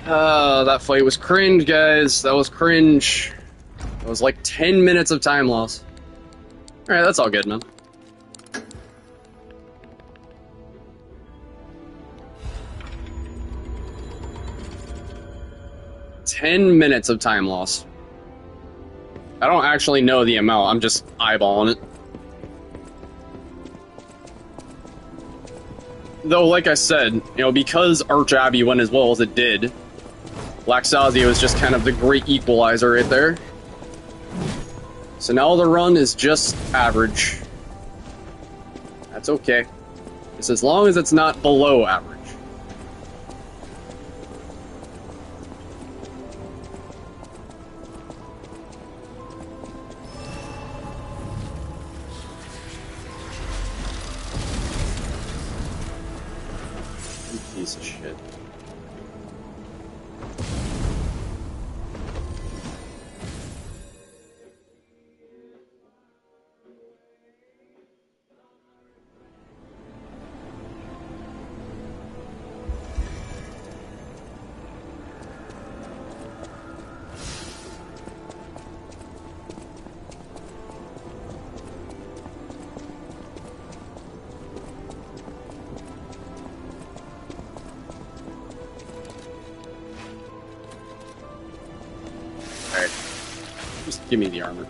That fight was cringe, guys. That was cringe. That was like 10 minutes of time loss. Alright, that's all good, man. "10 minutes of time loss." I don't actually know the amount, I'm just eyeballing it. Though, like I said, you know, because Arch Abbey went as well as it did, Laxasia was just kind of the great equalizer right there. So now the run is just average. That's okay. Just as long as it's not below average. Piece of shit. Alright. Just give me the armor.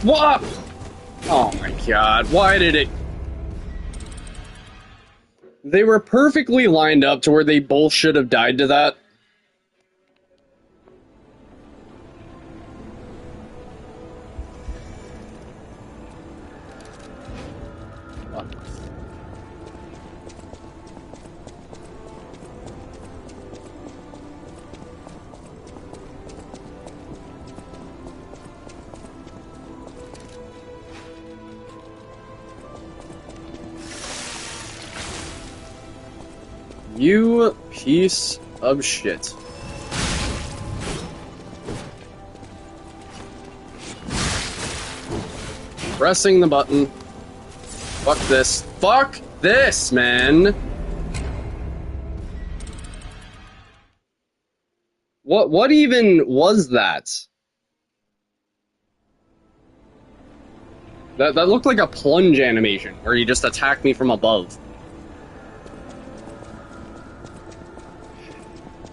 What? Oh my god, why did it... They were perfectly lined up to where they both should have died to that. Fuck. You piece of shit. Pressing the button. Fuck this. Fuck this, man! What even was that? That looked like a plunge animation, where he just attacked me from above.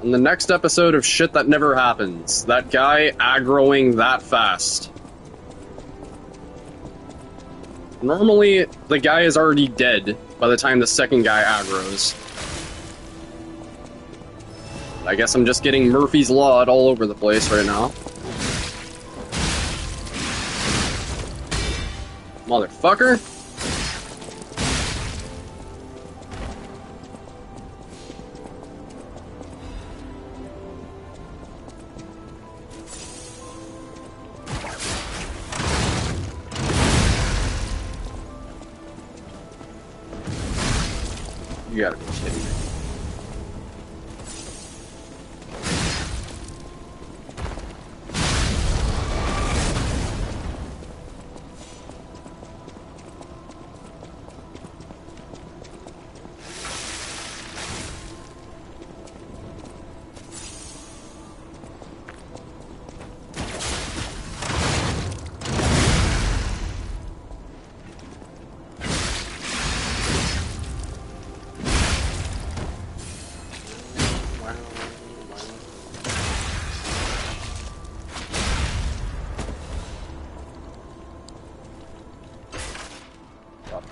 On the next episode of Shit That Never Happens, that guy aggroing that fast. Normally, the guy is already dead by the time the second guy aggroes. I guess I'm just getting Murphy's Law all over the place right now. Motherfucker! You gotta be kidding me.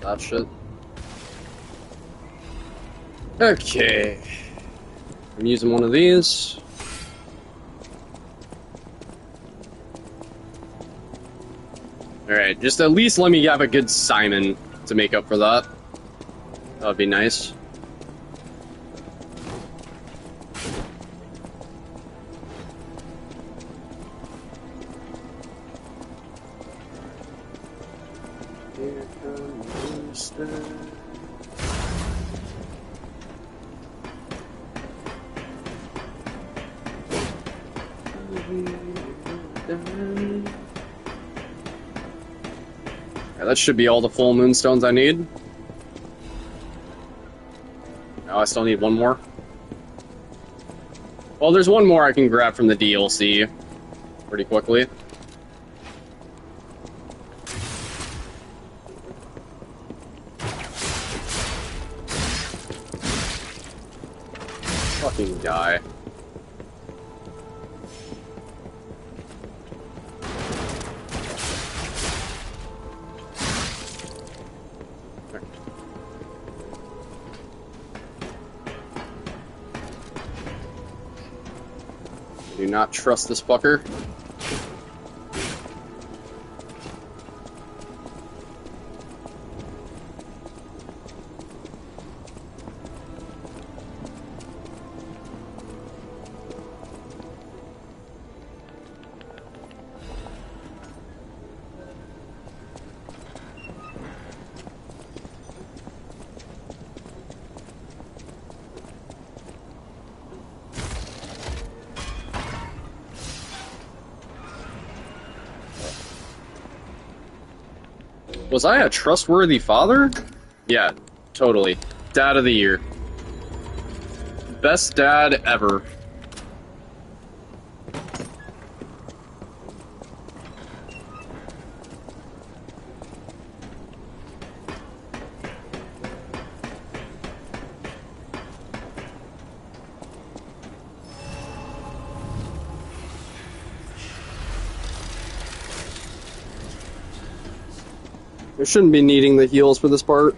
That shit. Okay. I'm using one of these. Alright, just at least let me have a good Simon to make up for that. That would be nice. That should be all the full moonstones I need. Oh, I still need one more. Well, there's one more I can grab from the DLC pretty quickly. Fucking die. Do not trust this fucker. Was I a trustworthy father? Yeah, totally. Dad of the year. Best dad ever. I shouldn't be needing the heals for this part.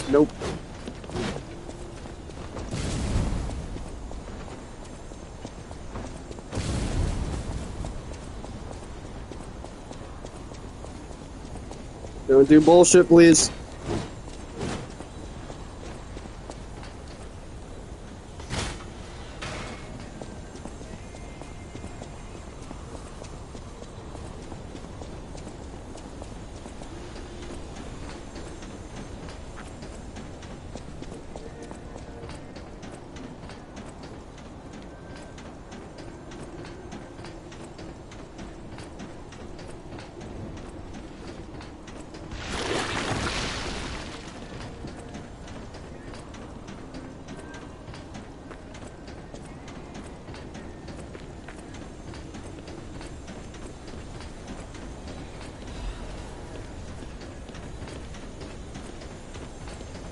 Nope. Don't do bullshit, please.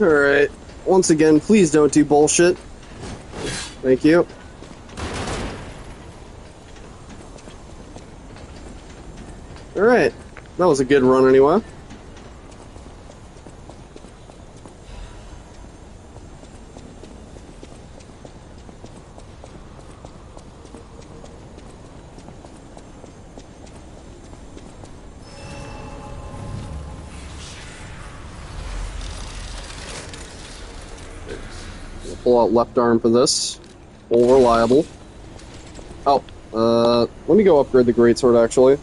Alright. Once again, please don't do bullshit. Thank you. Alright. That was a good run anyway. Pull out left arm for this. Full reliable. Oh, let me go upgrade the greatsword actually.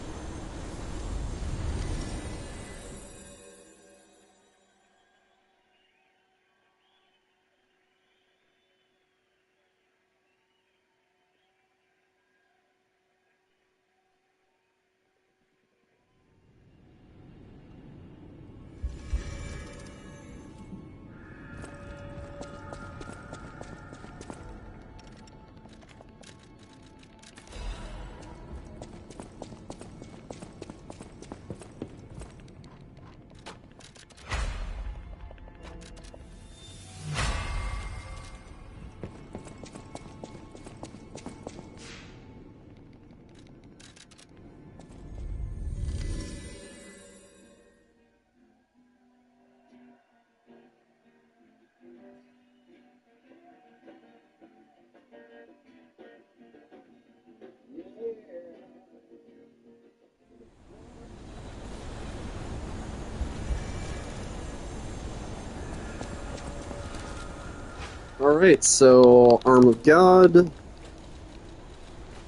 Alright, so Arm of God,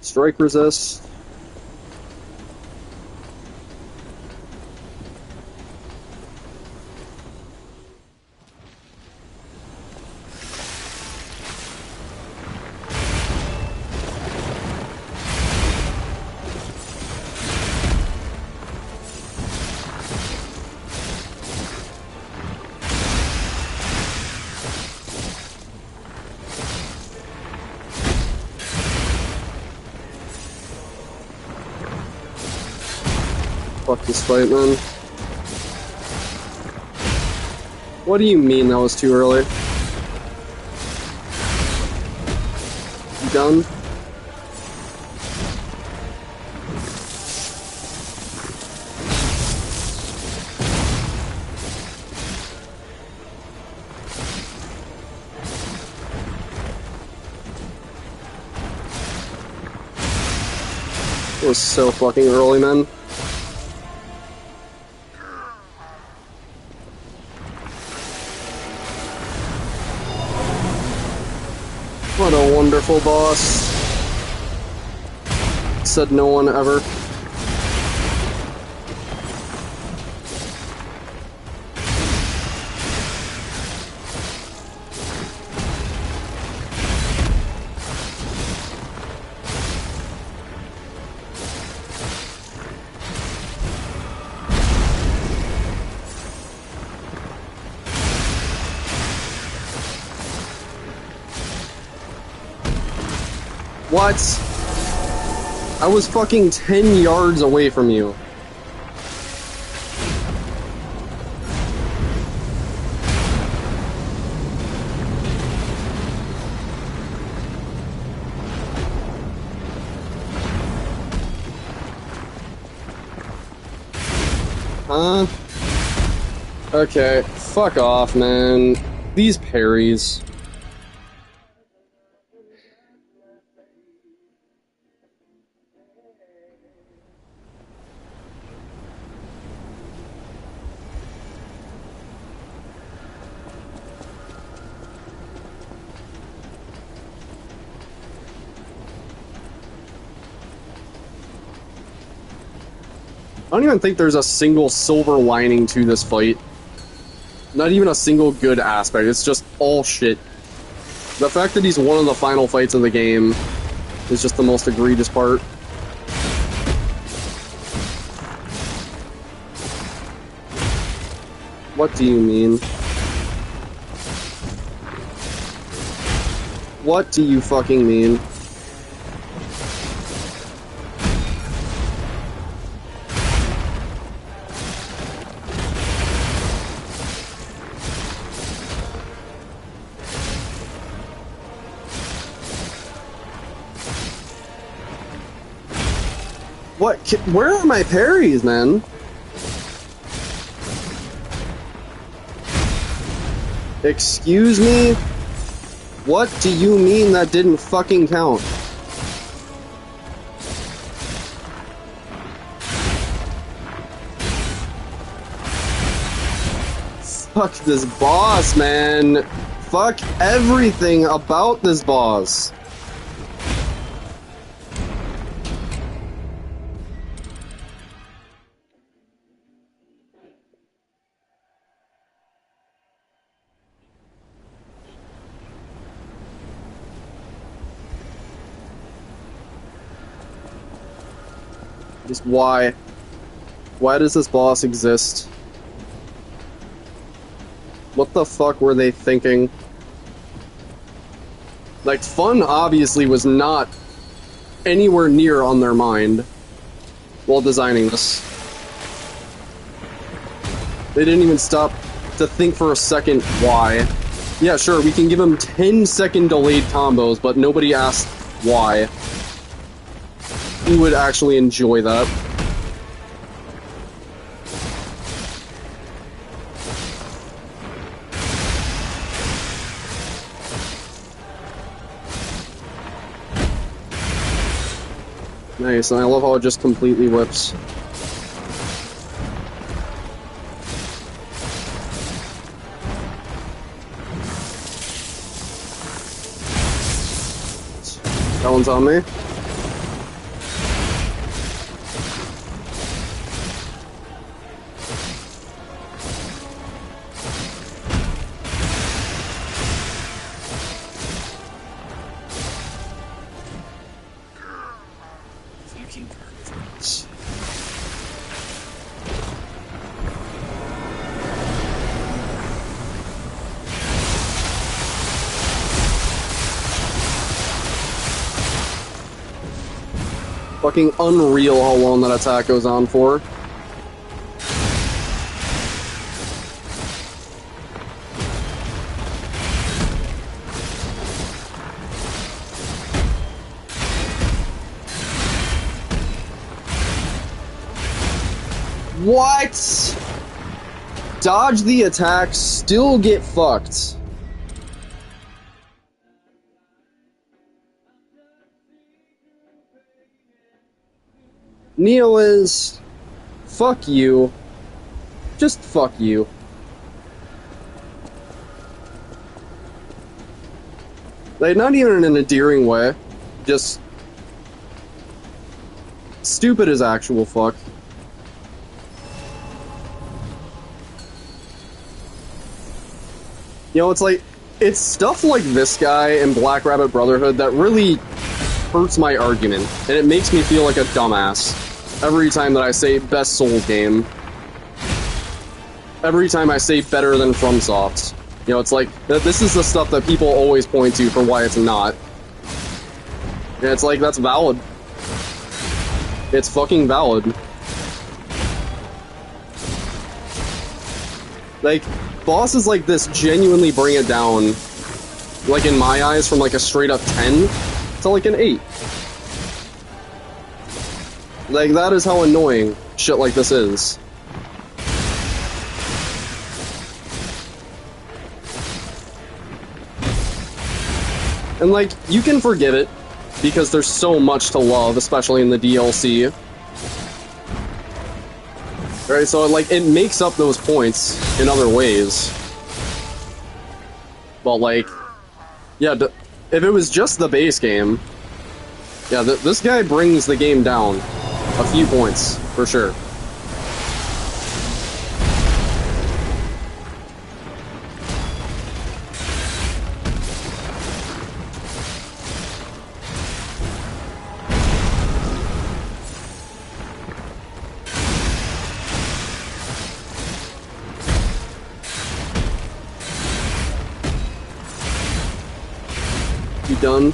Strike Resist. Fuck this fight, man. What do you mean that was too early? You done? It was so fucking early, man. What a wonderful boss. Said no one ever. What? I was fucking 10 yards away from you. Huh? Okay, fuck off, man. These parries. don't even think there's a single silver lining to this fight. Not even a single good aspect. It's just all shit. The fact that he's one of the final fights of the game is just the most egregious part. What do you mean? What do you fucking mean? What? Where are my parries, man? Excuse me? What do you mean that didn't fucking count? Fuck this boss, man. Fuck everything about this boss. Just why? Why does this boss exist? What the fuck were they thinking? Like, fun obviously was not anywhere near on their mind while designing this. They didn't even stop to think for a second why. Yeah, sure, we can give them 10-second delayed combos, but nobody asked why. Who would actually enjoy that? Nice, and I love how it just completely whips. That one's on me. Fucking unreal how long that attack goes on for. What? Dodge the attack, still get fucked. Neo is... fuck you. Just fuck you. Like, not even in an endearing way. Just... stupid as actual fuck. You know, it's like... it's stuff like this guy in Black Rabbit Brotherhood that really hurts my argument, and it makes me feel like a dumbass every time that I say best Souls game. Every time I say better than FromSoft. You know, it's like, this is the stuff that people always point to for why it's not. And it's like, that's valid. It's fucking valid. Like, bosses like this genuinely bring it down, like in my eyes, from like a straight up 10 to like an 8. Like, that is how annoying shit like this is. And like, you can forgive it, because there's so much to love, especially in the DLC. Right, so like, it makes up those points in other ways. But like, yeah, if it was just the base game, yeah, this guy brings the game down a few points, for sure. You done?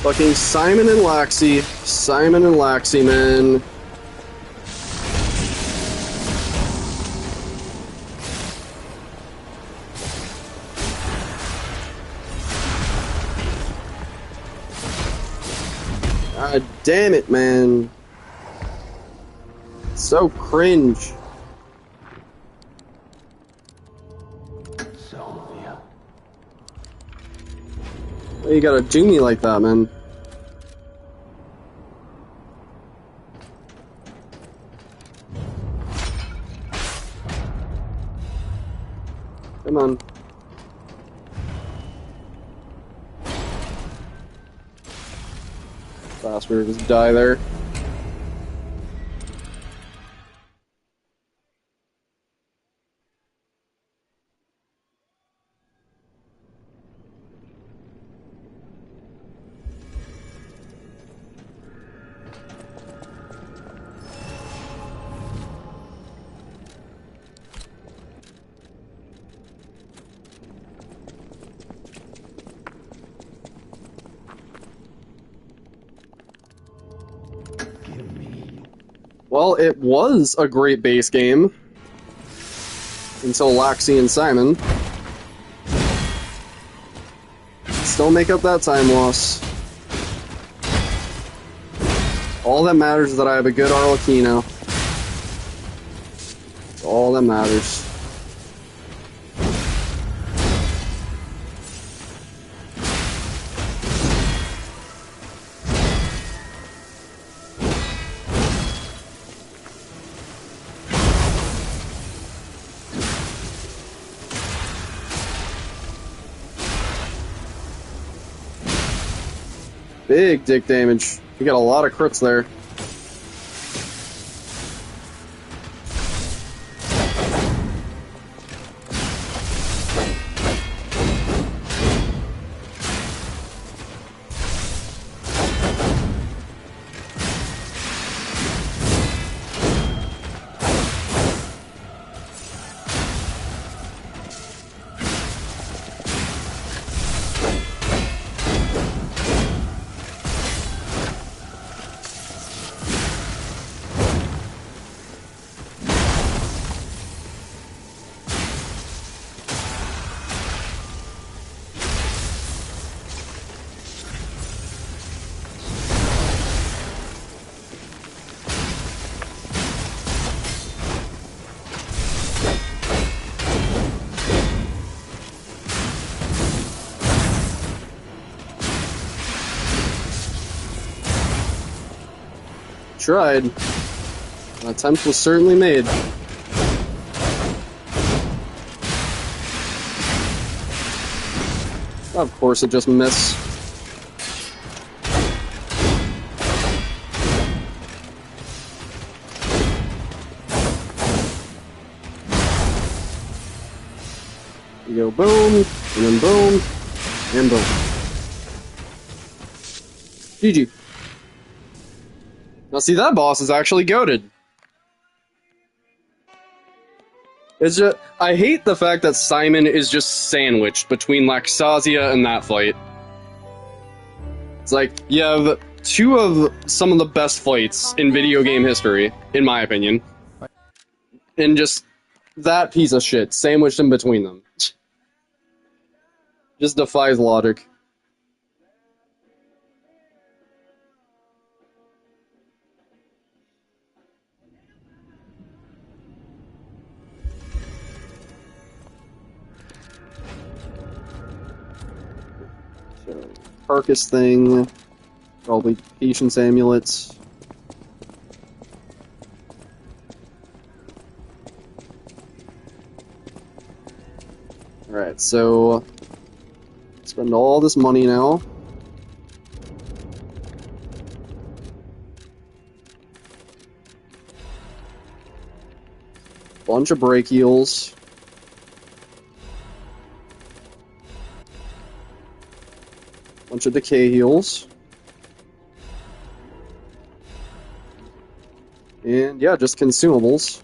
Fucking Simon and Laxi. Simon and Laxi, man. God damn it, man. So cringe. Why you gotta do me like that, man? Come on. Bastard, just die there. Well, it was a great base game. Until Laxi and Simon. Still make up that time loss. All that matters is that I have a good Arlecchino. That's all that matters. Big dick damage. We got a lot of crits there. Tried. An attempt was certainly made. Of course it just missed. You go boom, and then boom, and boom. GG. Now see, that boss is actually goated. It's just, I hate the fact that Simon is just sandwiched between Laxasia and that fight. It's like, you have two of some of the best fights in video game history, in my opinion. And just, that piece of shit sandwiched in between them. Just defies logic. So, carcass thing, probably patience amulets. Alright, so spend all this money now. Bunch of brachials. Bunch of decay heals. And yeah, just consumables.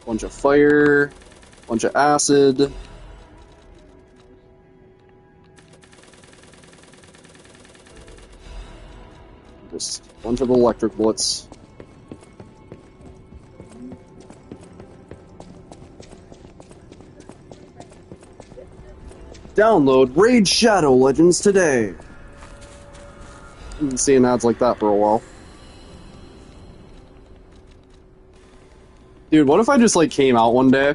Bunch of fire. Bunch of acid. Just a bunch of electric bullets. Download Raid Shadow Legends today. I've been seeing ads like that for a while. Dude, what if I just like came out one day?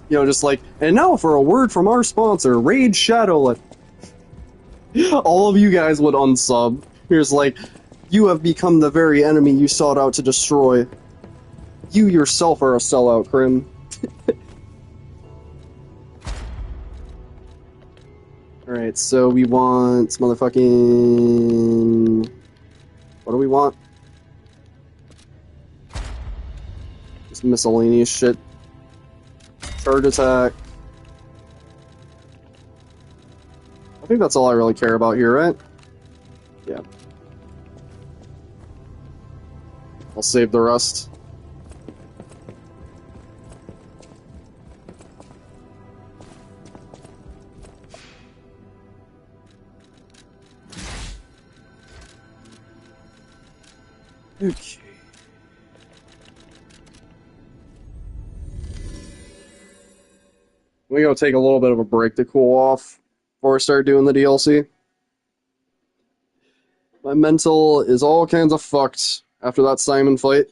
You know, just like, and now for a word from our sponsor, Raid Shadow Legends. All of you guys would unsub. Here's like, you have become the very enemy you sought out to destroy. You yourself are a sellout, Krim. Alright, so we want motherfucking... What do we want? Just miscellaneous shit. Charge attack. I think that's all I really care about here, right? Yeah. I'll save the rest. Okay. We gotta take a little bit of a break to cool off before I start doing the DLC. My mental is all kinds of fucked after that Simon fight.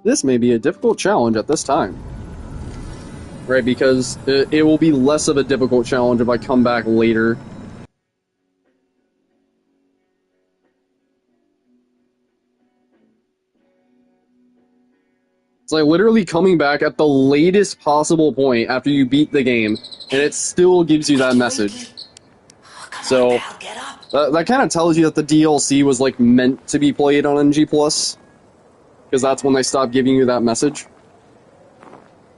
This may be a difficult challenge at this time. Right, because it will be less of a difficult challenge if I come back later. It's like literally coming back at the latest possible point after you beat the game, and it still gives you that message. So, that kind of tells you that the DLC was like meant to be played on NG+, because that's when they stopped giving you that message.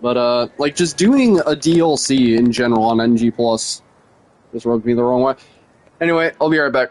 But, like, just doing a DLC in general on NG+, just rubbed me the wrong way. Anyway, I'll be right back.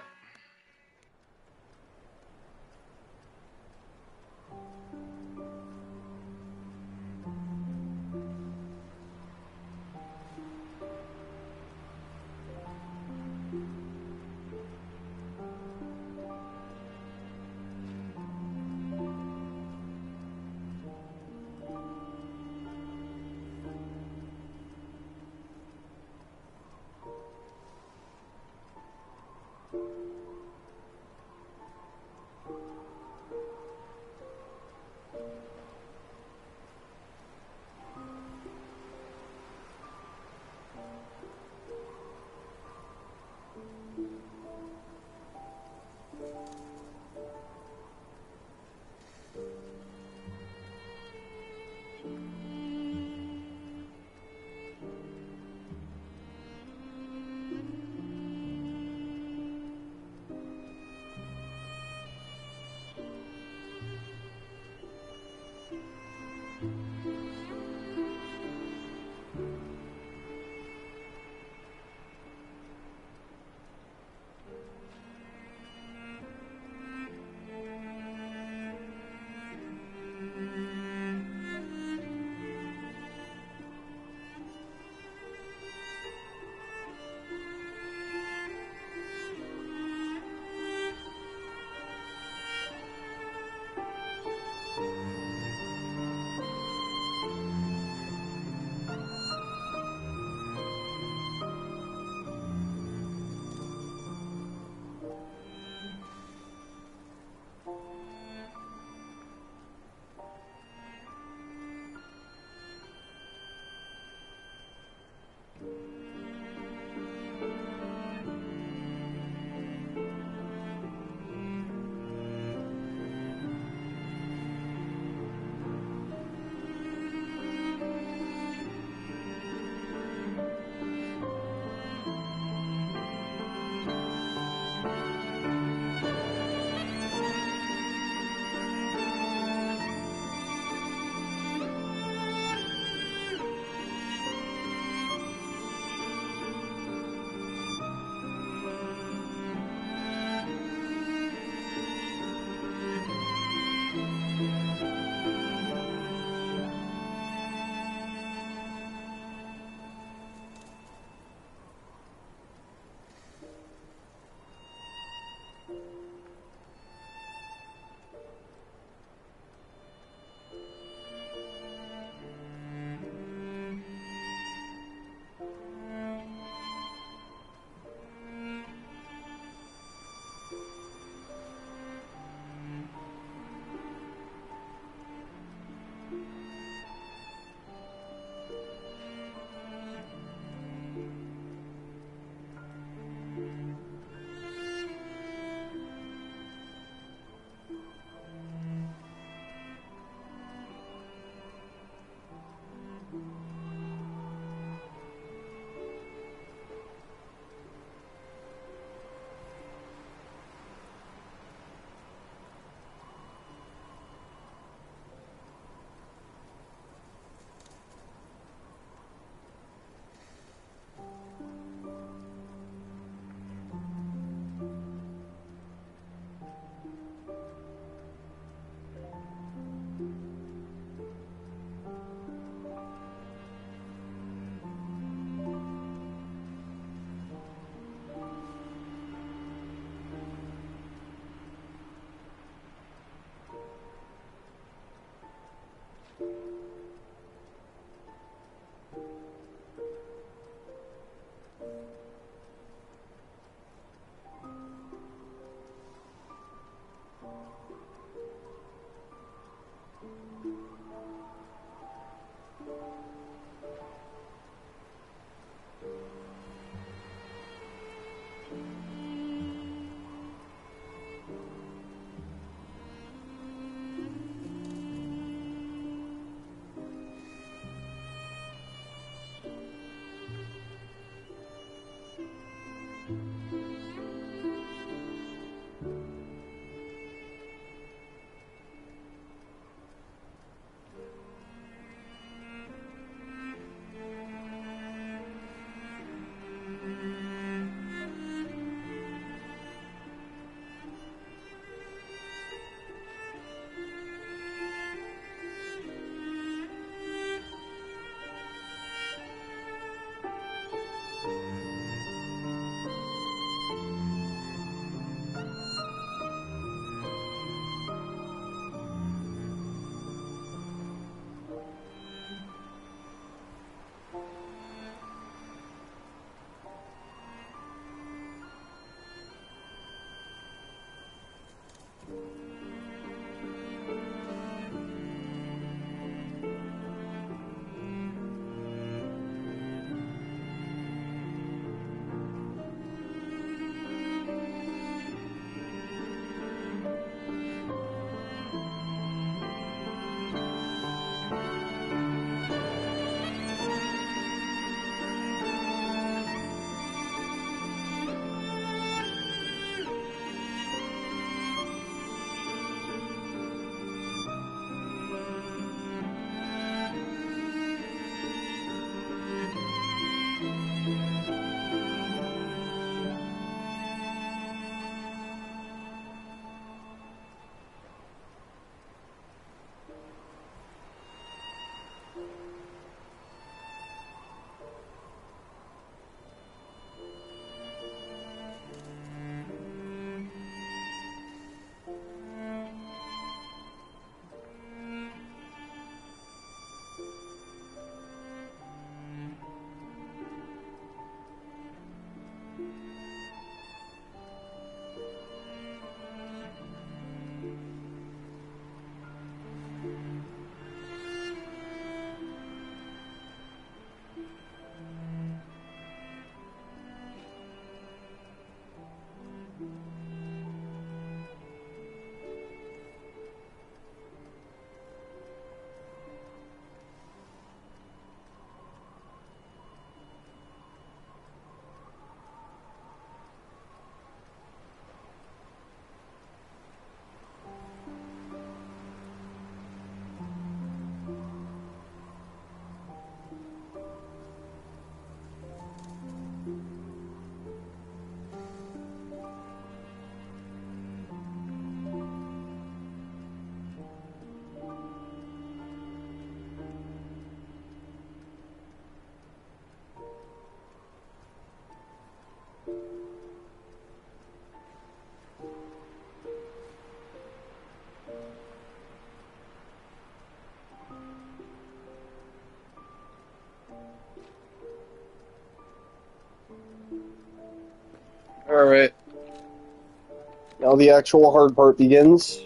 Now the actual hard part begins.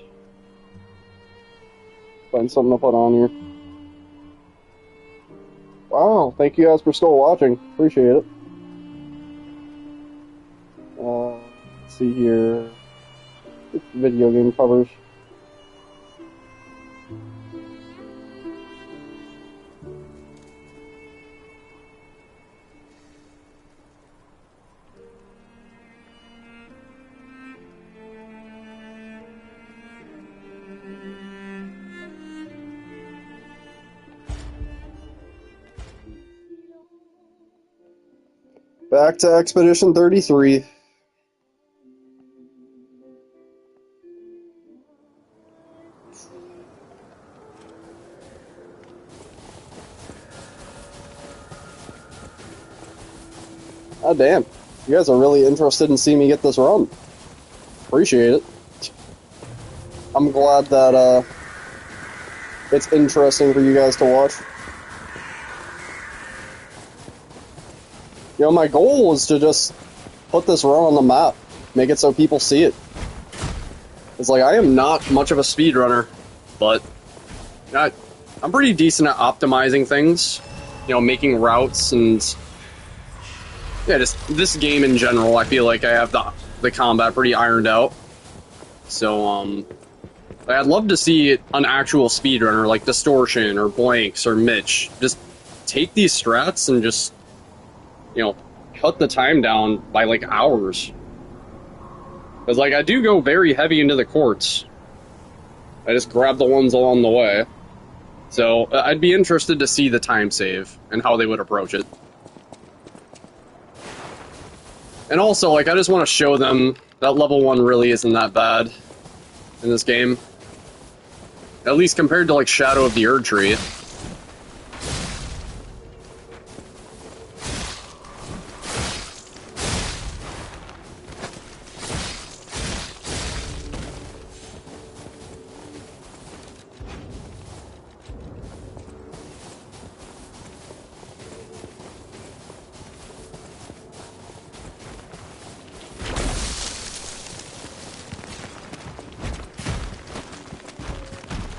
Find something to put on here. Wow, thank you guys for still watching. Appreciate it. Let's see here. Video game covers. Back to Expedition 33. Oh, damn. You guys are really interested in seeing me get this run. Appreciate it. I'm glad that, it's interesting for you guys to watch. You know, my goal was to just put this run on the map. Make it so people see it. It's like, I am not much of a speedrunner, but I'm pretty decent at optimizing things. You know, making routes and... yeah, just this game in general, I feel like I have the combat pretty ironed out. So, I'd love to see an actual speedrunner like Distortion or Blanks or Mitch just take these strats and just, you know, cut the time down by like hours. Because, like, I do go very heavy into the courts. I just grab the ones along the way. So, I'd be interested to see the time save and how they would approach it. And also, like, I just want to show them that level 1 really isn't that bad in this game. At least compared to, like, Shadow of the Erdtree.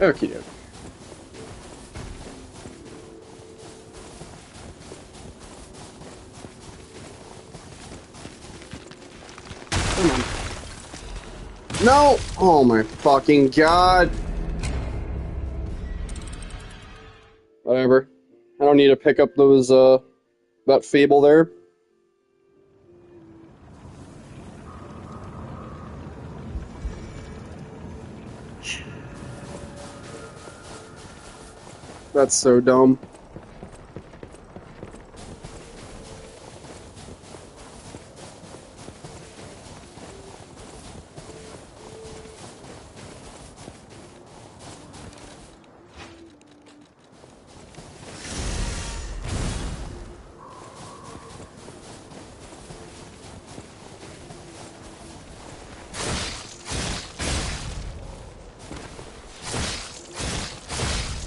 Okie doke. Come on. No! Oh my fucking god! Whatever. I don't need to pick up those, that Fable there. That's so dumb.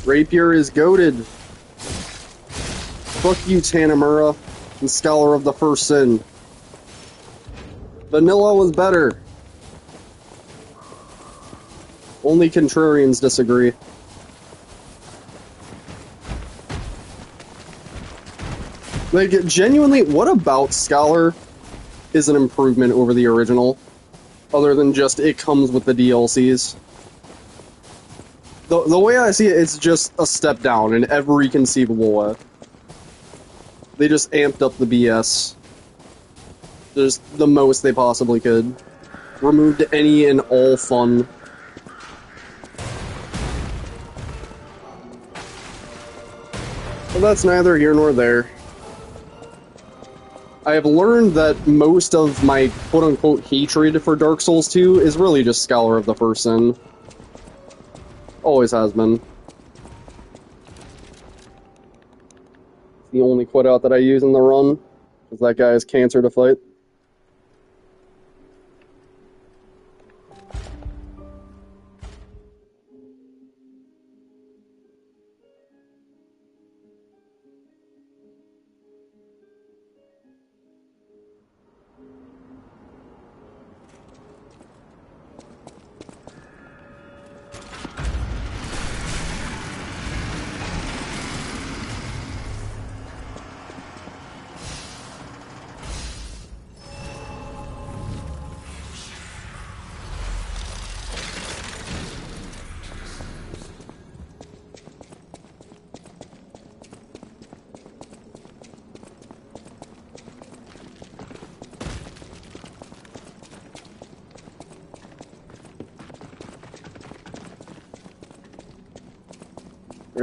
Rapier is goated. Fuck you, Tanamura, and Scholar of the First Sin. Vanilla was better. Only contrarians disagree. Like, genuinely, what about Scholar is an improvement over the original? Other than just, it comes with the DLCs. The way I see it, it's just a step down in every conceivable way. They just amped up the BS. Just the most they possibly could. Removed any and all fun. But that's neither here nor there. I have learned that most of my quote-unquote hatred for Dark Souls 2 is really just Scholar of the First Sin. Always has been. It's the only quit out that I use in the run, because that guy has cancer to fight.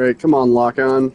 Alright, come on, lock on.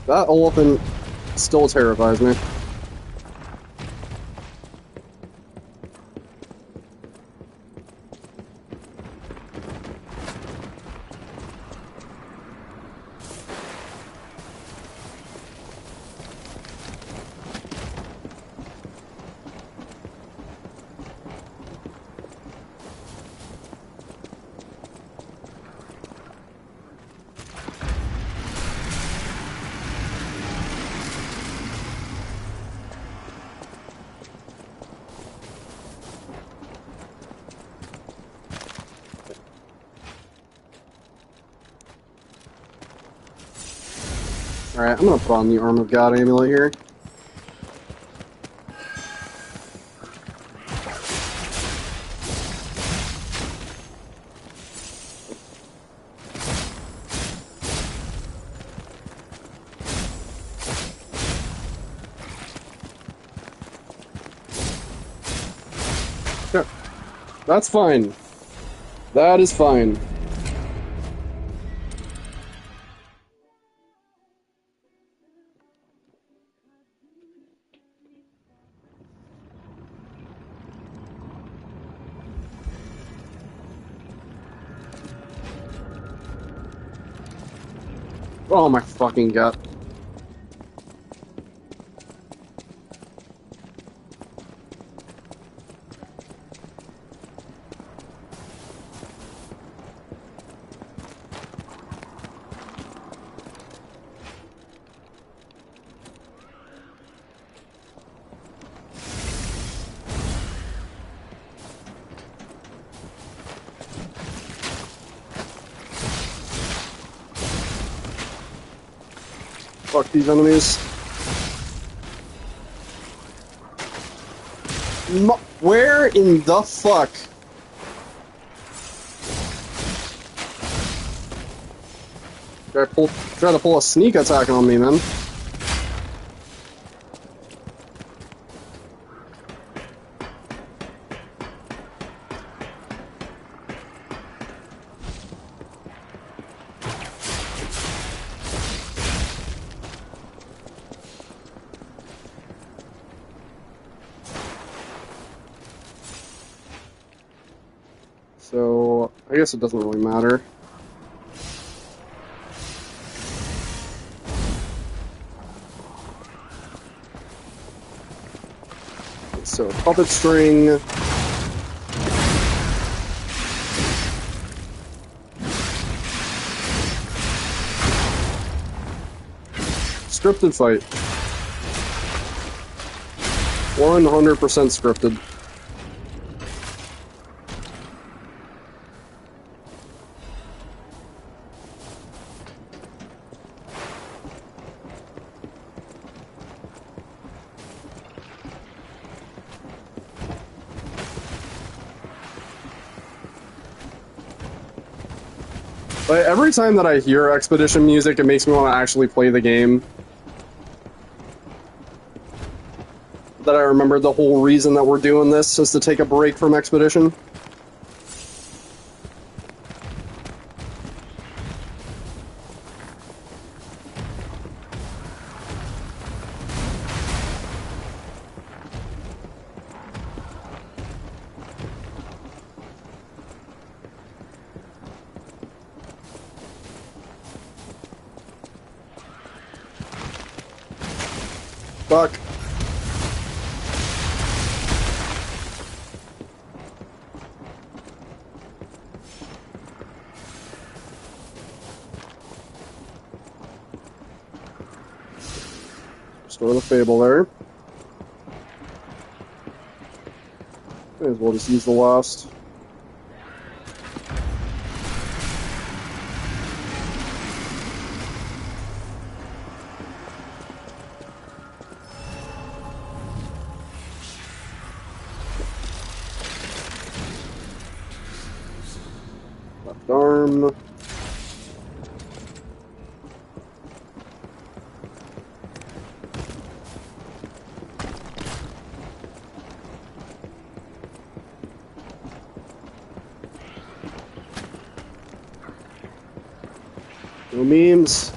That elephant still terrifies me. Alright, I'm gonna put on the Arm of God amulet here. Sure. That's fine. That is fine. Oh my fucking god. Fuck these enemies. Where in the fuck? Try to pull a sneak attack on me, man. So, I guess it doesn't really matter. So, puppet string. Scripted fight. 100% scripted. But every time that I hear Expedition music, it makes me want to actually play the game. that I remembered the whole reason that we're doing this is to take a break from Expedition. Fuck. Restore the Fable there. May as well just use the last. Left arm. No memes.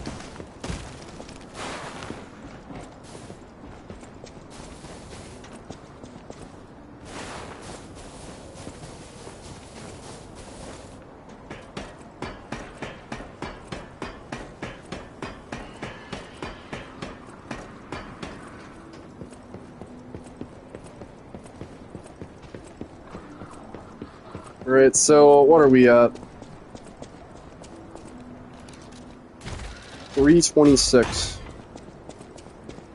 Alright, so what are we at? 3:26.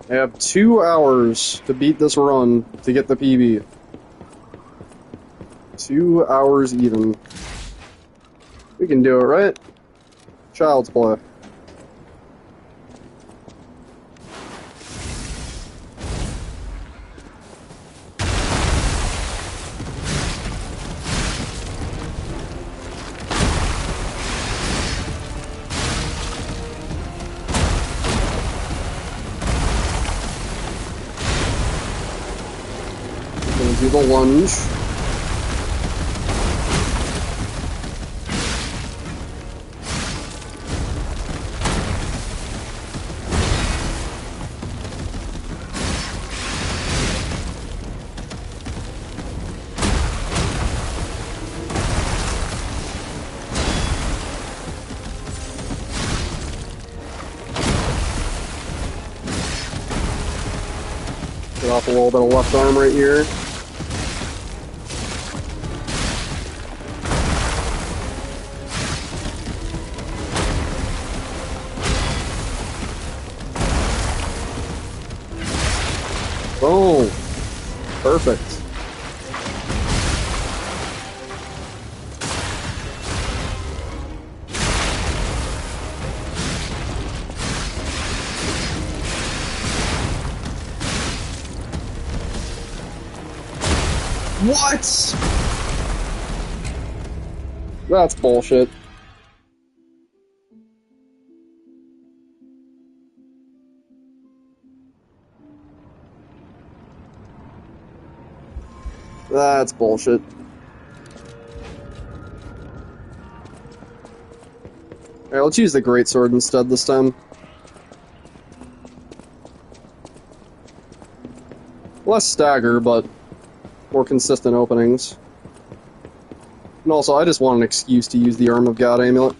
I have 2 hours to beat this run to get the PB. 2 hours even. We can do it, right? Child's play. Gonna do the lunge. Get off a little bit of left arm right here. Boom. Perfect. What? That's bullshit. That's bullshit. Alright, let's use the greatsword instead this time. Less stagger, but more consistent openings. And also, I just want an excuse to use the Arm of God amulet.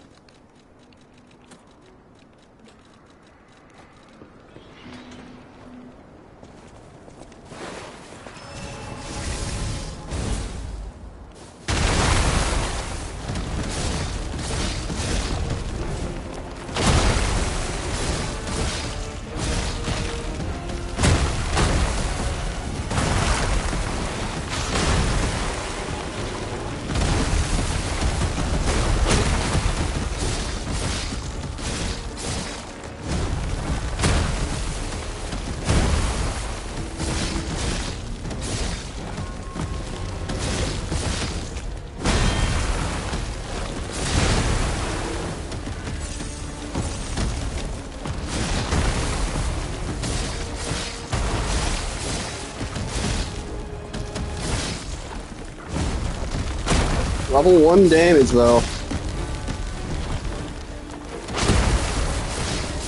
Level 1 damage, though.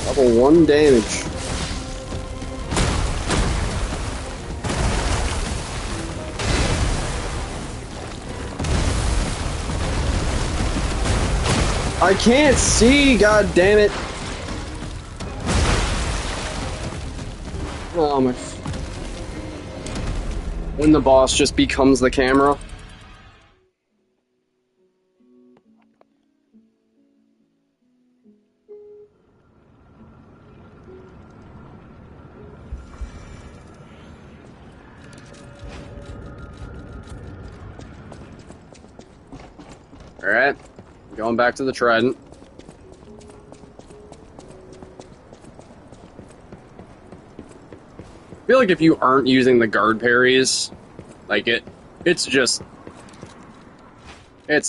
Level 1 damage. I can't see, god damn it. Oh my. When the boss just becomes the camera. Alright, going back to the trident. I feel like if you aren't using the guard parries, like it's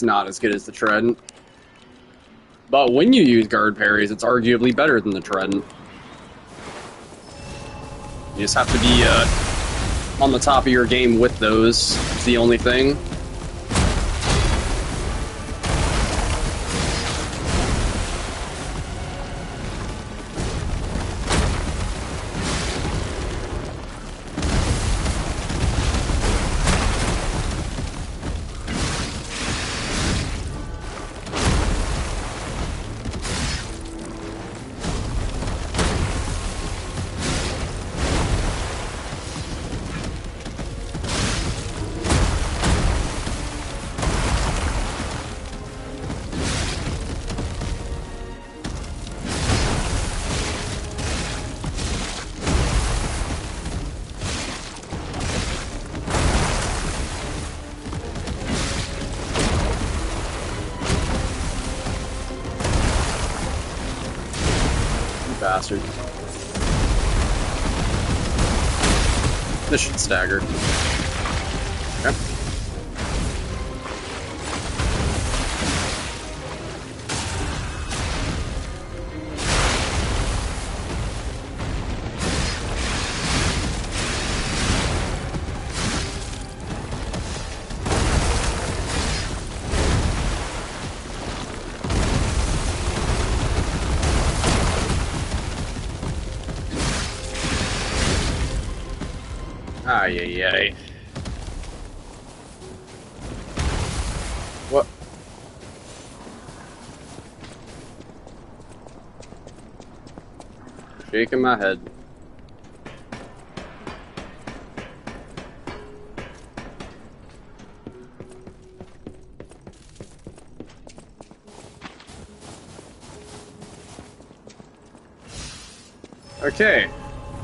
not as good as the trident. But when you use guard parries, it's arguably better than the trident. You just have to be on the top of your game with those. It's the only thing. Bastard. This should stagger. Okay. Ay, ay, ay. What? Shaking my head. Okay.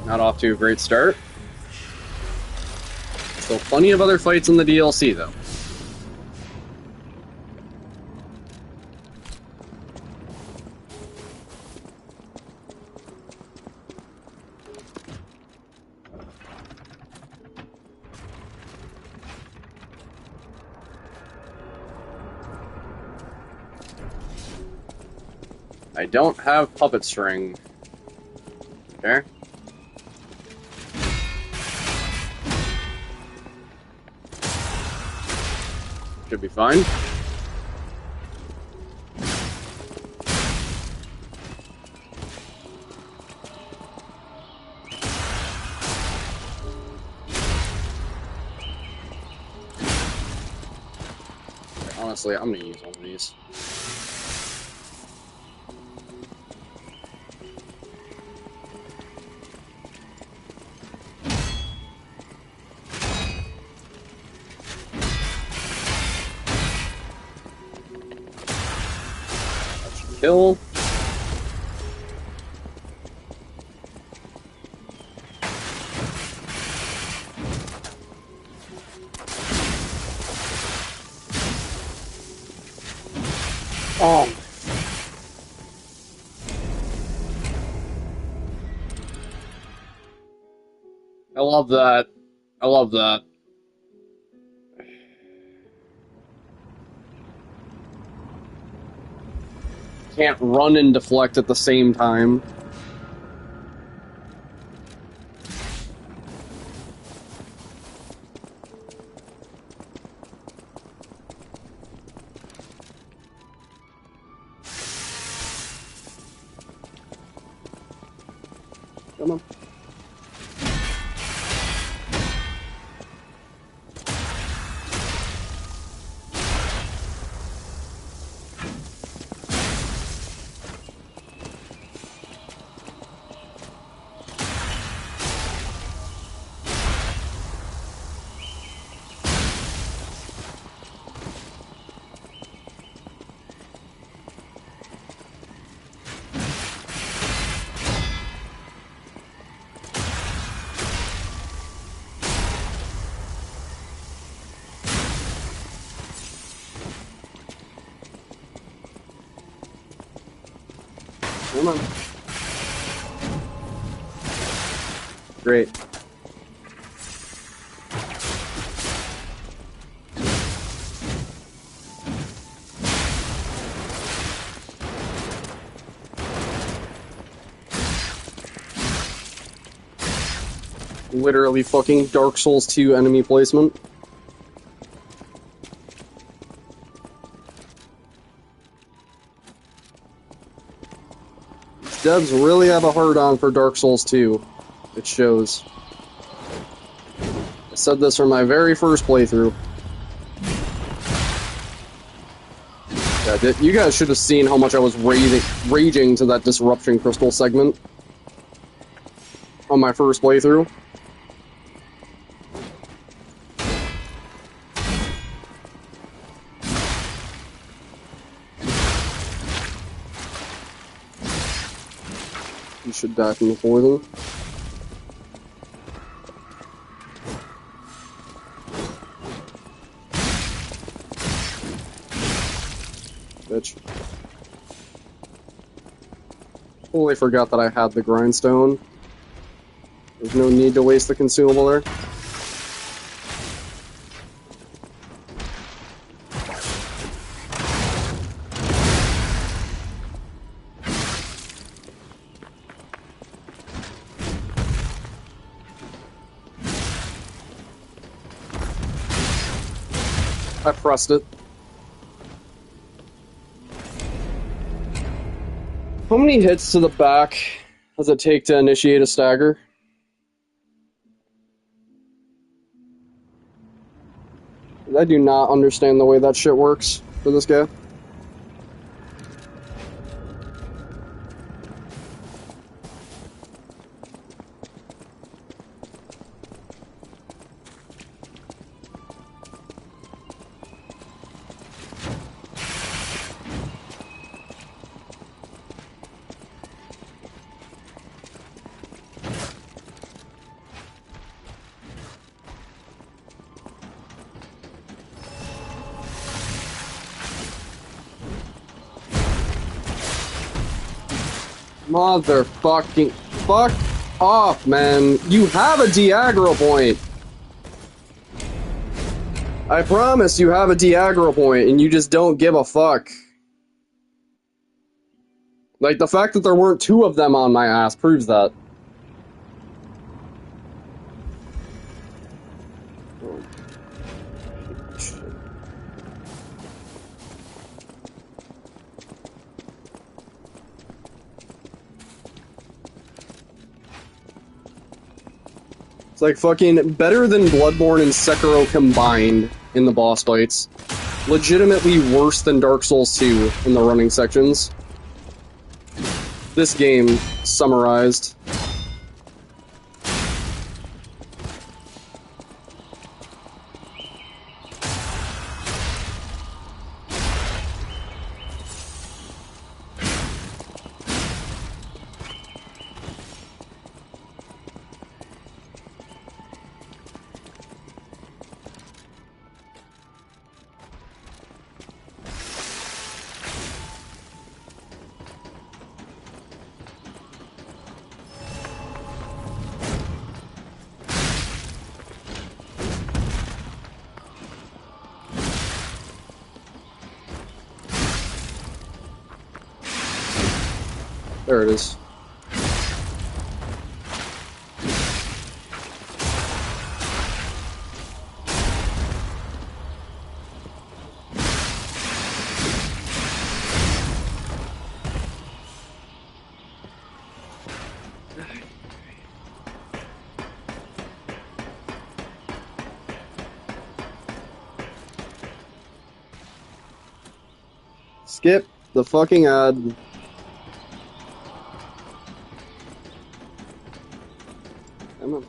Not off to a great start. Still plenty of other fights in the DLC, though. I don't have puppet string. Okay. Should be fine. Honestly, I'm gonna use one of these. Kill. Oh. I love that. I love that. Can't run and deflect at the same time. Come on. Come on. Great. Literally fucking Dark Souls 2 enemy placement. Devs really have a hard-on for Dark Souls 2. It shows. I said this from my very first playthrough. Yeah, you guys should have seen how much I was raging to that Disruption Crystal segment on my first playthrough. You should die from the poison. Bitch. Totally forgot that I had the grindstone. There's no need to waste the consumable there. I pressed it. How many hits to the back does it take to initiate a stagger? I do not understand the way that shit works for this guy. Motherfucking fuck off, man. You have a de-aggro point. I promise you have a de-aggro point and you just don't give a fuck. Like, the fact that there weren't two of them on my ass proves that. It's like fucking better than Bloodborne and Sekiro combined in the boss fights. Legitimately worse than Dark Souls 2 in the running sections. This game summarized. There it is. Skip the fucking ad. Come on.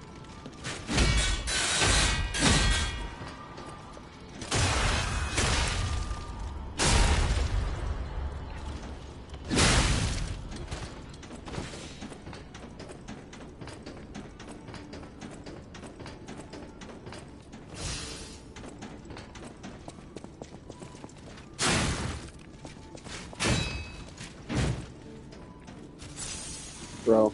Bro.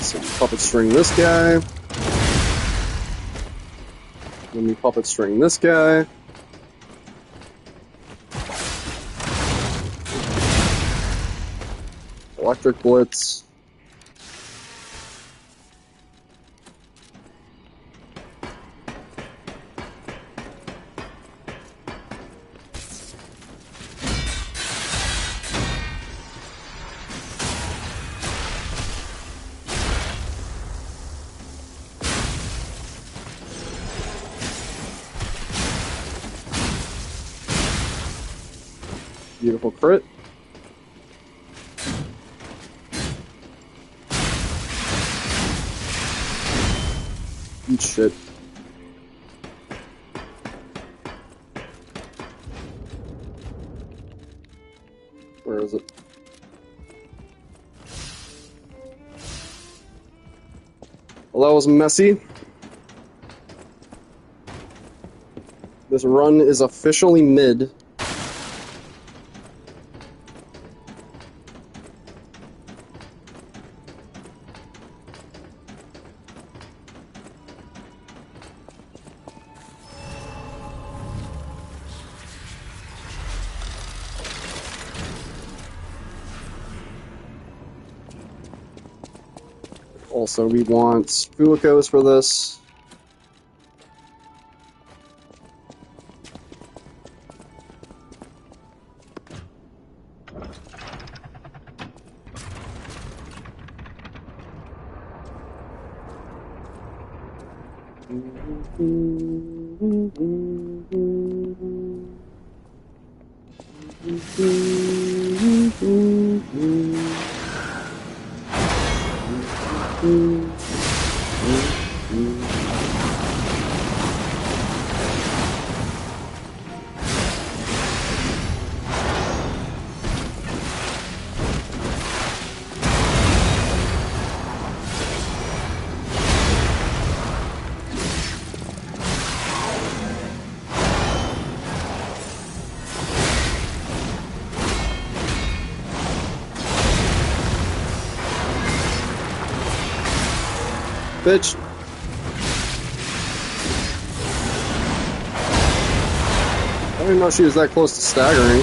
So puppet string this guy. Let me puppet string this guy. Electric Blitz. Beautiful crit. Eat shit. Where is it? Well, that was messy. This run is officially mid. Also, we want Fulicos for this. Bitch. I didn't know she was that close to staggering.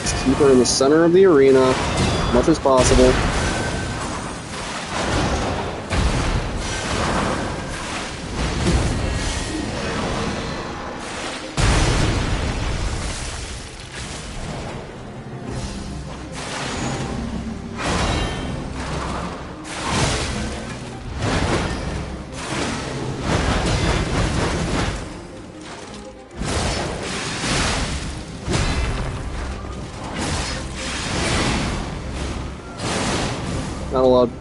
Just keep her in the center of the arena as much as possible. Not allowed.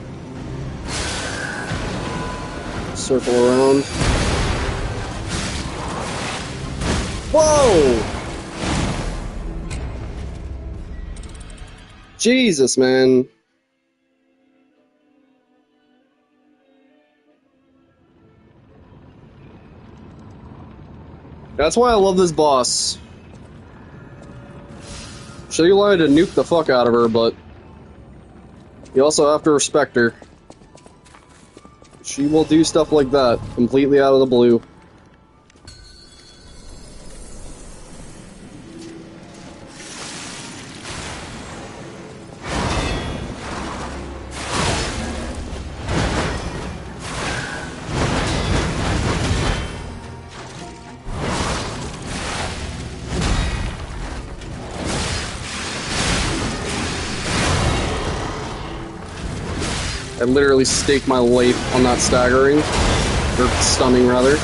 Circle around. Whoa! Jesus, man. That's why I love this boss. Sure, you wanted to nuke the fuck out of her, but You also have to respect her. She will do stuff like that, completely out of the blue. I literally staked my life on that staggering, or stunning rather.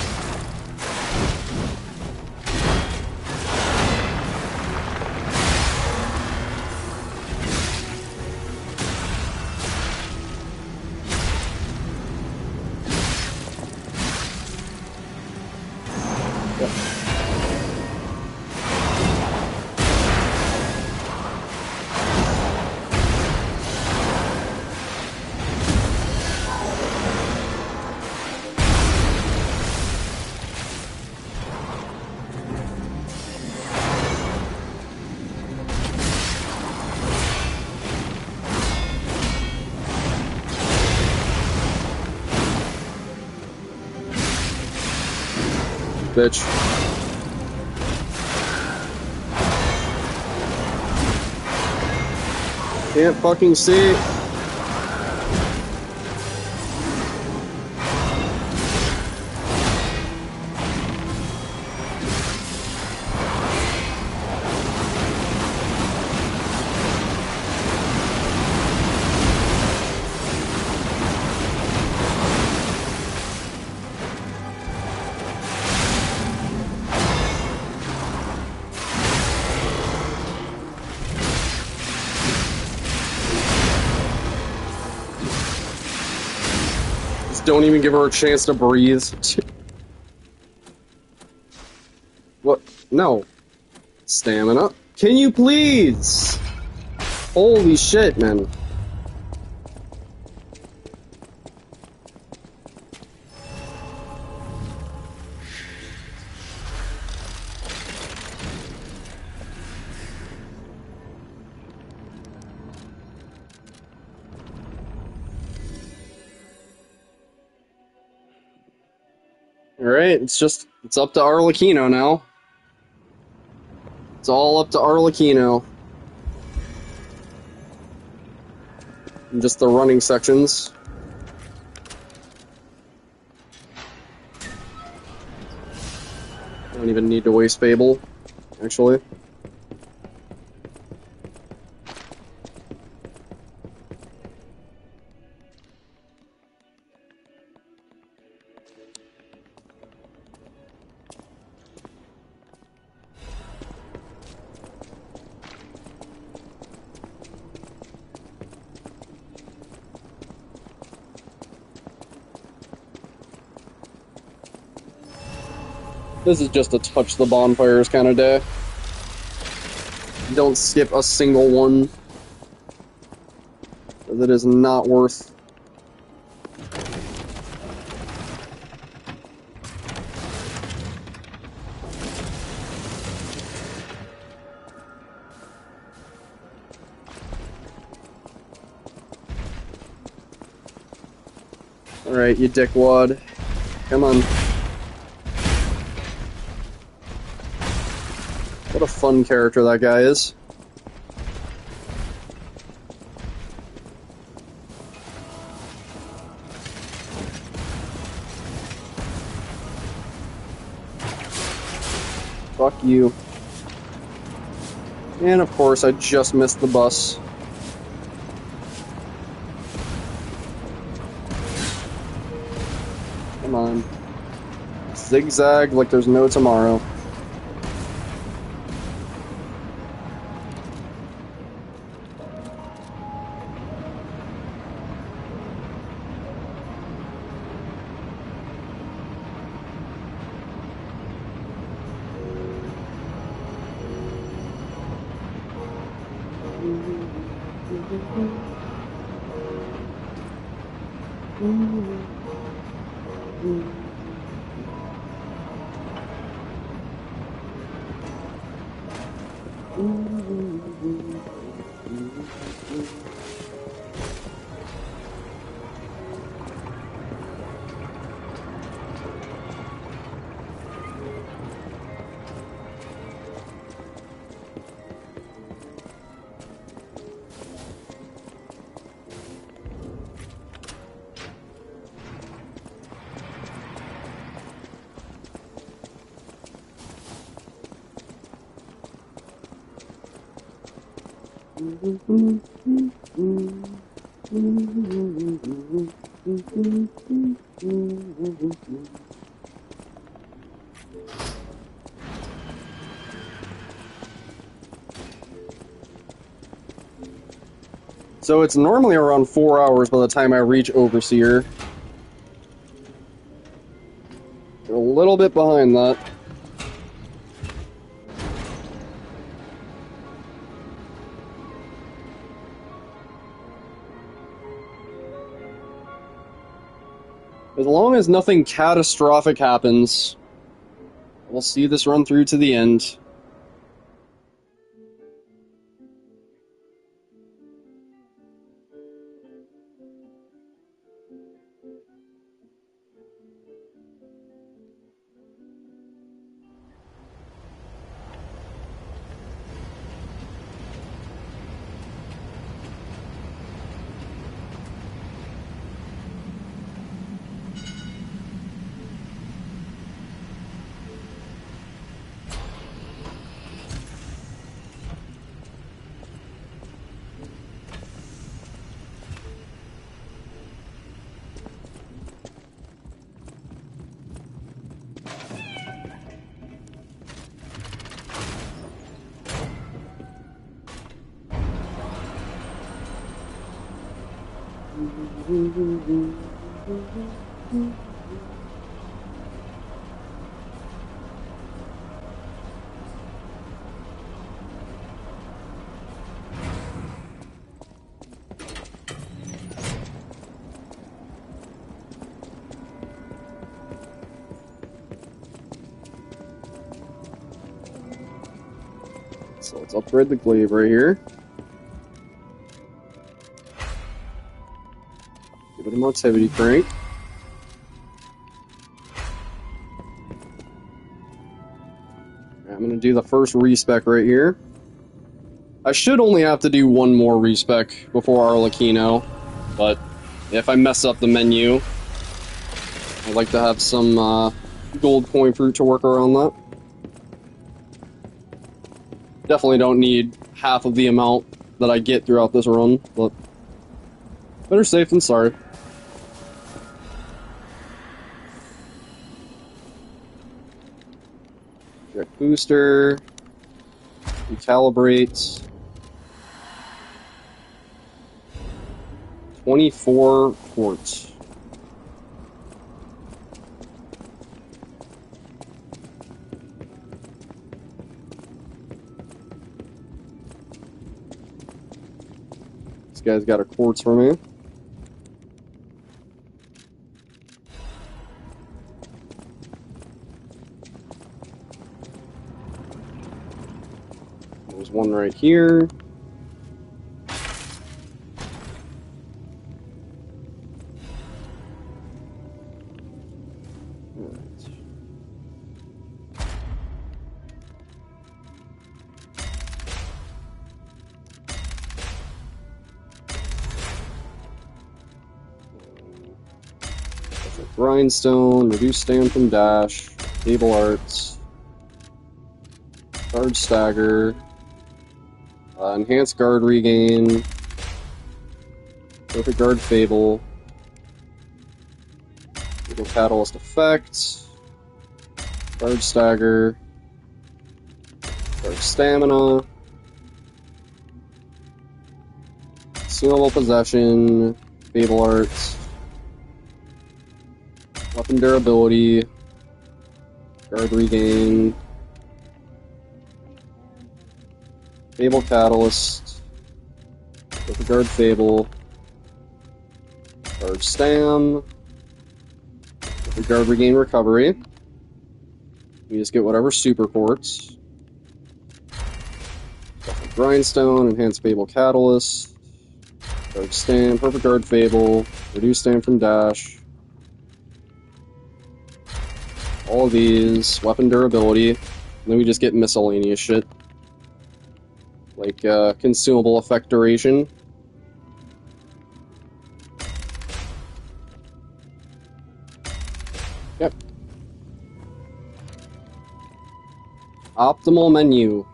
Bitch. Can't fucking see. Don't even give her a chance to breathe. What? No. Stamina. Can you please? Holy shit, man. Alright, it's up to Arlecchino now. It's all up to Arlecchino. And just the running sections. I don't even need to waste Fable, actually. This is just a touch the bonfires kind of day. Don't skip a single one. That is not worth. Alright, you dickwad. Come on. What a fun character that guy is. Fuck you. And of course, I just missed the bus. Come on. Zigzag like there's no tomorrow. So it's normally around 4 hours by the time I reach Overseer. A little bit behind that. As long as nothing catastrophic happens, we'll see this run through to the end. So let's upgrade the glaive right here. Give it a motivity crank. I'm going to do the first respec right here. I should only have to do one more respec before Arlecchino, but if I mess up the menu, I'd like to have some gold coin fruit to work around that. Definitely don't need half of the amount that I get throughout this run, but better safe than sorry. Check booster. Recalibrate. 24 quartz. This guy's got a quartz for me. There's one right here. Grindstone, reduce stand from dash, table arts, guard stagger, enhanced guard regain, perfect guard fable, fatal catalyst effect, guard stagger, guard stamina, consumable possession, fable arts, weapon durability, guard regain, fable catalyst, with the guard fable, guard stam, with the guard regain recovery. You just get whatever super quartz. Grindstone, enhanced fable catalyst, guard stam, perfect guard fable, reduce stand from dash. All of these, weapon durability, and then we just get miscellaneous shit. Like, consumable effect duration. Yep. Optimal menu.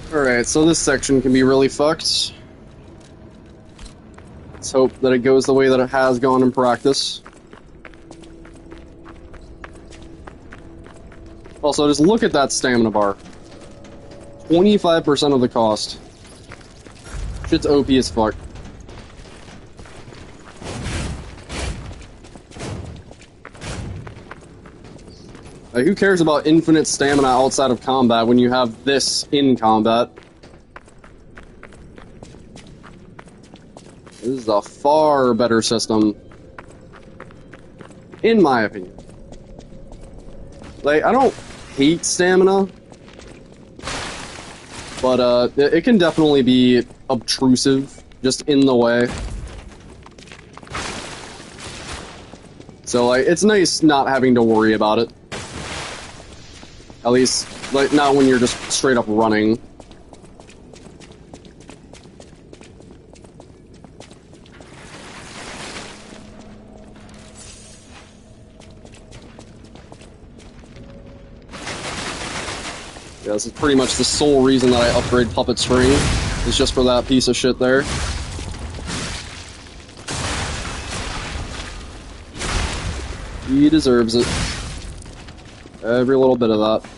Alright, so this section can be really fucked. Let's hope that it goes the way that it has gone in practice. Also, just look at that stamina bar. 25% of the cost. Shit's OP as fuck. Like, who cares about infinite stamina outside of combat when you have this in combat? This is a far better system. In my opinion. Like, I don't hate stamina. But, it can definitely be obtrusive, just in the way. So, like, it's nice not having to worry about it. At least, like, not when you're just straight up running. Yeah, this is pretty much the sole reason that I upgrade Puppet String, is just for that piece of shit there. He deserves it. Every little bit of that.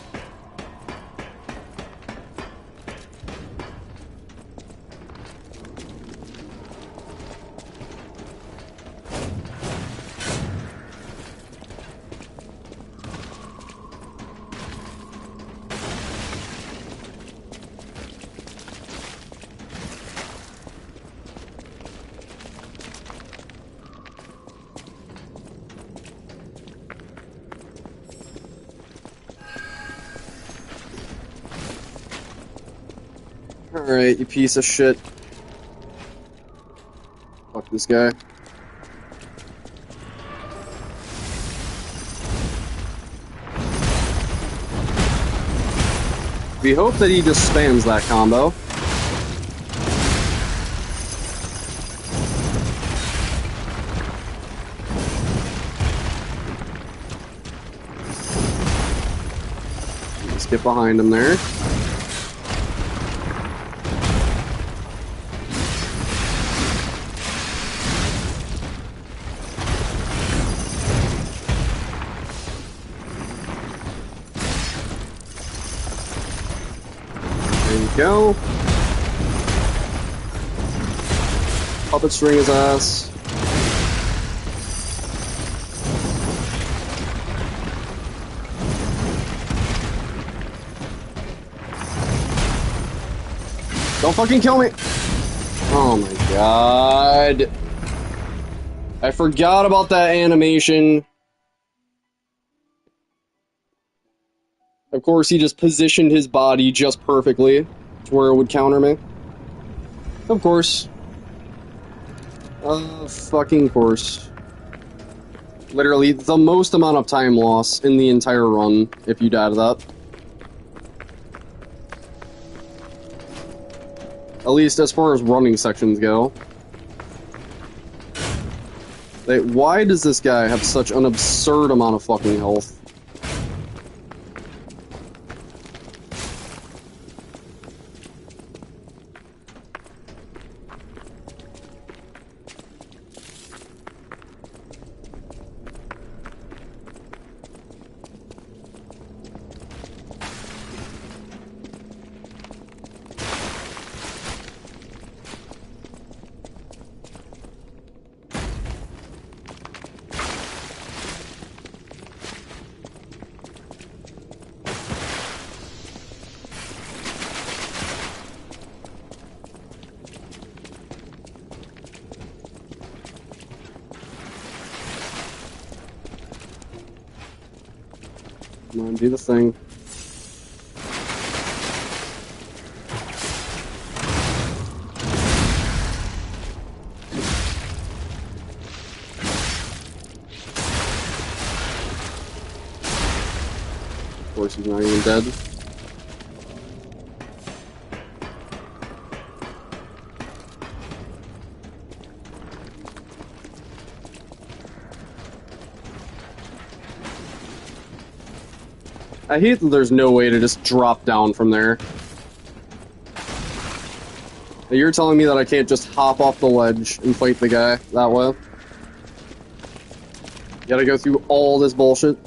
Alright, you piece of shit. Fuck this guy. We hope that he just spams that combo. Let's get behind him there. Go. Puppet string his ass. Don't fucking kill me! Oh my god. I forgot about that animation. Of course, he just positioned his body just perfectly to where it would counter me. Of course. Fucking course. Literally, the most amount of time loss in the entire run, if you die to that. At least as far as running sections go. Like, why does this guy have such an absurd amount of fucking health? Come on, do the thing. He's not even dead. I hate that there's no way to just drop down from there. You're telling me that I can't just hop off the ledge and fight the guy that way? Gotta go through all this bullshit?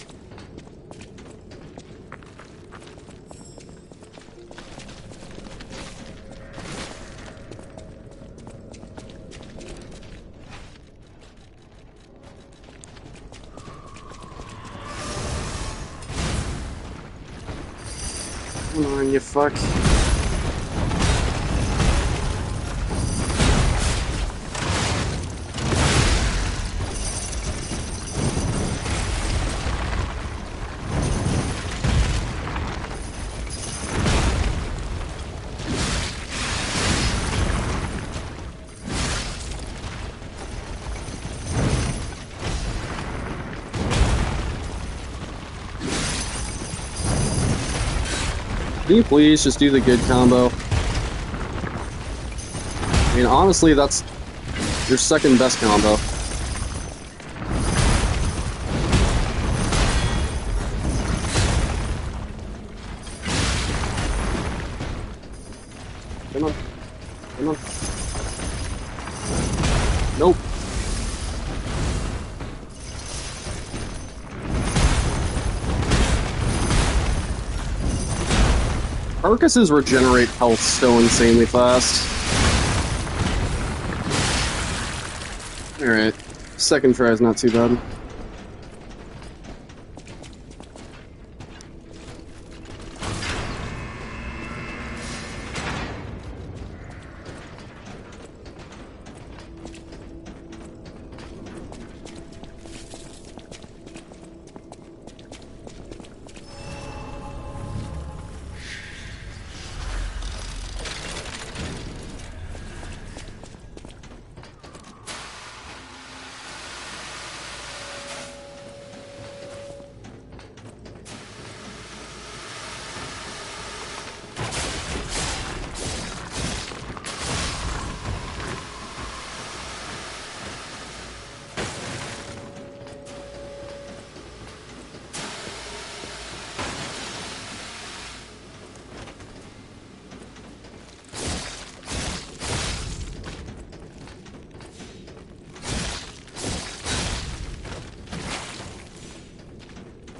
Come on, you fuck. Can you please just do the good combo? I mean, honestly, that's your second best combo. Come on. Come on. Nope. Carcasses regenerate health so insanely fast. Alright. Second try is not too bad.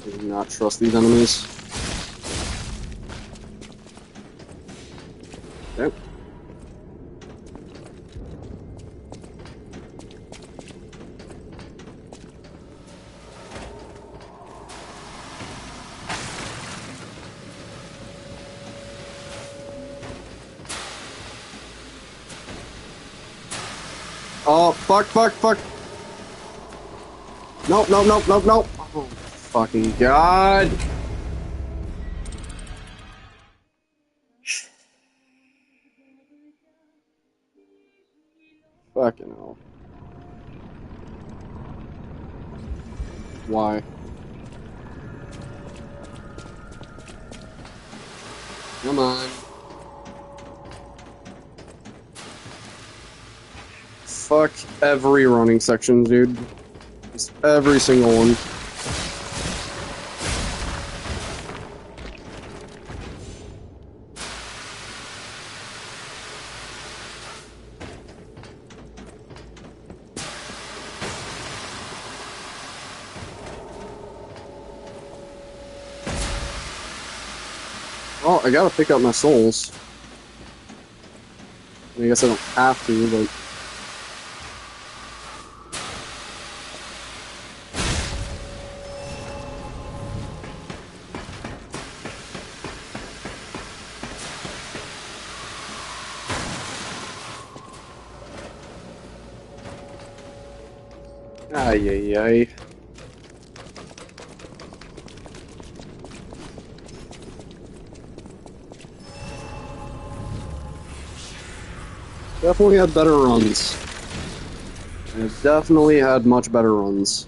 I do not trust these enemies. Okay. Oh, fuck, fuck, fuck. Nope, nope, nope, nope, nope. Oh, fucking God. Fucking hell. Why? Come on. Fuck every running section, dude. Just every single one. Oh, I gotta pick up my souls. I guess I don't have to, but... Ay, ay, ay. Definitely had better runs. I've definitely had much better runs.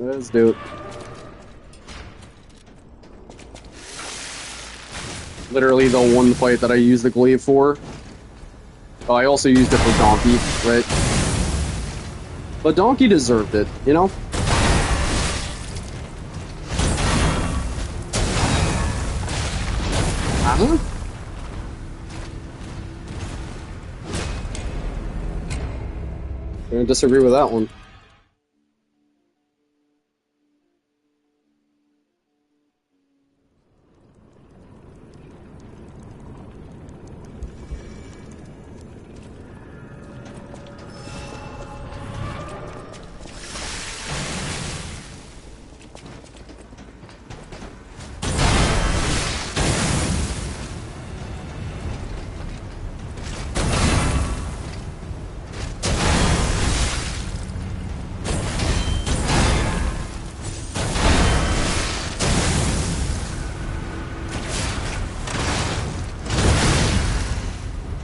Let's do it. Literally the one fight that I used the glaive for. Oh, I also used it for Donkey, right? But Donkey deserved it, you know? Uh-huh. Gonna disagree with that one.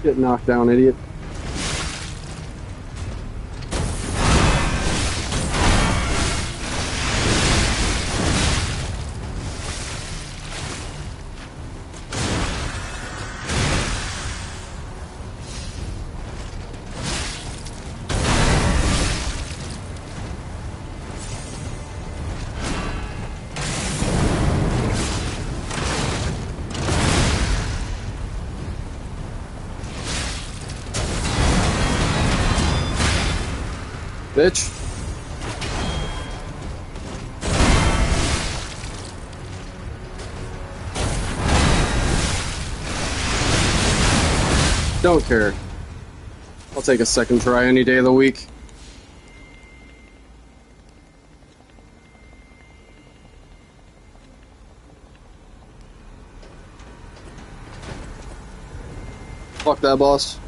Get knocked down, idiot. Bitch. Don't care. I'll take a second try any day of the week. Fuck that boss.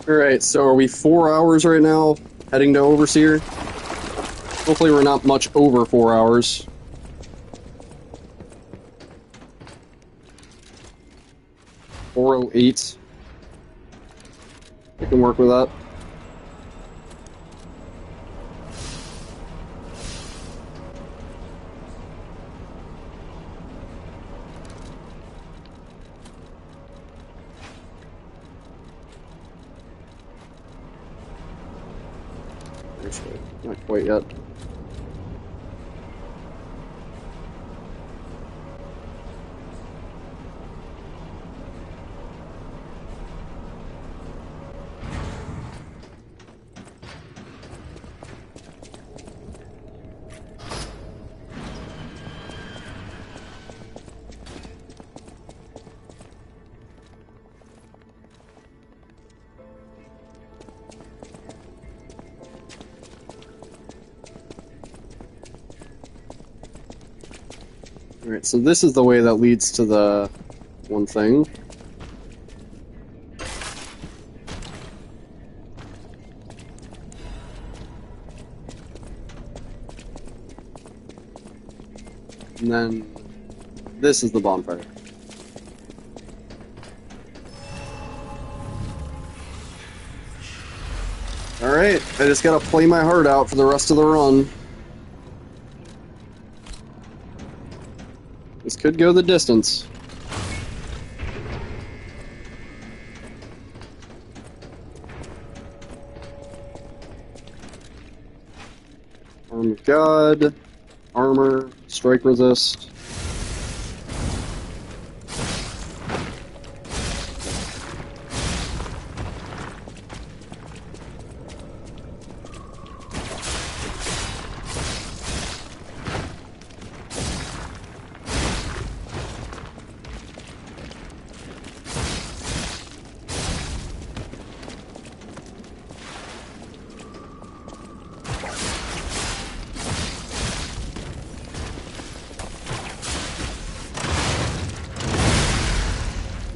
Alright, so are we 4 hours right now, heading to Overseer? Hopefully we're not much over 4 hours. $4:08. I can work with that. Actually, not quite yet. Alright, so this is the way that leads to the one thing. And then this is the bonfire. Alright, I just gotta play my heart out for the rest of the run. This could go the distance. Arm of God, armor, strike resist.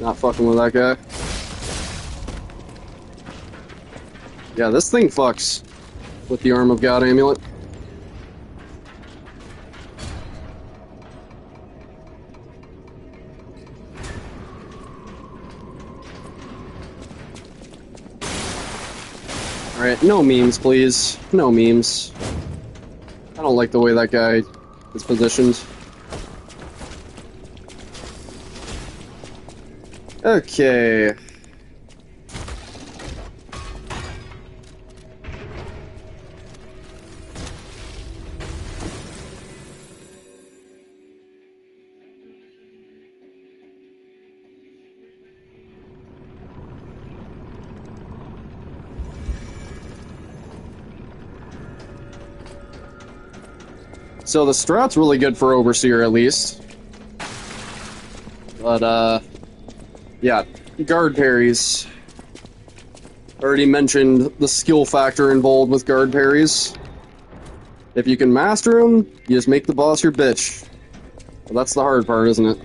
Not fucking with that guy. Yeah, this thing fucks. with the Arm of God amulet. Alright, no memes, please. No memes. I don't like the way that guy is positioned. Okay. So the strat's really good for Overseer, at least. But, yeah, guard parries. Already mentioned the skill factor involved with guard parries. If you can master them, you just make the boss your bitch. Well, that's the hard part, isn't it?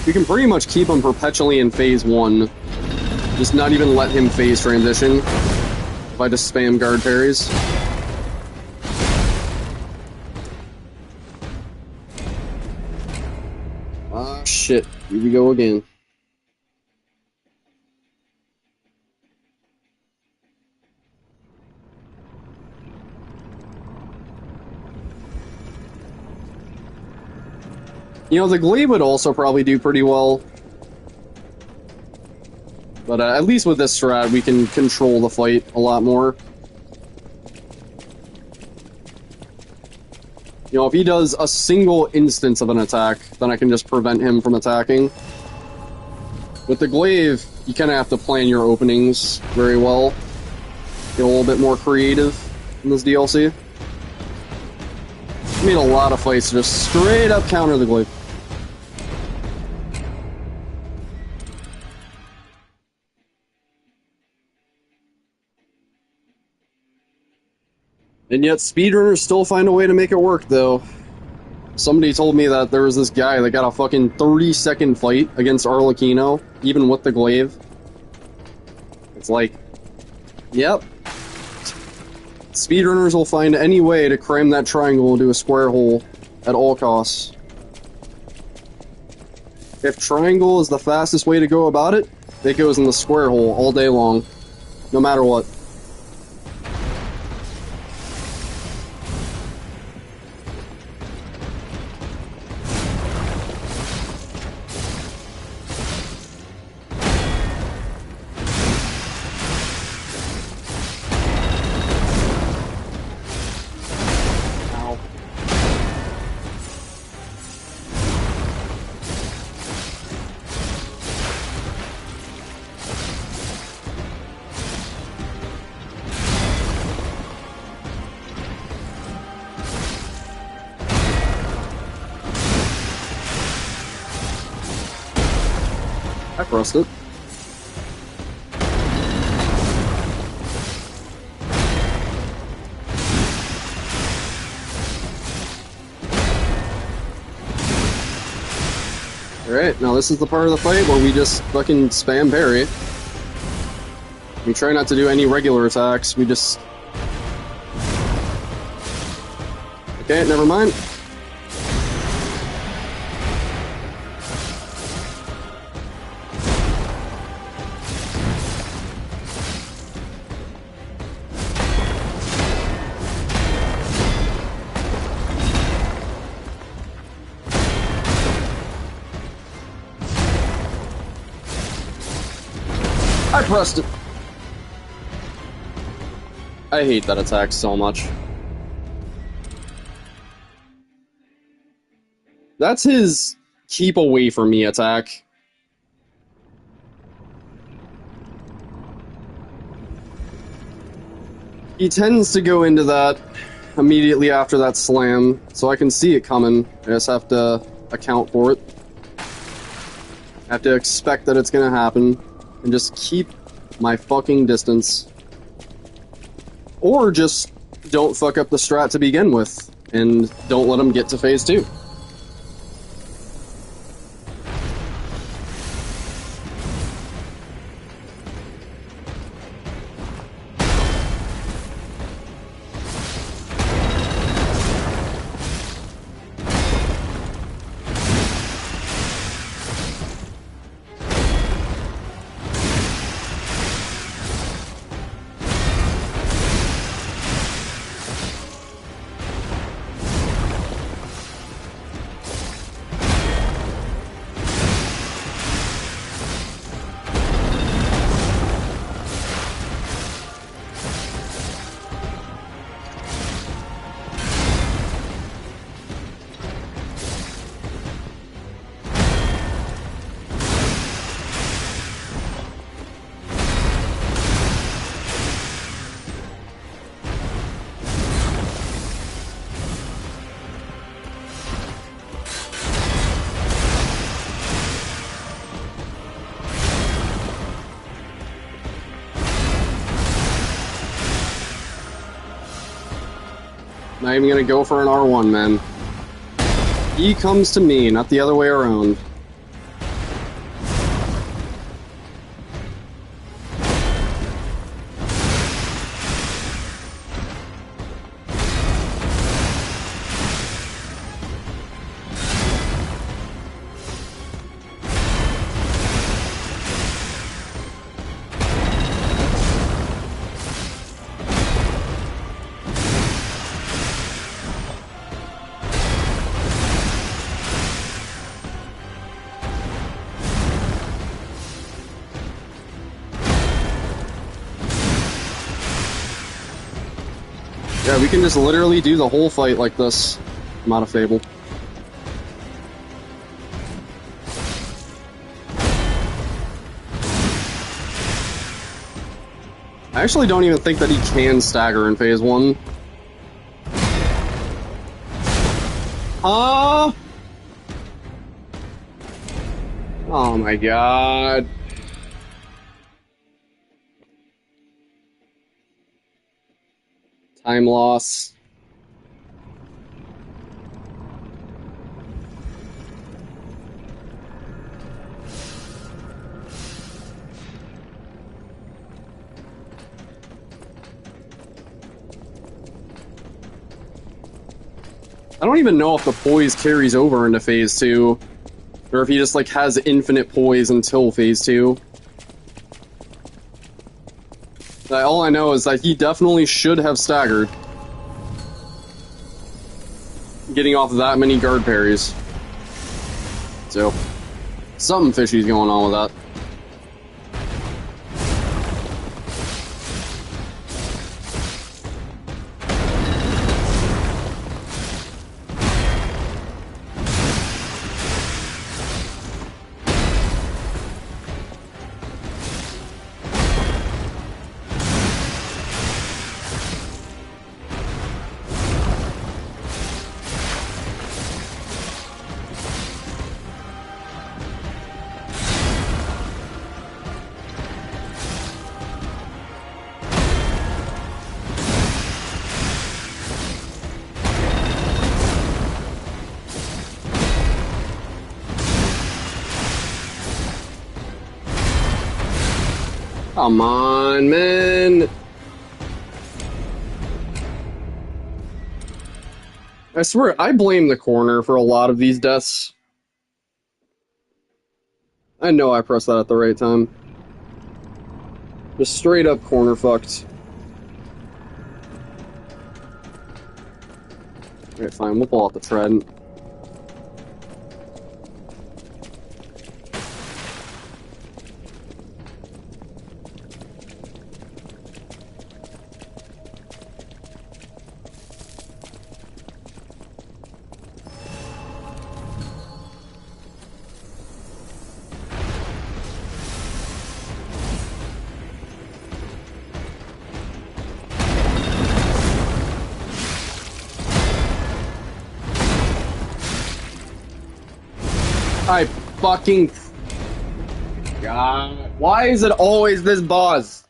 You can pretty much keep him perpetually in phase 1. Just not even let him phase transition. If I just spam guard parries. Ah, shit. Here we go again. You know, the glaive would also probably do pretty well. But at least with this strat, we can control the fight a lot more. You know, if he does a single instance of an attack, then I can just prevent him from attacking. With the glaive, you kind of have to plan your openings very well. Get a little bit more creative in this DLC. Made a lot of fights to just straight up counter the glaive. And yet, speedrunners still find a way to make it work, though. Somebody told me that there was this guy that got a fucking 30-second fight against Arlecchino, even with the glaive. It's like, yep. Speedrunners will find any way to cram that triangle into a square hole at all costs. If triangle is the fastest way to go about it, it goes in the square hole all day long, no matter what. I pressed it. Alright, now this is the part of the fight where we just fucking spam parry. We try not to do any regular attacks, we just... Okay, never mind. I pressed it. I hate that attack so much. That's his keep away from me attack. He tends to go into that immediately after that slam, so I can see it coming. I just have to account for it. I have to expect that it's gonna happen, and just keep my fucking distance. Or just don't fuck up the strat to begin with. and don't let them get to phase 2. Not even gonna go for an R1, man. He comes to me, not the other way around. Yeah, we can just literally do the whole fight like this. I'm out of Fable. I actually don't even think that he can stagger in phase 1. Oh my god. Time loss. I don't even know if the poise carries over into phase 2, or if he just like has infinite poise until phase 2. All I know is that he definitely should have staggered, getting off that many guard parries. So, something fishy's going on with that. Come on, man. I swear, I blame the corner for a lot of these deaths. I know I pressed that at the right time. Just straight up corner fucked. Alright, fine, we'll pull out the trident. I fucking... God. Why is it always this boss?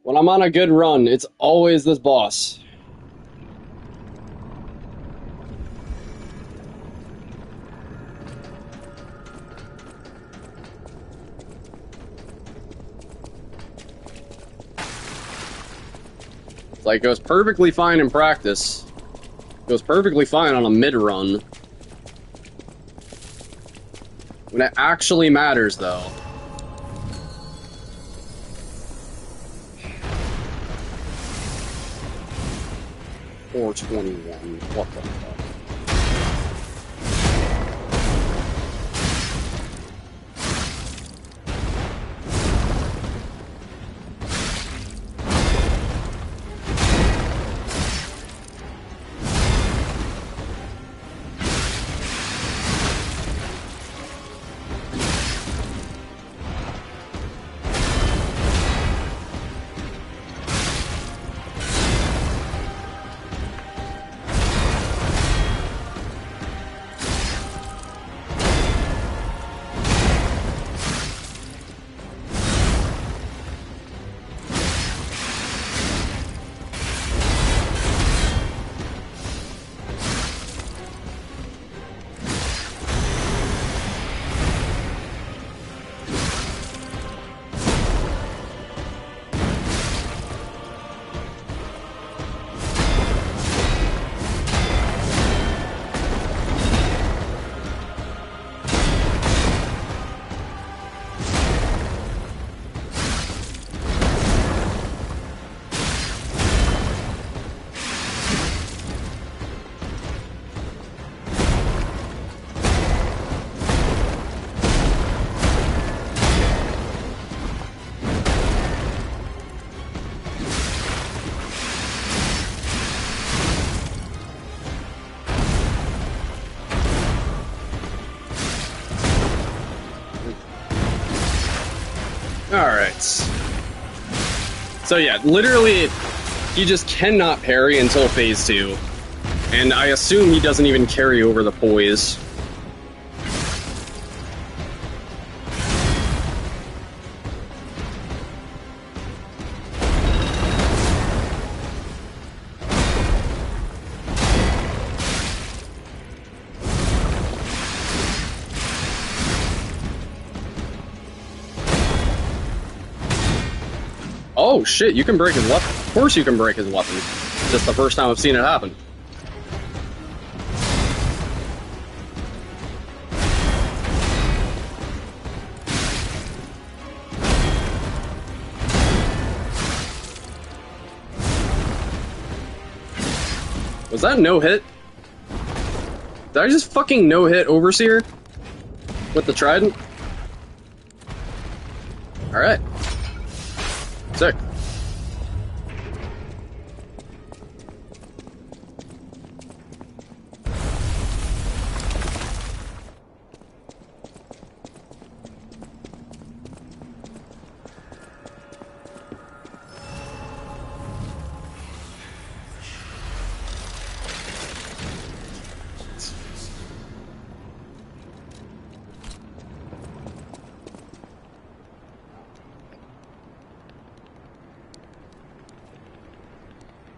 When I'm on a good run, it's always this boss. Like, goes perfectly fine in practice. Goes perfectly fine on a mid-run. When it actually matters, though. Or 21. What the fuck? Alright. So yeah, literally, he just cannot parry until phase 2. And I assume he doesn't even carry over the poise. Oh shit, you can break his weapon. Of course you can break his weapon. Just the first time I've seen it happen. Was that no hit? Did I just fucking no hit Overseer? With the trident? Alright. Sick.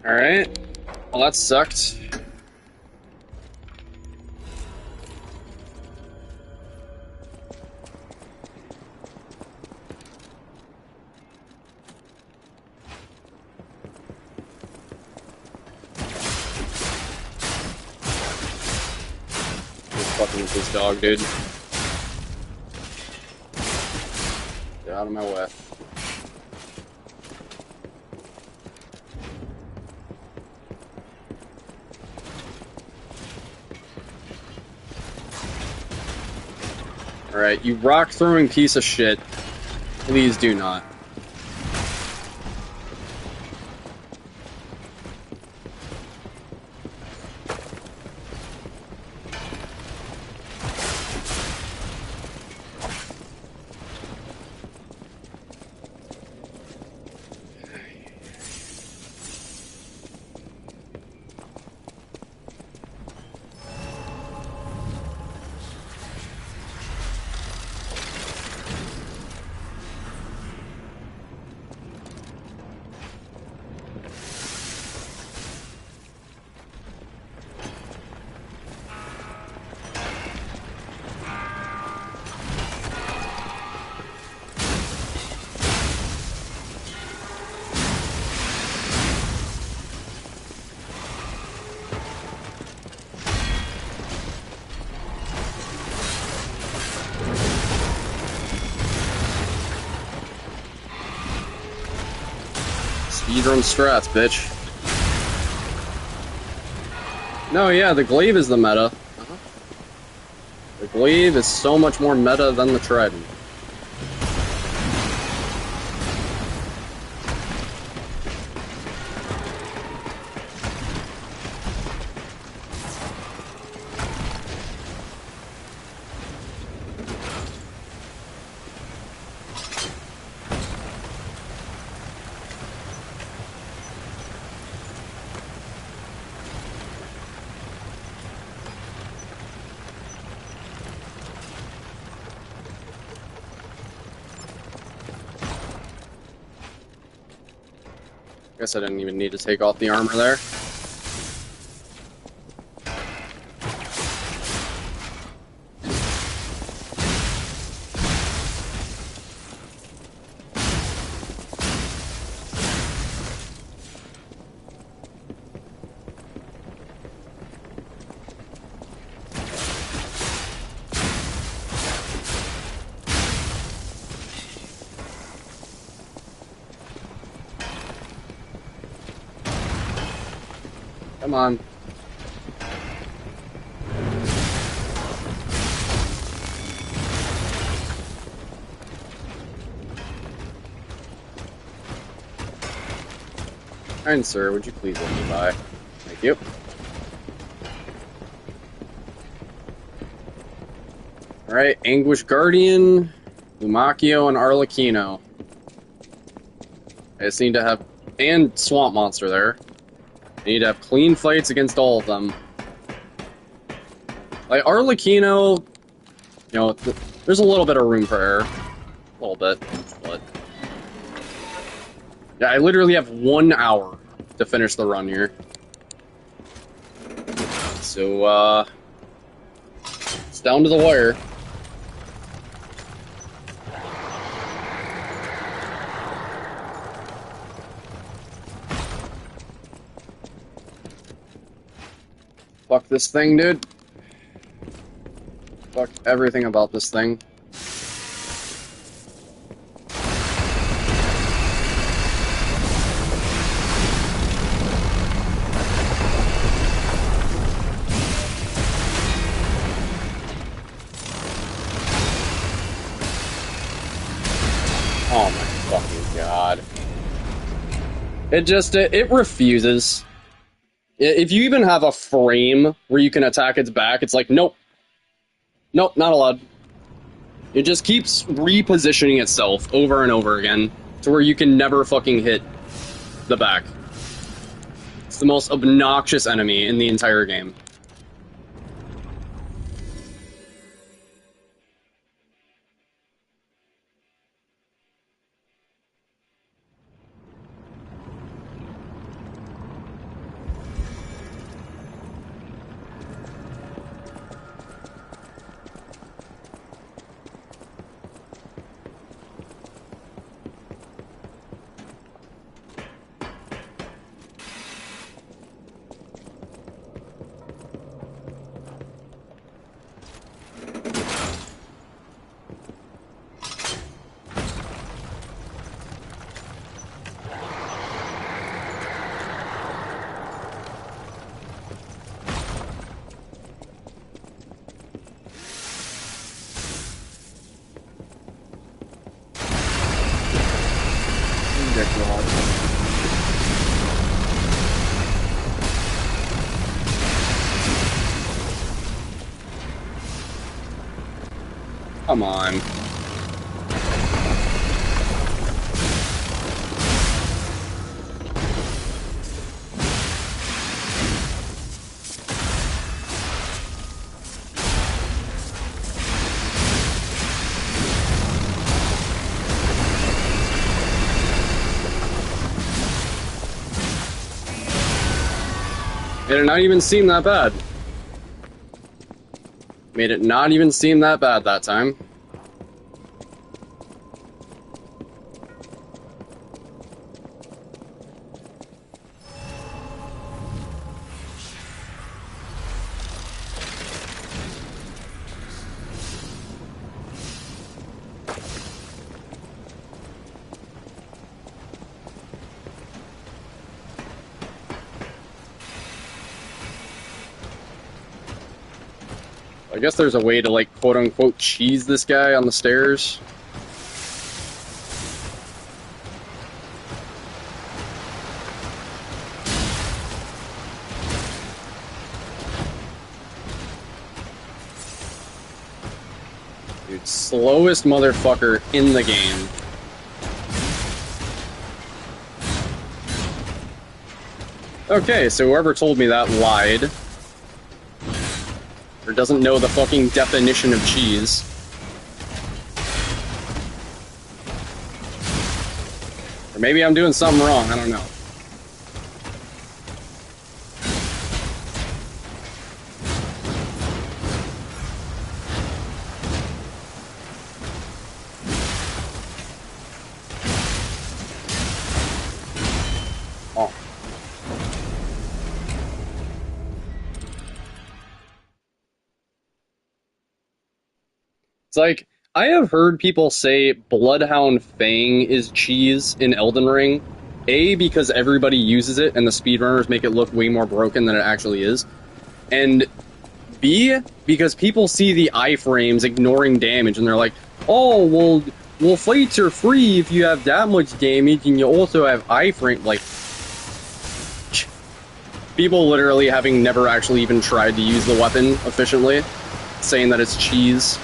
Alright. Well, that sucked. Just fucking with this dog, dude. Get out of my way. Alright, you rock-throwing piece of shit. Please do not. Speedrun strats, bitch. No, yeah, the glaive is the meta. The glaive is so much more meta than the trident. Guess I didn't even need to take off the armor there. Come on. Kind sir, would you please let me by? Thank you. Alright, Anguish Guardian, Lumacchio, and Arlecchino. I just need to have... and Swamp Monster there. I need to have clean fights against all of them. Like, Arlecchino, you know, there's a little bit of room for error. A little bit, but... yeah, I literally have 1 hour to finish the run here. So, it's down to the wire. Fuck this thing, dude. Fuck everything about this thing. Oh my fucking god. It refuses. If you even have a frame where you can attack its back, it's like, nope. Nope, not allowed. It just keeps repositioning itself over and over again to where you can never fucking hit the back. It's the most obnoxious enemy in the entire game. Come on. Made it not even seem that bad. Made it not even seem that bad that time. I guess there's a way to, like, quote-unquote cheese this guy on the stairs. Dude, slowest motherfucker in the game. Okay, so whoever told me that lied. Or doesn't know the fucking definition of cheese. Or maybe I'm doing something wrong, I don't know. Oh. It's like, I have heard people say Bloodhound Fang is cheese in Elden Ring. A, because everybody uses it and the speedrunners make it look way more broken than it actually is. And B, because people see the iframes ignoring damage and they're like, oh, well, fights are free if you have that much damage and you also have iframe. Like, people literally having never actually even tried to use the weapon efficiently, saying that it's cheese.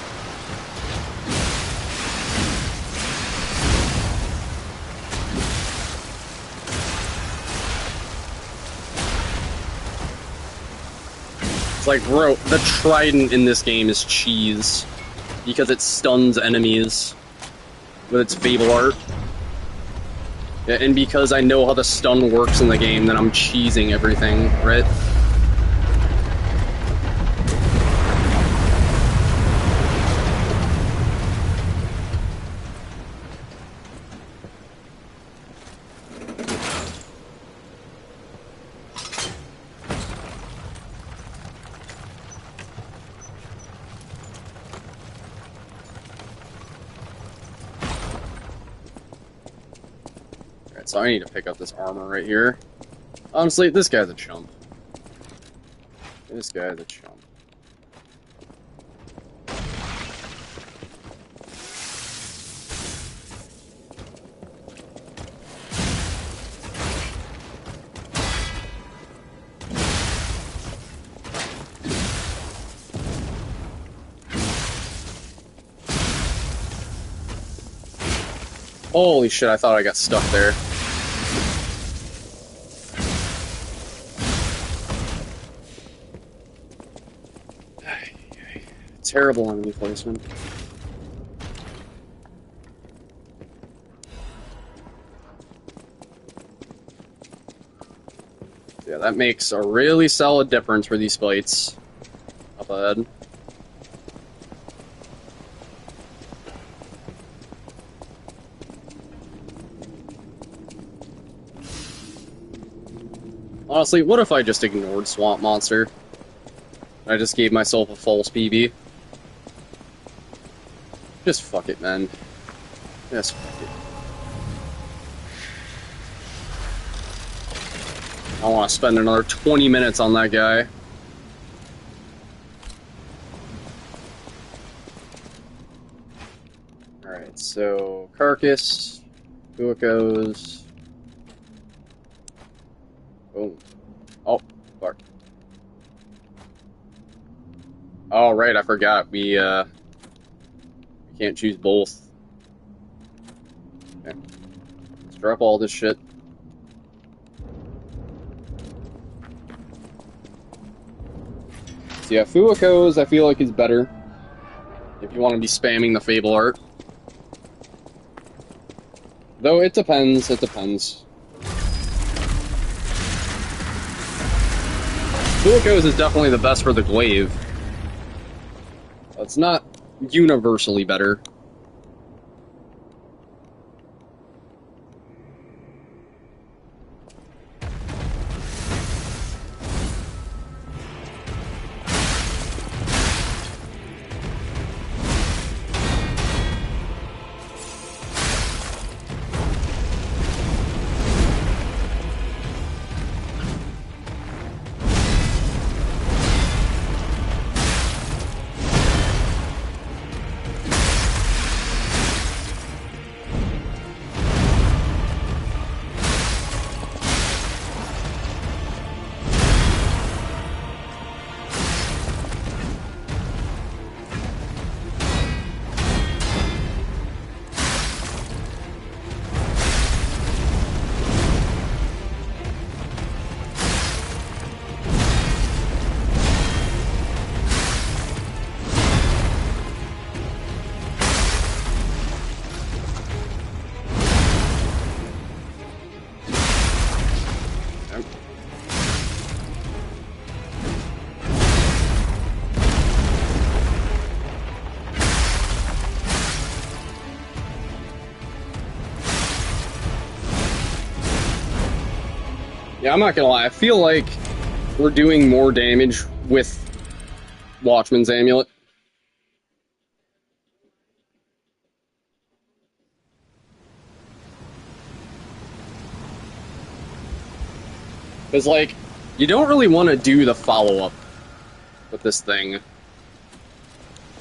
Like, bro, the trident in this game is cheese. Because it stuns enemies with its Fable art. Yeah, and because I know how the stun works in the game, then I'm cheesing everything, right? So I need to pick up this armor right here. Honestly, this guy's a chump. This guy's a chump. Holy shit, I thought I got stuck there. Terrible enemy placement. Yeah, that makes a really solid difference for these fights. Up ahead. Honestly, what if I just ignored Swamp Monster? I just gave myself a false PB. Just fuck it, man. Just fuck it. I want to spend another 20 minutes on that guy. Alright, so Carcass, Buikos. Boom. Oh, fuck. Oh, right, I forgot. We can't choose both. Okay. Let's drop all this shit. So yeah, Fueco's I feel like is better. If you want to be spamming the Fable art. Though it depends, it depends. Fueco's is definitely the best for the glaive. It's not universally better. Yeah, I'm not gonna lie, I feel like we're doing more damage with Watchman's Amulet. Because, like, you don't really want to do the follow-up with this thing.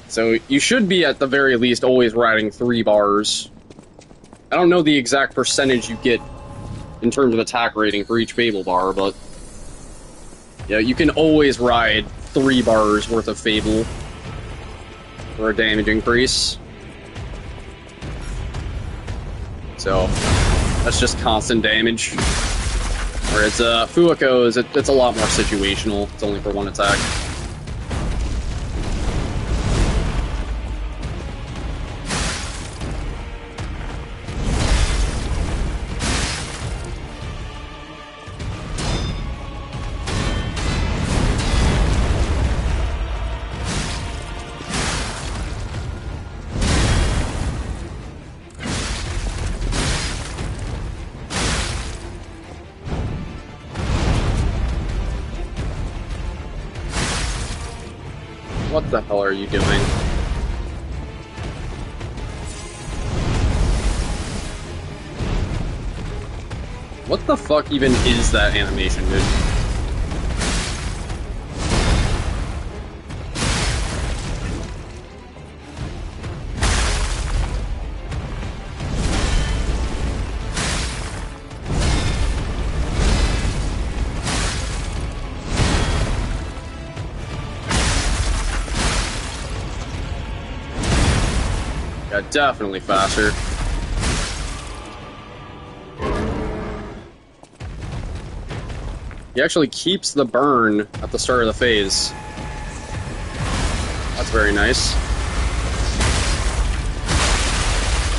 So you should be, at the very least, always riding 3 bars. I don't know the exact percentage you get in terms of attack rating for each Fable bar, but... yeah, you can always ride 3 bars worth of Fable for a damage increase. So, that's just constant damage. Whereas Fuuko's, it's a lot more situational. It's only for 1 attack. What the hell are you doing? What the fuck even is that animation, dude? Yeah, definitely faster. He actually keeps the burn at the start of the phase. That's very nice.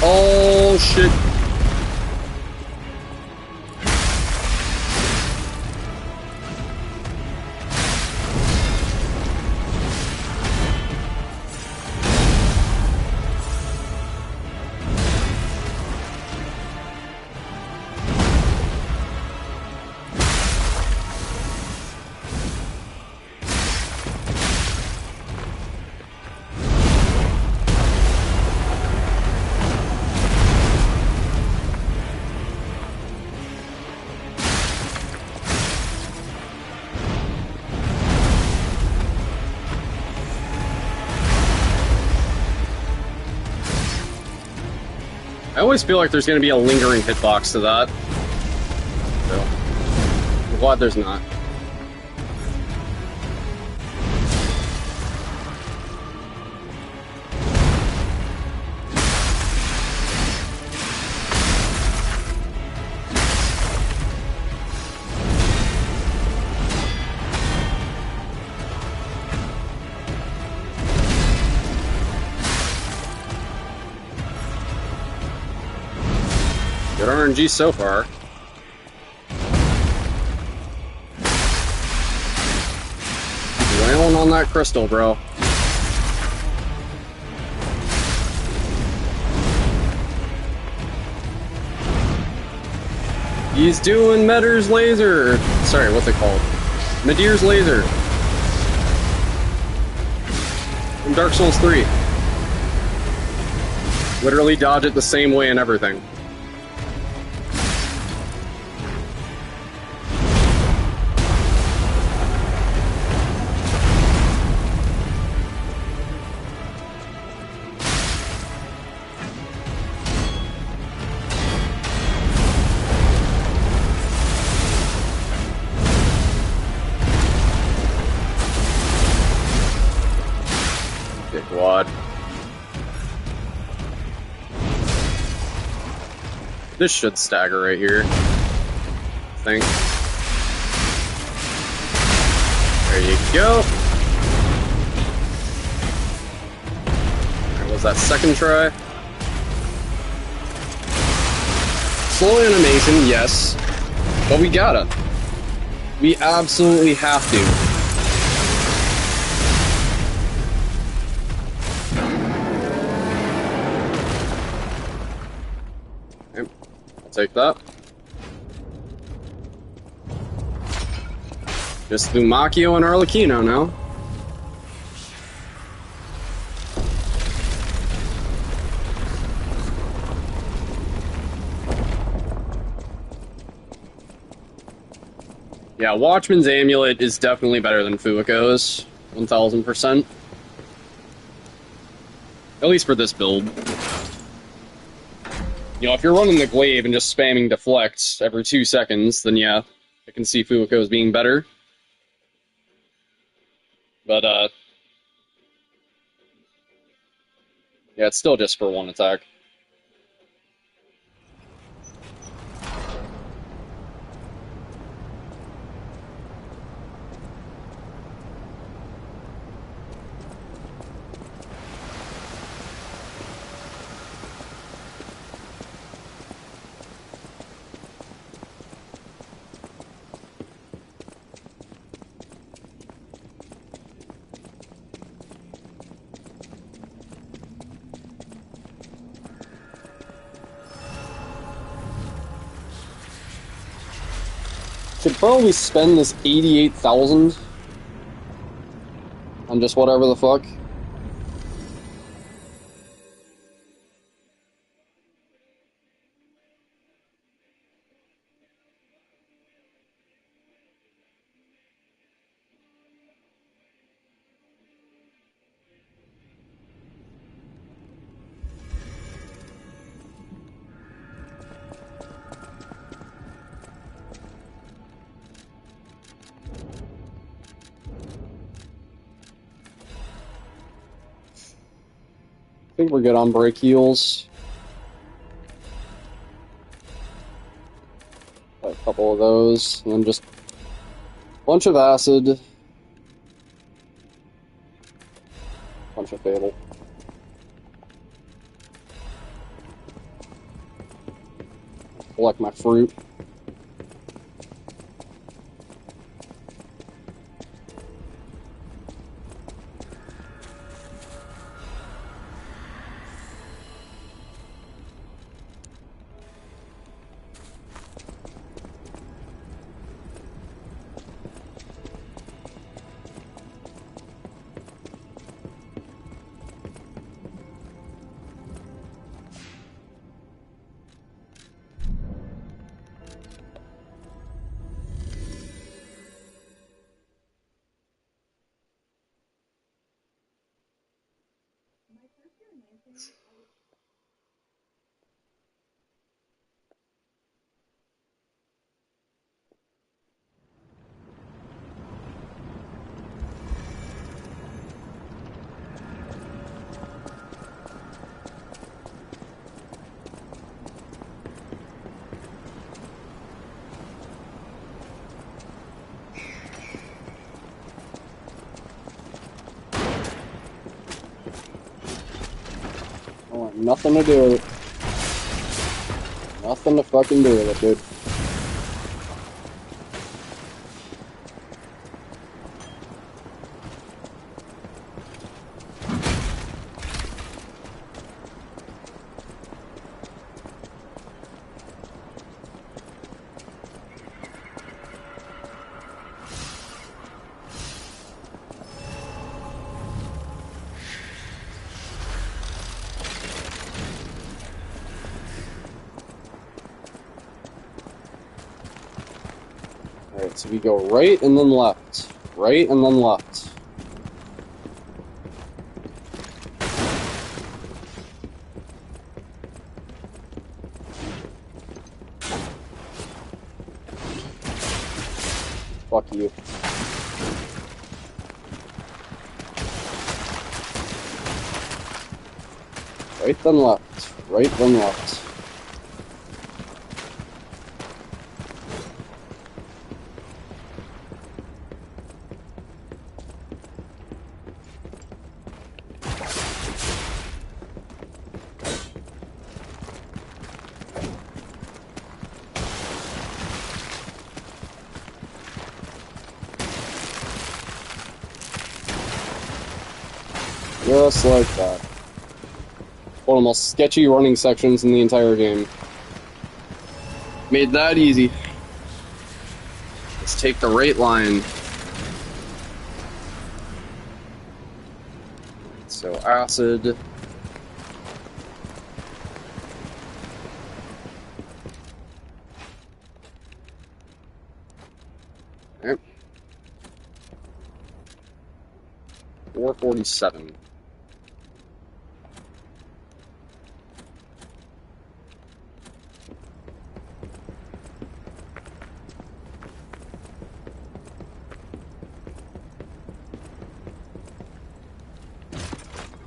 Oh, shit. I always feel like there's going to be a lingering hitbox to that. So, I'm glad there's not. Good RNG so far. Wailing on that crystal, bro. He's doing Medur's laser. Sorry, what's it called? Medur's laser. From Dark Souls 3. Literally dodge it the same way and everything. Dickwad. This should stagger right here. I think. There you go. Alright, was that second try? Slow animation, yes. But we gotta. We absolutely have to. Take that. Just Lumacchio and Arlecchino now. Yeah, Watchman's Amulet is definitely better than Fueco's. 1000%. At least for this build. You know, if you're running the Glaive and just spamming deflects every 2 seconds, then yeah, I can see Fueco's being better. But, yeah, it's still just for 1 attack. Should probably spend this 88,000 on just whatever the fuck. I think we're good on brake heals. Got a couple of those, and then just a bunch of acid, bunch of fatal. Collect my fruit. I want nothing to do with it. Nothing to fucking do with it, dude. Alright, so we go right and then left. Right and then left. Fuck you. Right then left. Right then left. Just like that. One of the most sketchy running sections in the entire game. Made that easy. Let's take the right line. So acid. Alright. 447.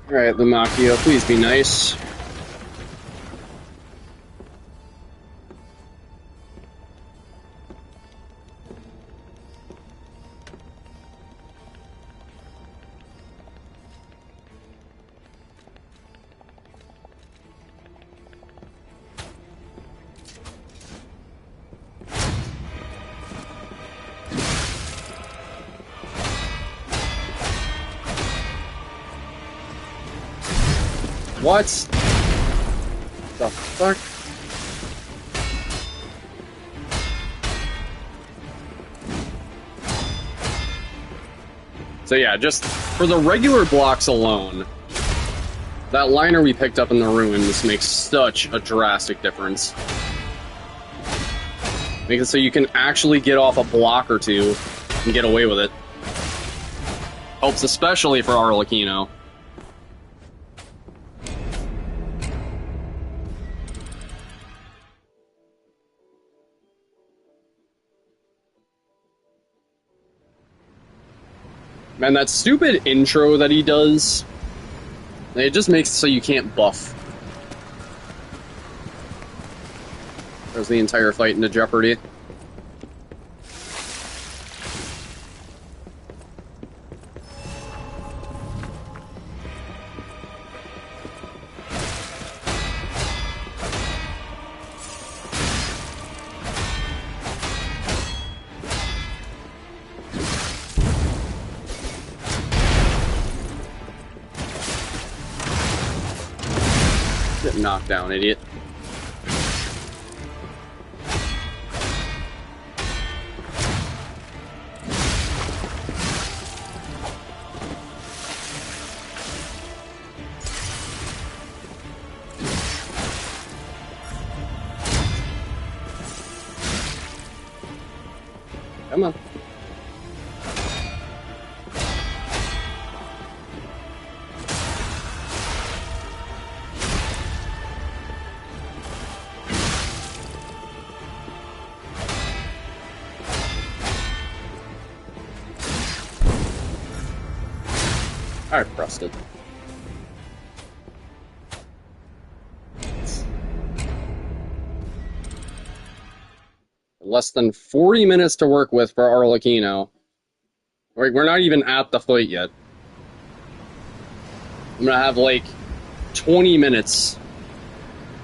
Alright, Lumacchio, please be nice. What? The fuck? So yeah, just for the regular blocks alone, that liner we picked up in the ruins makes such a drastic difference. Makes it so you can actually get off a block or two and get away with it. Helps especially for Arlecchino. Man, that stupid intro that he does, it just makes it so you can't buff. Throws the entire fight into jeopardy. Get knocked down, idiot. Come on. I pressed it. Less than 40 minutes to work with for Arlecchino. We're not even at the fight yet. I'm gonna have like 20 minutes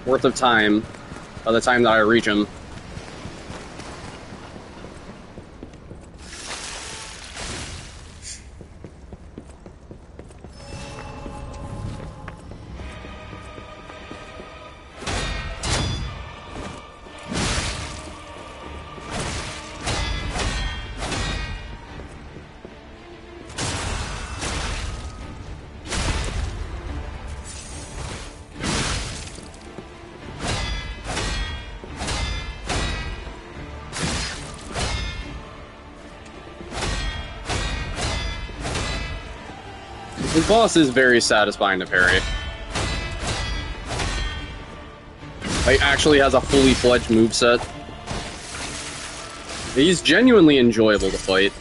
worth of time by the time that I reach him. His boss is very satisfying to parry. Like, actually has a fully fledged moveset. He's genuinely enjoyable to fight.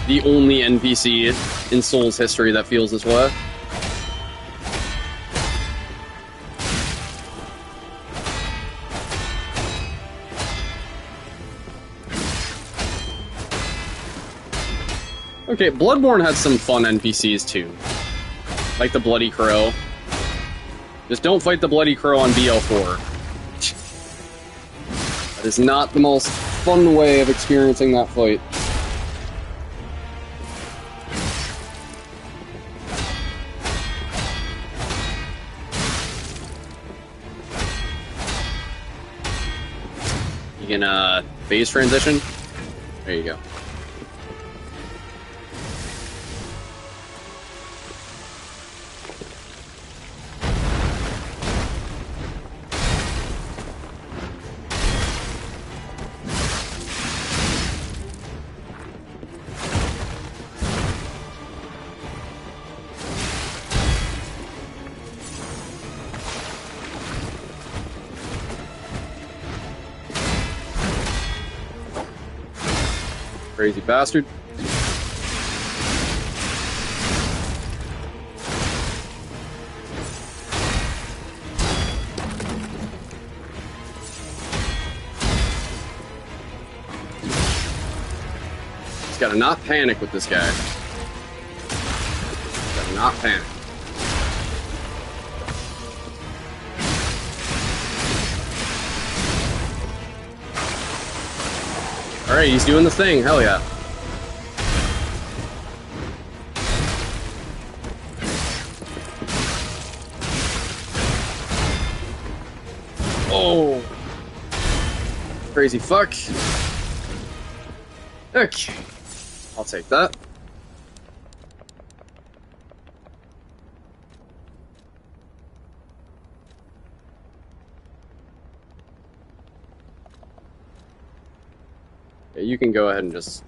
The only NPC in Souls history that feels this way. Okay, Bloodborne had some fun NPCs too. Like the Bloody Crow. Just don't fight the Bloody Crow on BL4. That is not the most fun way of experiencing that fight. You can, phase transition? There you go. Crazy bastard. Just gotta not panic with this guy. Gotta not panic. Alright, he's doing the thing, hell yeah. Oh! Crazy fuck. Okay. I'll take that. Yeah, you can go ahead and just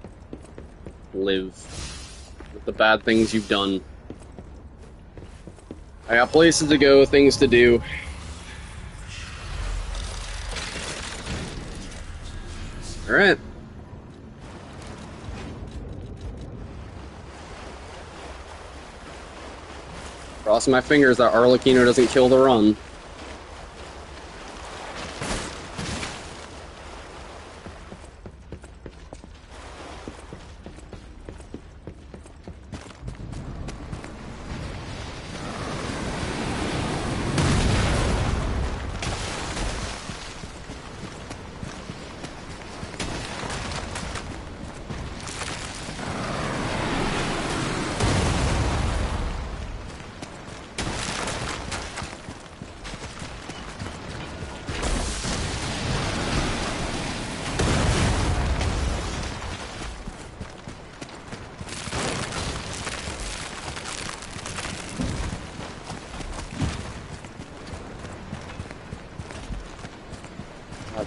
live with the bad things you've done. I got places to go, things to do. Alright. Crossing my fingers that Arlecchino doesn't kill the run.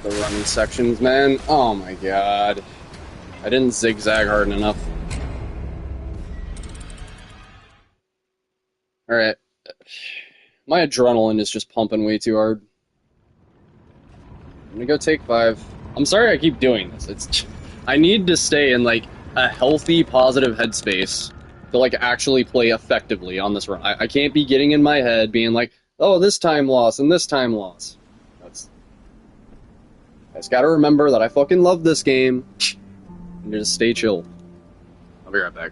The running sections, man. Oh my god. I didn't zigzag hard enough. Alright. My adrenaline is just pumping way too hard. I'm gonna go take 5. I'm sorry I keep doing this. It's I need to stay in, like, a healthy, positive headspace to, like, actually play effectively on this run. I can't be getting in my head being like, oh, this time loss and this time loss. I just gotta remember that I fucking love this game, and just stay chill. I'll be right back.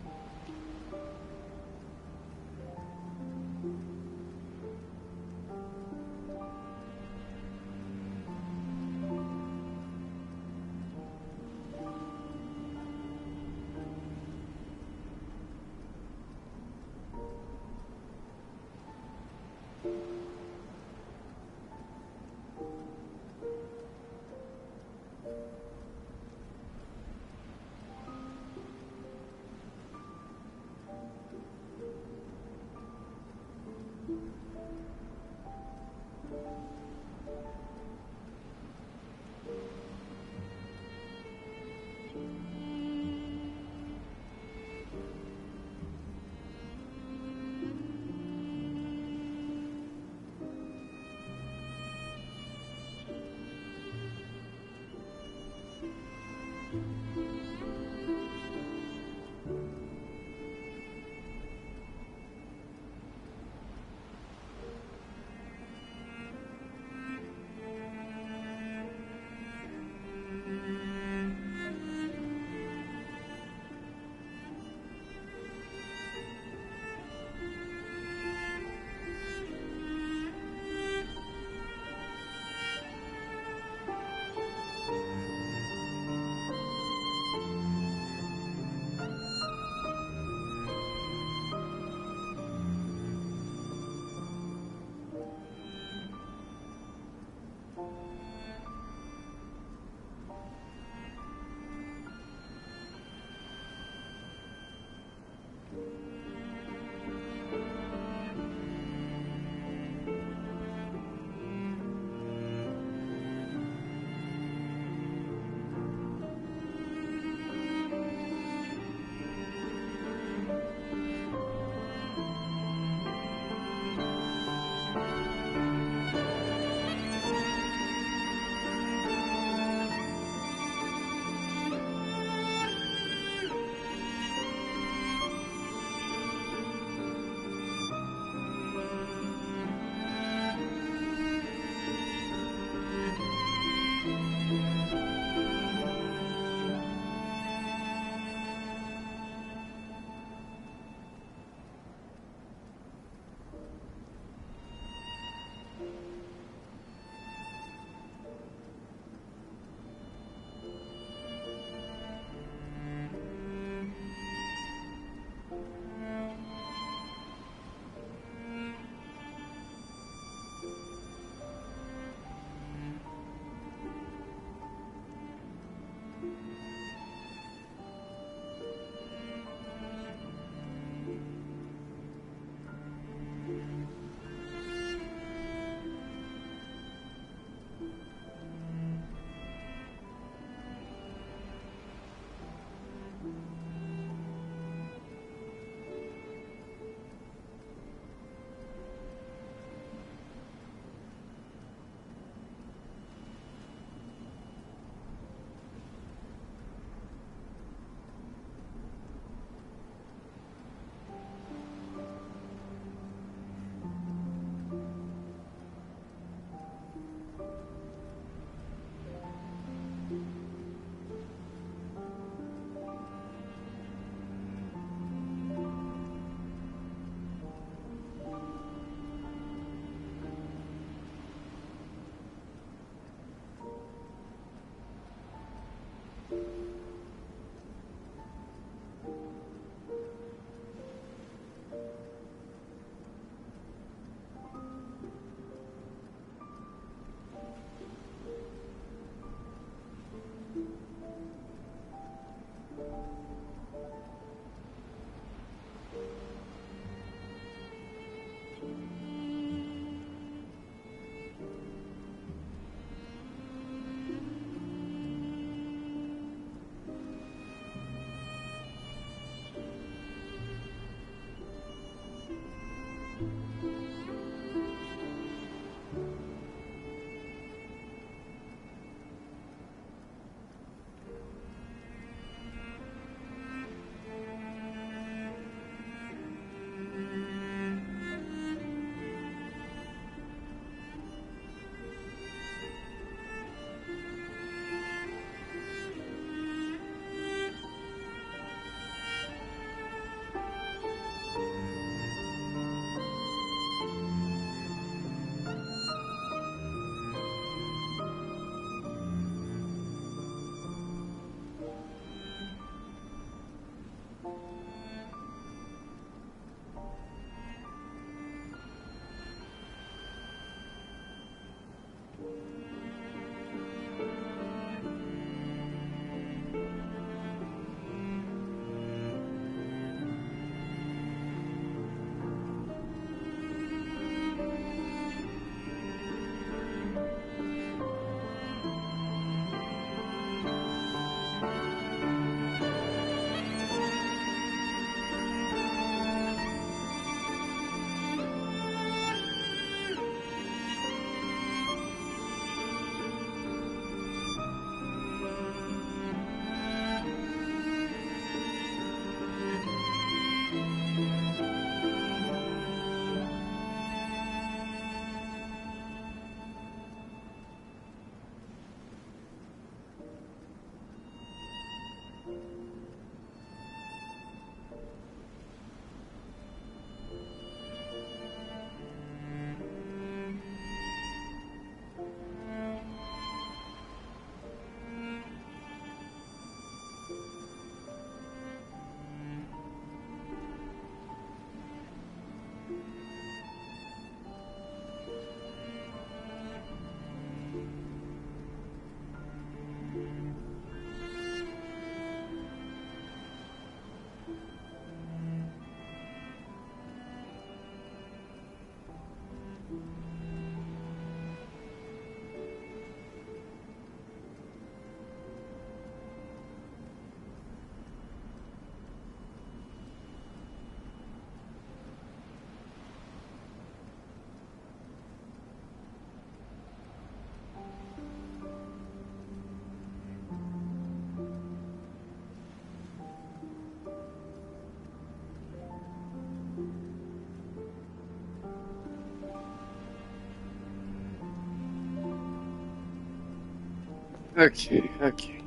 Okay, okay.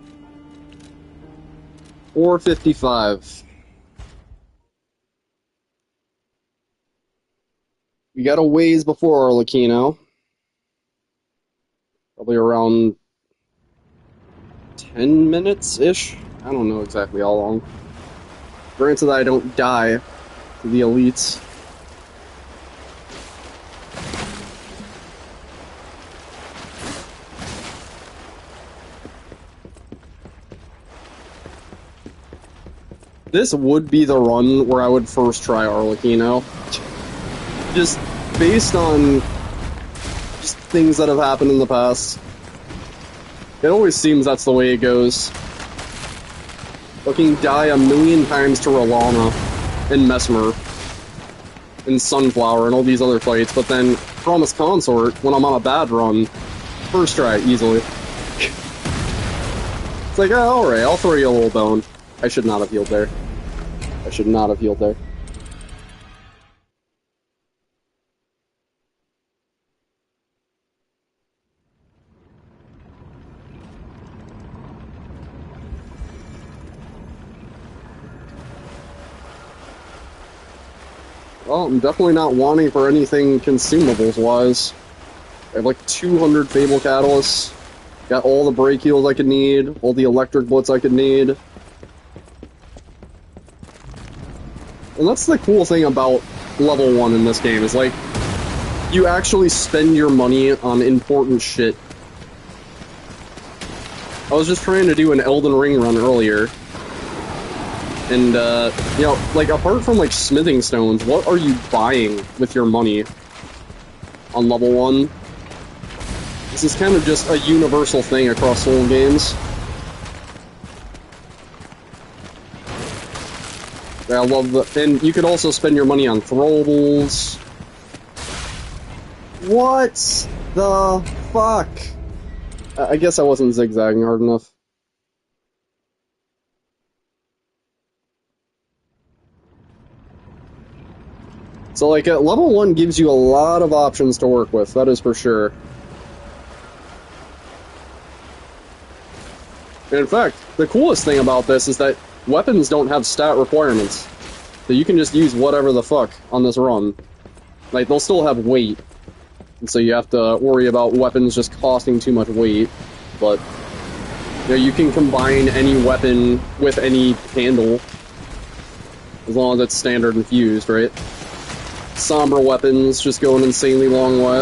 4:55. We got a ways before Arlecchino. Probably around 10 minutes-ish? I don't know exactly how long. Granted that I don't die to the elites. This would be the run where I would first try Arlecchino. Just based on just things that have happened in the past. It always seems that's the way it goes. Fucking die a million times to Rolana and Mesmer and Sunflower and all these other fights, but then Promise Consort, when I'm on a bad run, first try easily. It's like, oh, alright, I'll throw you a little bone. I should not have healed there. I should not have healed there. Well, I'm definitely not wanting for anything consumables-wise. I have like 200 Fable Catalysts. Got all the brake heals I could need, all the electric blitz I could need. And that's the cool thing about level 1 in this game, is like, you actually spend your money on important shit. I was just trying to do an Elden Ring run earlier. And, you know, like, apart from, like, smithing stones, what are you buying with your money on level 1? This is kind of just a universal thing across Soul games. Yeah, I love the... And you could also spend your money on throwables. What the fuck? I guess I wasn't zigzagging hard enough. So, like, level 1 gives you a lot of options to work with, that is for sure. And in fact, the coolest thing about this is that weapons don't have stat requirements. So you can just use whatever the fuck on this run. Like, they'll still have weight. And so you have to worry about weapons just costing too much weight. But, you know, you can combine any weapon with any handle. As long as it's standard infused, right? Sombra weapons just go an insanely long way.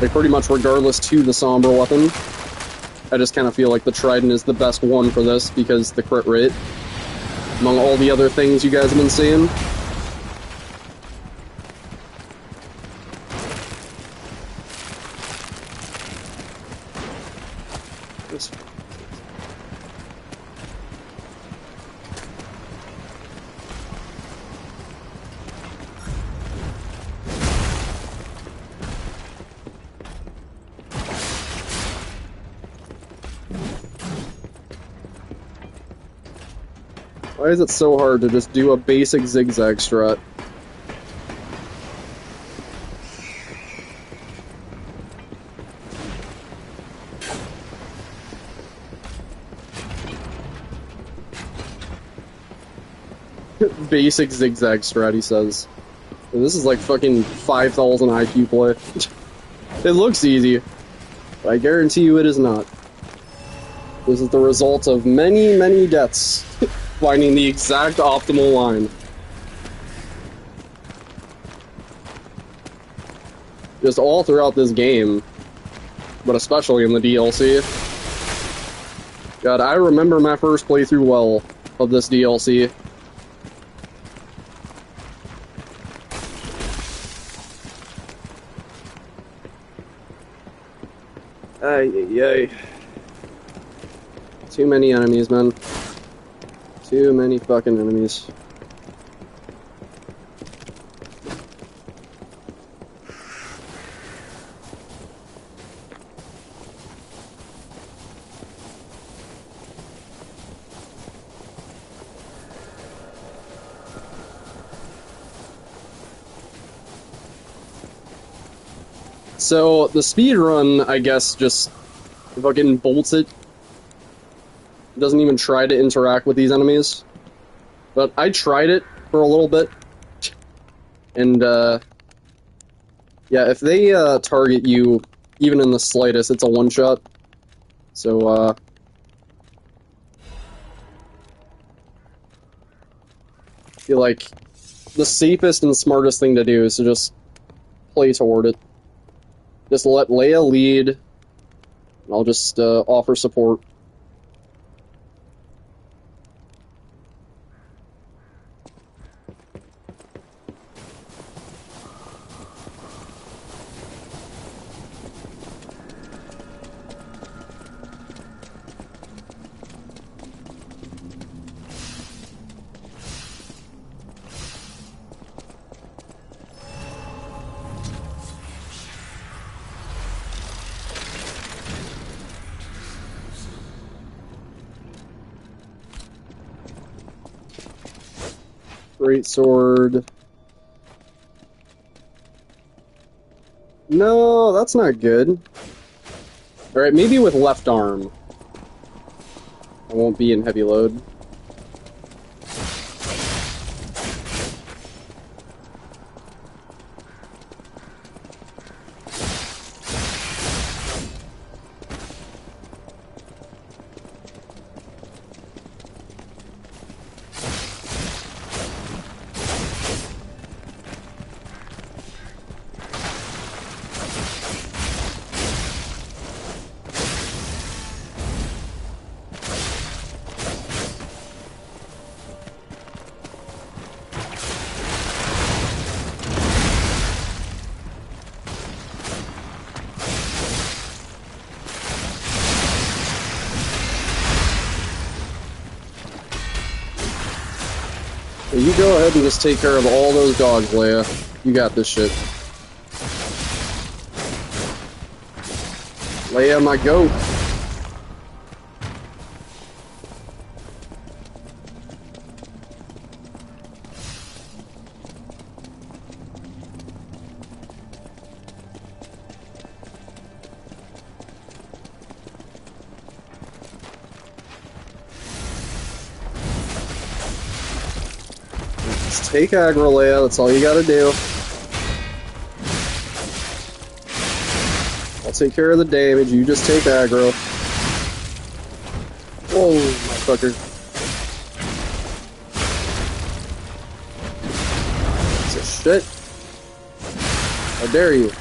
Like, pretty much regardless to the Sombra weapon. I just kind of feel like the Trident is the best one for this because the crit rate. Among all the other things you guys have been seeing. Why is it so hard to just do a basic zigzag strat? Basic zigzag strat, he says. This is like fucking 5,000 IQ play. It looks easy, but I guarantee you it is not. This is the result of many, many deaths. Finding the exact optimal line. Just all throughout this game, but especially in the DLC. God, I remember my first playthrough well of this DLC. Ay. Too many enemies, man. Too many fucking enemies. So, the speedrun, I guess, just fucking bolts it. It doesn't even try to interact with these enemies. But I tried it for a little bit. And, yeah, if they, target you, even in the slightest, it's a one-shot. So, I feel like the safest and smartest thing to do is to just play toward it. Just let Leia lead, and I'll just, offer support. Great sword. No, that's not good. Alright, maybe with left arm. I won't be in heavy load. You go ahead and just take care of all those dogs, Leia. You got this shit. Leia, my goat. Just take aggro, Leia. That's all you gotta do. I'll take care of the damage. You just take aggro. Whoa, motherfucker. Piece of shit. How dare you?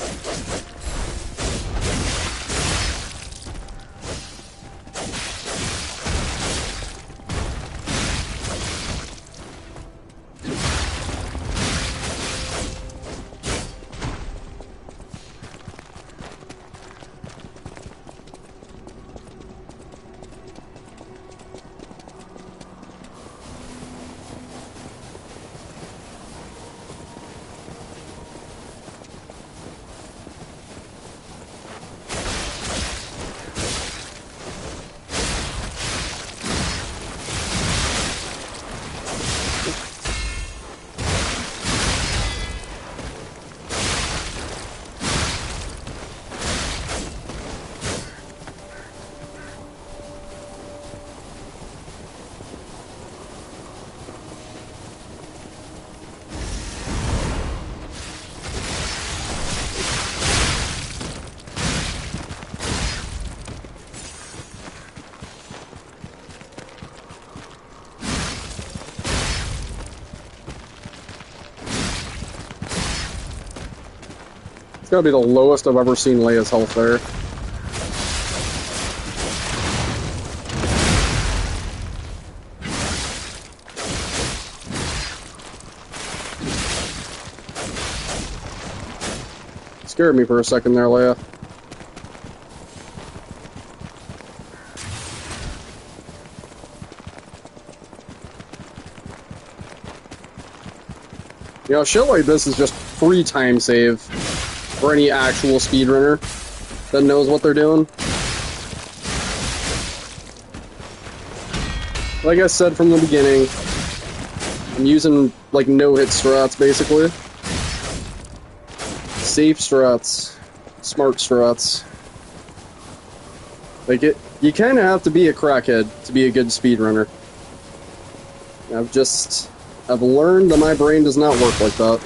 It's gotta be the lowest I've ever seen Leia's health there. Scared me for a second there, Leia. You know, shit like this is just free time save for any actual speedrunner that knows what they're doing. Like I said from the beginning, I'm using, like, no-hit strats, basically. Safe strats. Smart strats. Like, you kinda have to be a crackhead to be a good speedrunner. I've learned that my brain does not work like that.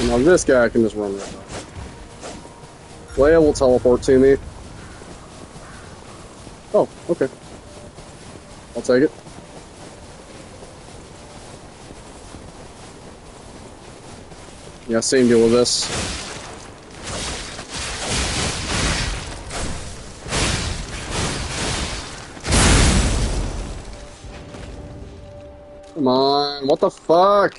Now this guy can just run right now. Leia will teleport to me. Oh, okay. I'll take it. Yeah, same deal with this. Come on, what the fuck?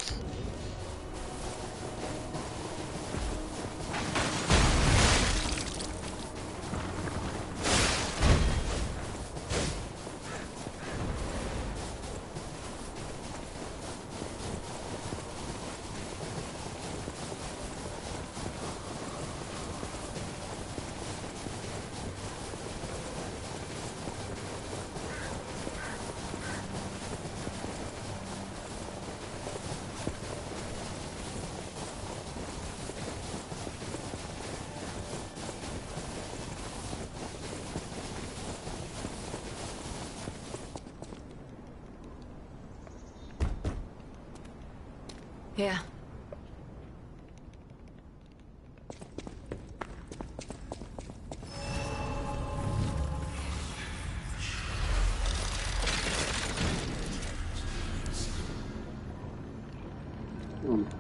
Yeah.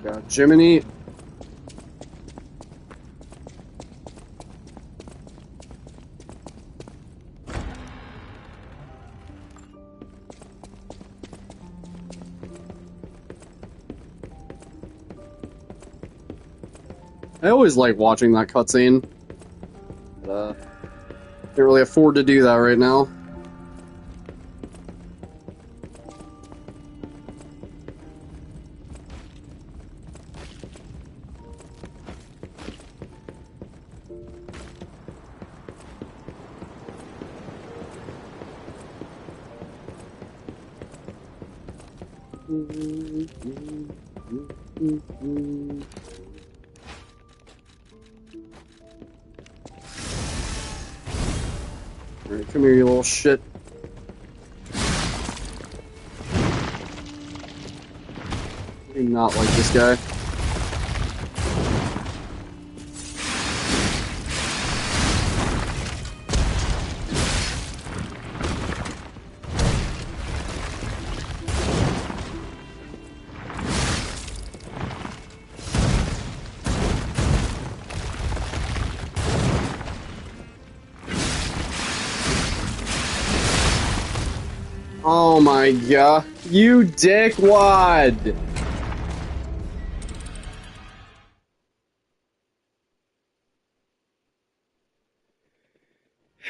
God, Jiminy. I always like watching that cutscene. Can't really afford to do that right now. Alright, come here, you little shit. I do not like this guy. Oh my god. You dickwad!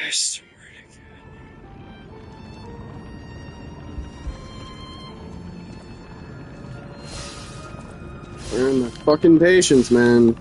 I swear to God. Learn the fucking patience, man.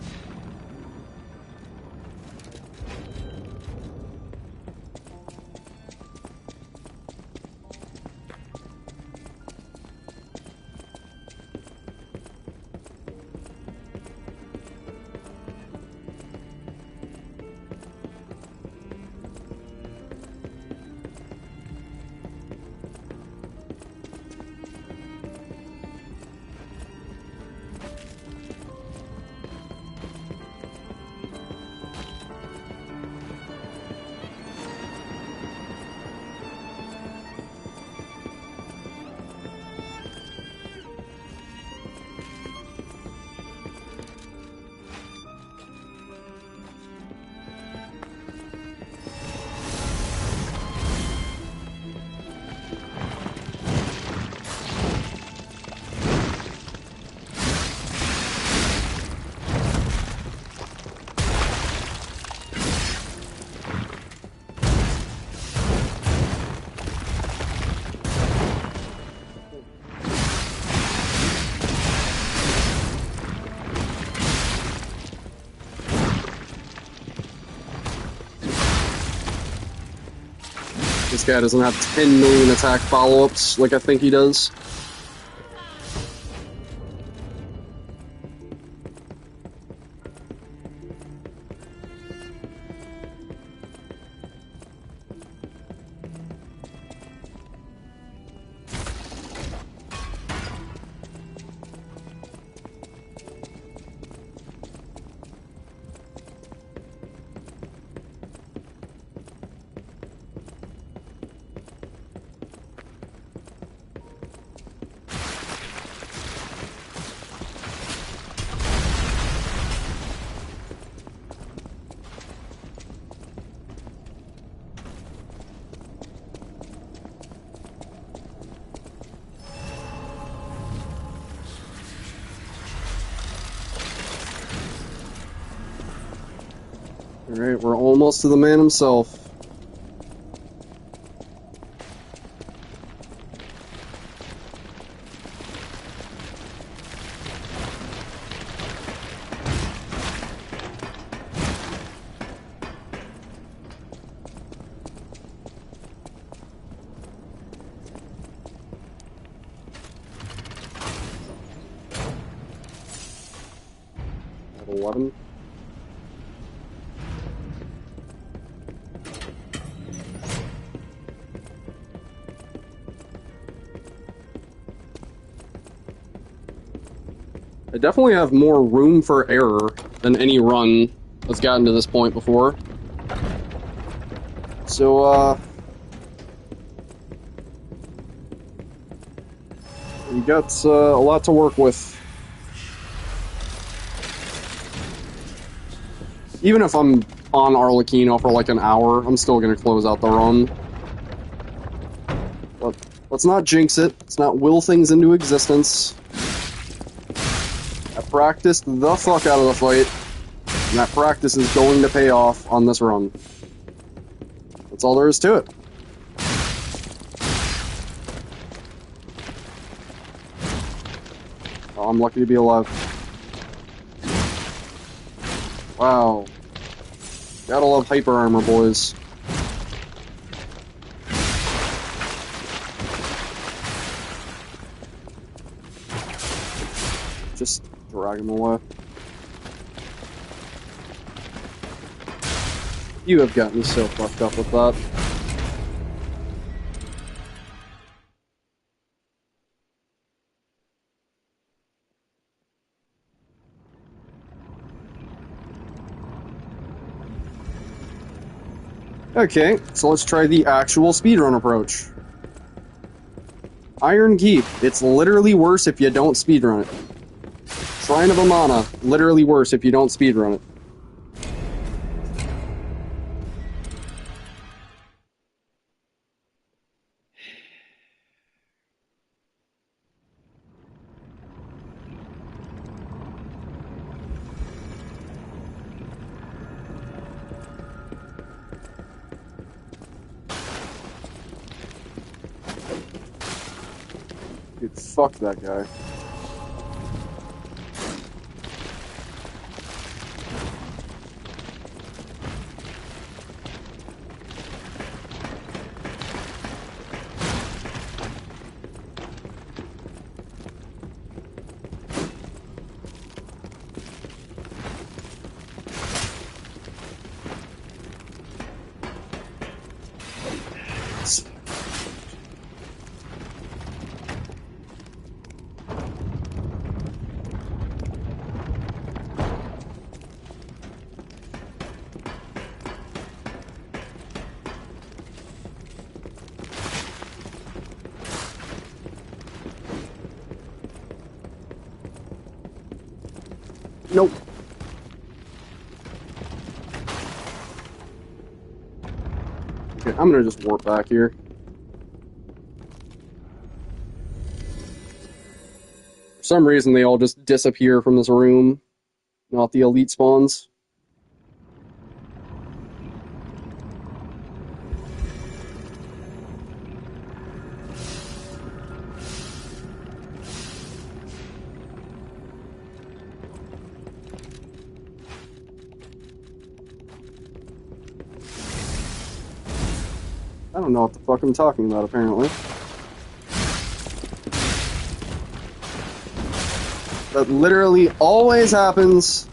This guy doesn't have 10 million attack follow-ups like I think he does. Alright, we're almost to the man himself. At 11. I definitely have more room for error than any run that's gotten to this point before. So, we got a lot to work with. Even if I'm on Arlecchino for like an hour, I'm still gonna close out the run. But let's not jinx it. Let's not will things into existence. I practiced the fuck out of the fight, and that practice is going to pay off on this run. That's all there is to it. Oh, I'm lucky to be alive. Wow. Gotta love hyper armor, boys. Just drag him away. You have got me so fucked up with that. Okay, so let's try the actual speedrun approach. Iron Keep. It's literally worse if you don't speedrun it. Shrine of Amana. Literally worse if you don't speedrun it. Dude, fuck that guy. Nope. Okay, I'm gonna just warp back here. For some reason, they all just disappear from this room, not the elite spawns. I don't know what the fuck I'm talking about, apparently. That literally always happens.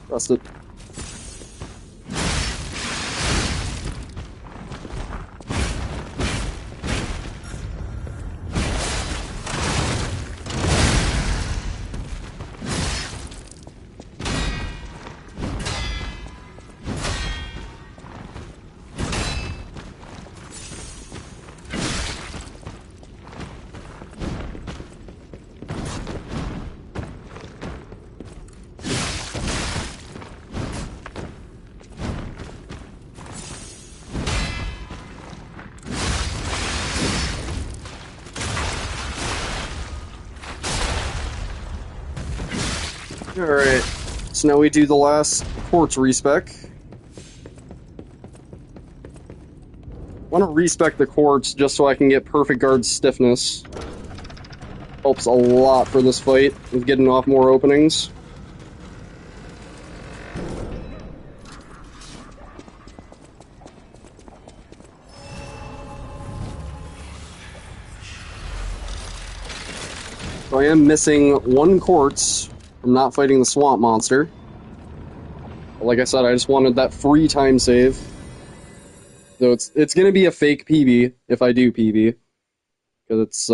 Trust it. Alright, so now we do the last quartz respec. I want to respec the quartz just so I can get perfect guard stiffness. Helps a lot for this fight with getting off more openings. So I am missing one quartz from not fighting the swamp monster. But like I said, I just wanted that free time save. So it's gonna be a fake PB if I do PB. Because it's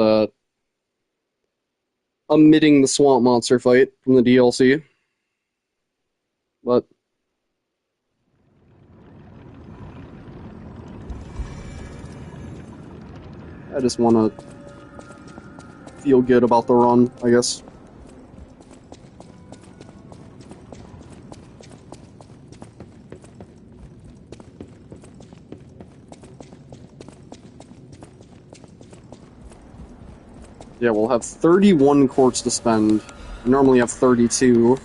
omitting the swamp monster fight from the DLC. But I just want to feel good about the run, I guess. Yeah, we'll have 31 quartz to spend. We normally have 32.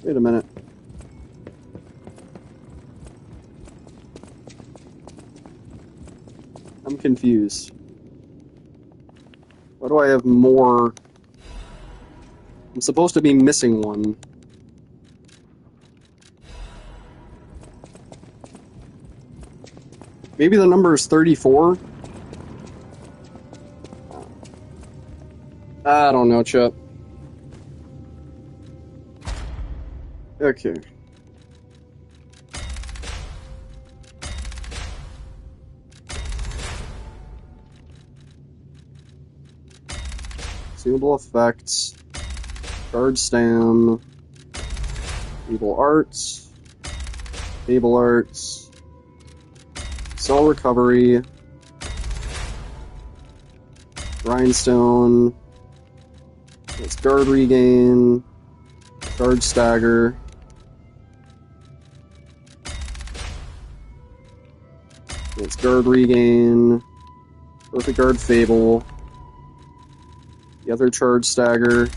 Wait a minute. I'm confused. Why do I have more? I'm supposed to be missing one. Maybe the number is 34? I don't know, Chuck. Okay. Consumable effects. Charge stam. Able arts. Able arts. Cell recovery. Grindstone. It's guard regain. Charge stagger. It's guard regain. Perfect guard fable. The other charge stagger.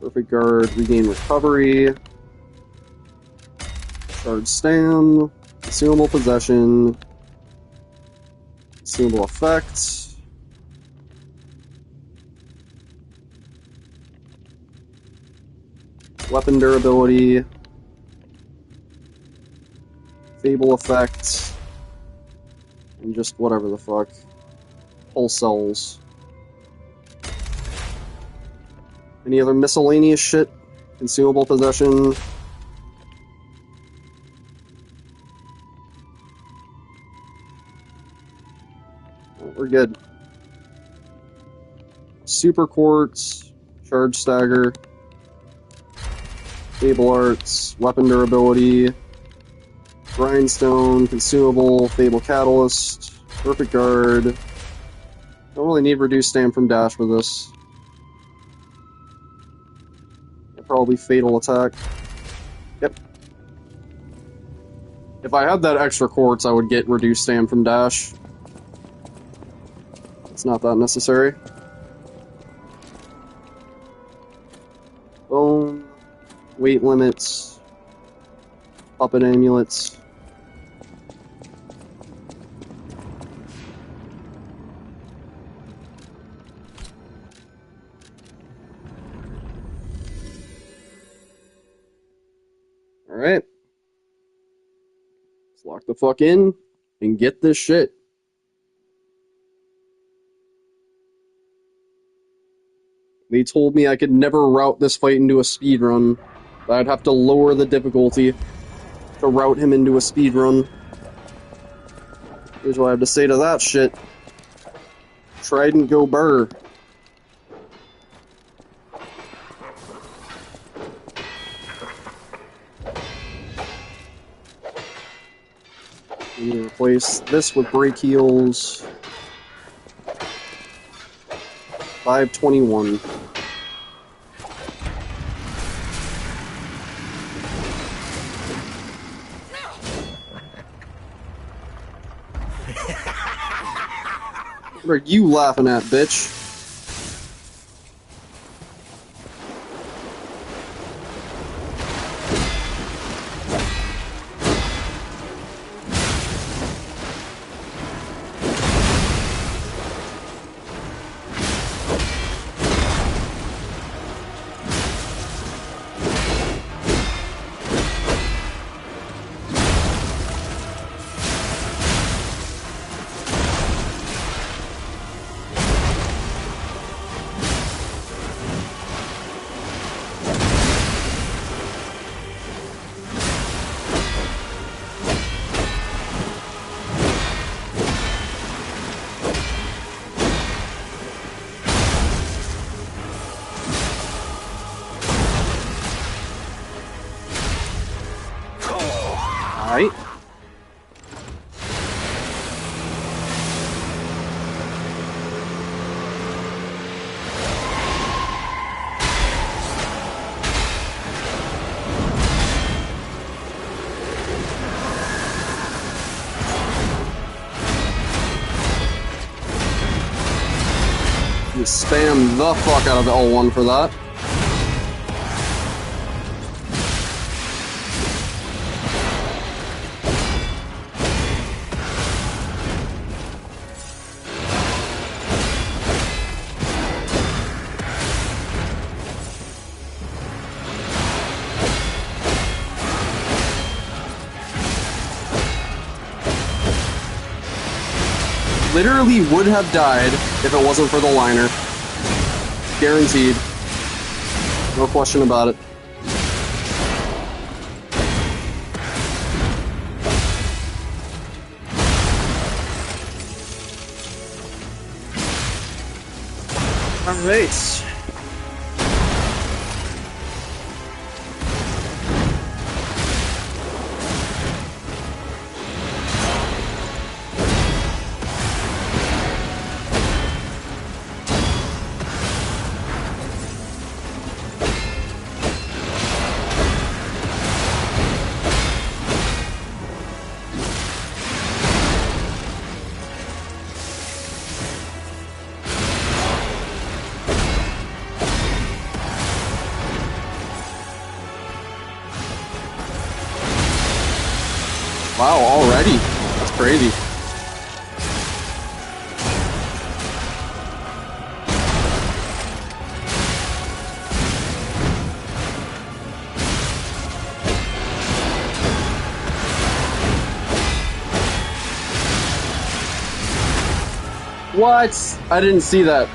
Perfect guard regain recovery. Charge stam. Consumable possession. Consumable effect. Weapon durability. Fable effect. And just whatever the fuck. Pulse cells. Any other miscellaneous shit? Consumable possession. We're good. Super quartz. Charge stagger. Fable arts. Weapon durability. Grindstone. Consumable. Fable catalyst. Perfect guard. Don't really need reduced stam from dash for this. Probably fatal attack. Yep. If I had that extra quartz, I would get reduced stam from dash. It's not that necessary. Bone. Weight limits. Puppet amulets. Alright. Let's lock the fuck in and get this shit. They told me I could never route this fight into a speedrun. I'd have to lower the difficulty to route him into a speedrun. Here's what I have to say to that shit. Trident go burr. I'm gonna replace this with brake heels. 521. What are you laughing at, bitch? You spam the fuck out of L1 for that. Literally would have died if it wasn't for the liner. Guaranteed. No question about it. Alright. Wow, already? That's crazy. What? I didn't see that.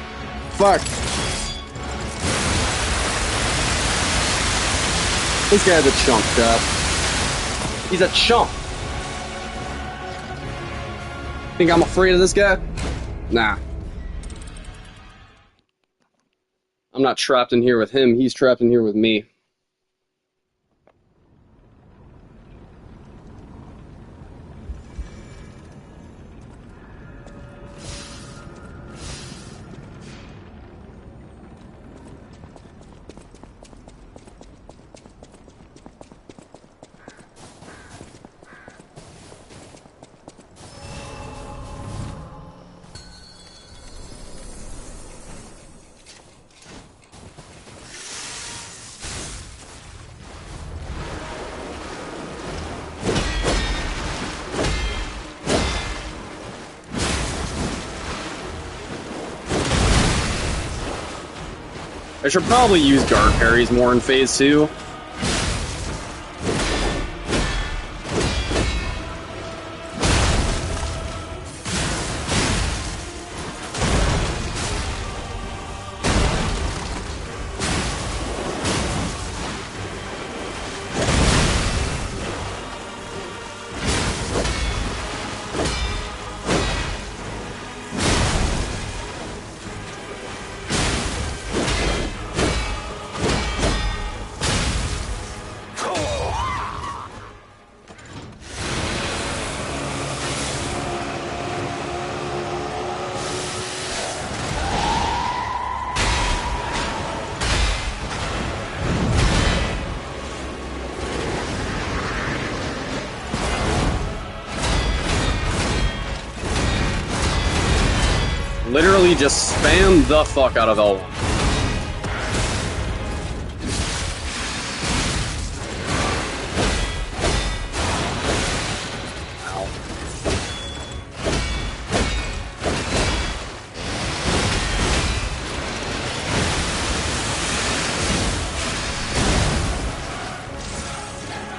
Fuck. This guy's a chump, chat. He's a chump. Think I'm afraid of this guy? Nah. I'm not trapped in here with him, he's trapped in here with me. I should probably use guard parries more in Phase 2. Literally just spam the fuck out of L1. Ow.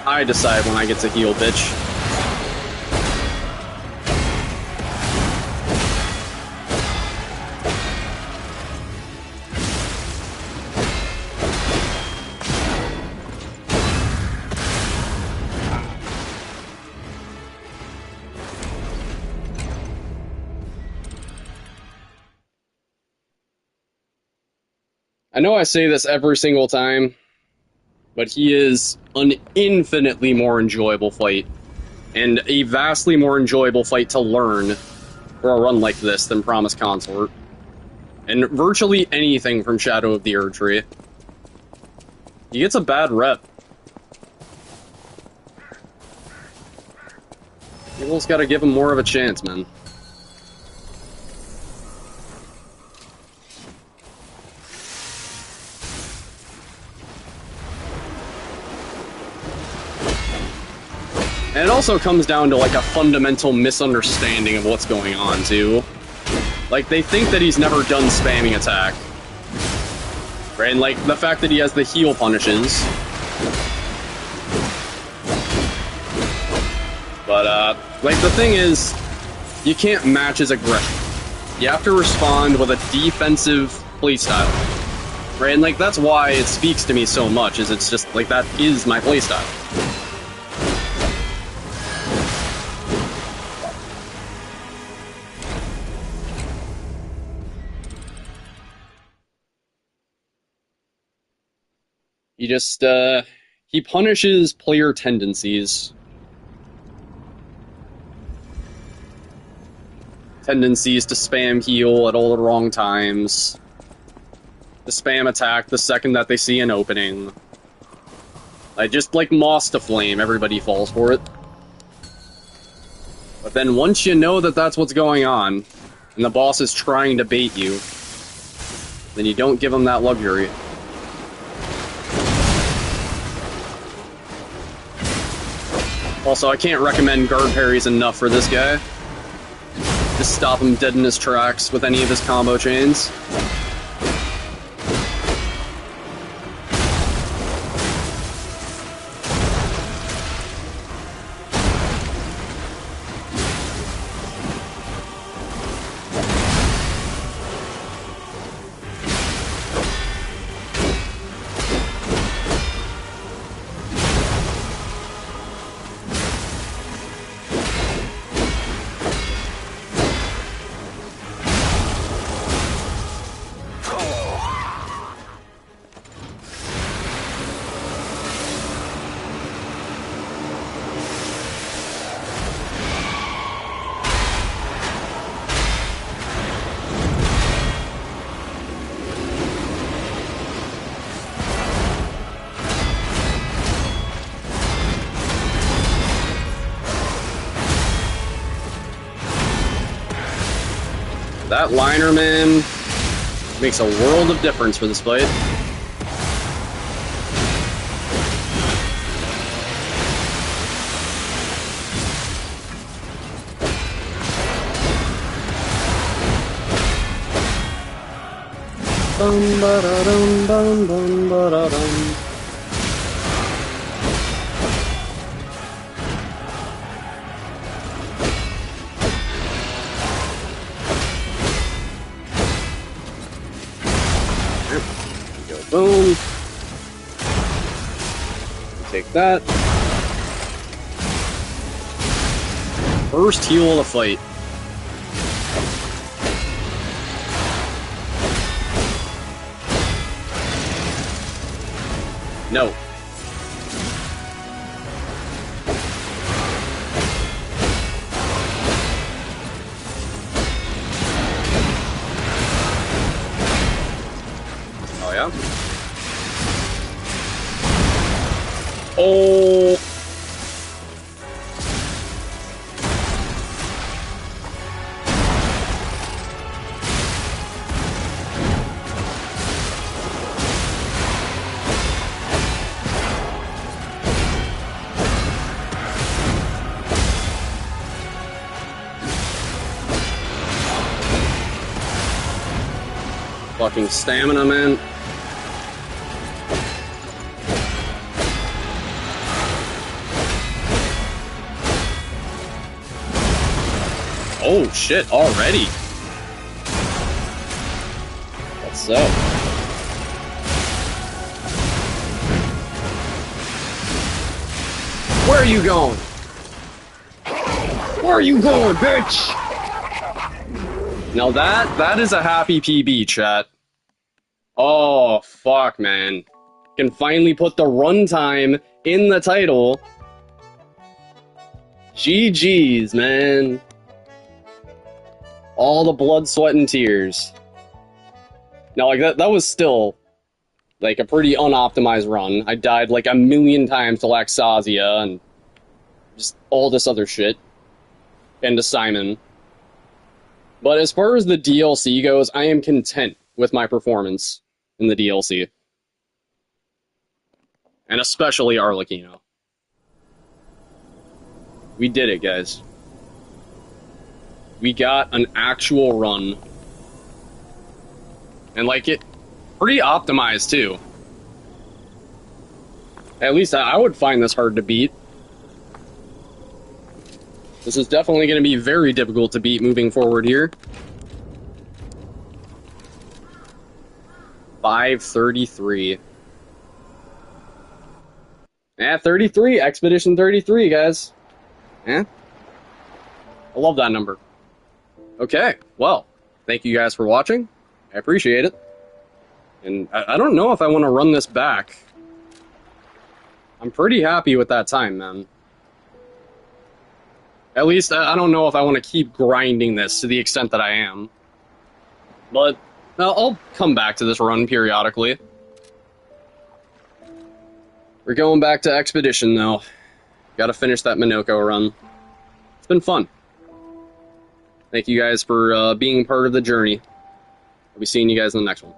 I decide when I get to heal, bitch. I know I say this every single time, but he is an infinitely more enjoyable fight, and a vastly more enjoyable fight to learn for a run like this than Promise Consort, and virtually anything from Shadow of the Erdtree. He gets a bad rep. People's gotta give him more of a chance, man. And it also comes down to, like, a fundamental misunderstanding of what's going on, too. Like, they think that he's never done spamming attack. Right? And, like, the fact that he has the heal punishes. But, like, the thing is, you can't match his aggression. You have to respond with a defensive playstyle. Right? And, like, that's why it speaks to me so much, is it's just, like, that is my playstyle. He just, he punishes player tendencies. Tendencies to spam heal at all the wrong times. To spam attack the second that they see an opening. Just like moss to flame, everybody falls for it. But then once you know that that's what's going on, and the boss is trying to bait you, then you don't give him that luxury. Also, I can't recommend guard parries enough for this guy. Just stop him dead in his tracks with any of his combo chains. That liner, man, makes a world of difference for this fight. Bum ba da dum bum bum ba da dum. Boom. Take that. First heal of the fight. No. Oh, yeah? Oh. Fucking stamina, man. Oh shit, already? What's up? Where are you going? Where are you going, bitch? Now that is a happy PB, chat. Oh, fuck, man. Can finally put the runtime in the title. GG's, man. All the blood, sweat, and tears. Now, like, that was still, like, a pretty unoptimized run. I died, like, 1,000,000 times to Laxasia and just all this other shit. And to Simon. But as far as the DLC goes, I am content with my performance in the DLC. And especially Arlecchino. We did it, guys. We got an actual run. And, like, it pretty optimized, too. At least I would find this hard to beat. This is definitely going to be very difficult to beat moving forward here. 533. Yeah, 33. Expedition 33, guys. Yeah. I love that number. Okay, well, thank you guys for watching. I appreciate it. And I don't know if I want to run this back. I'm pretty happy with that time, man. At least, I don't know if I want to keep grinding this to the extent that I am. But, I'll come back to this run periodically. We're going back to Expedition, though. Gotta finish that Minoko run. It's been fun. Thank you guys for being part of the journey. I'll be seeing you guys in the next one.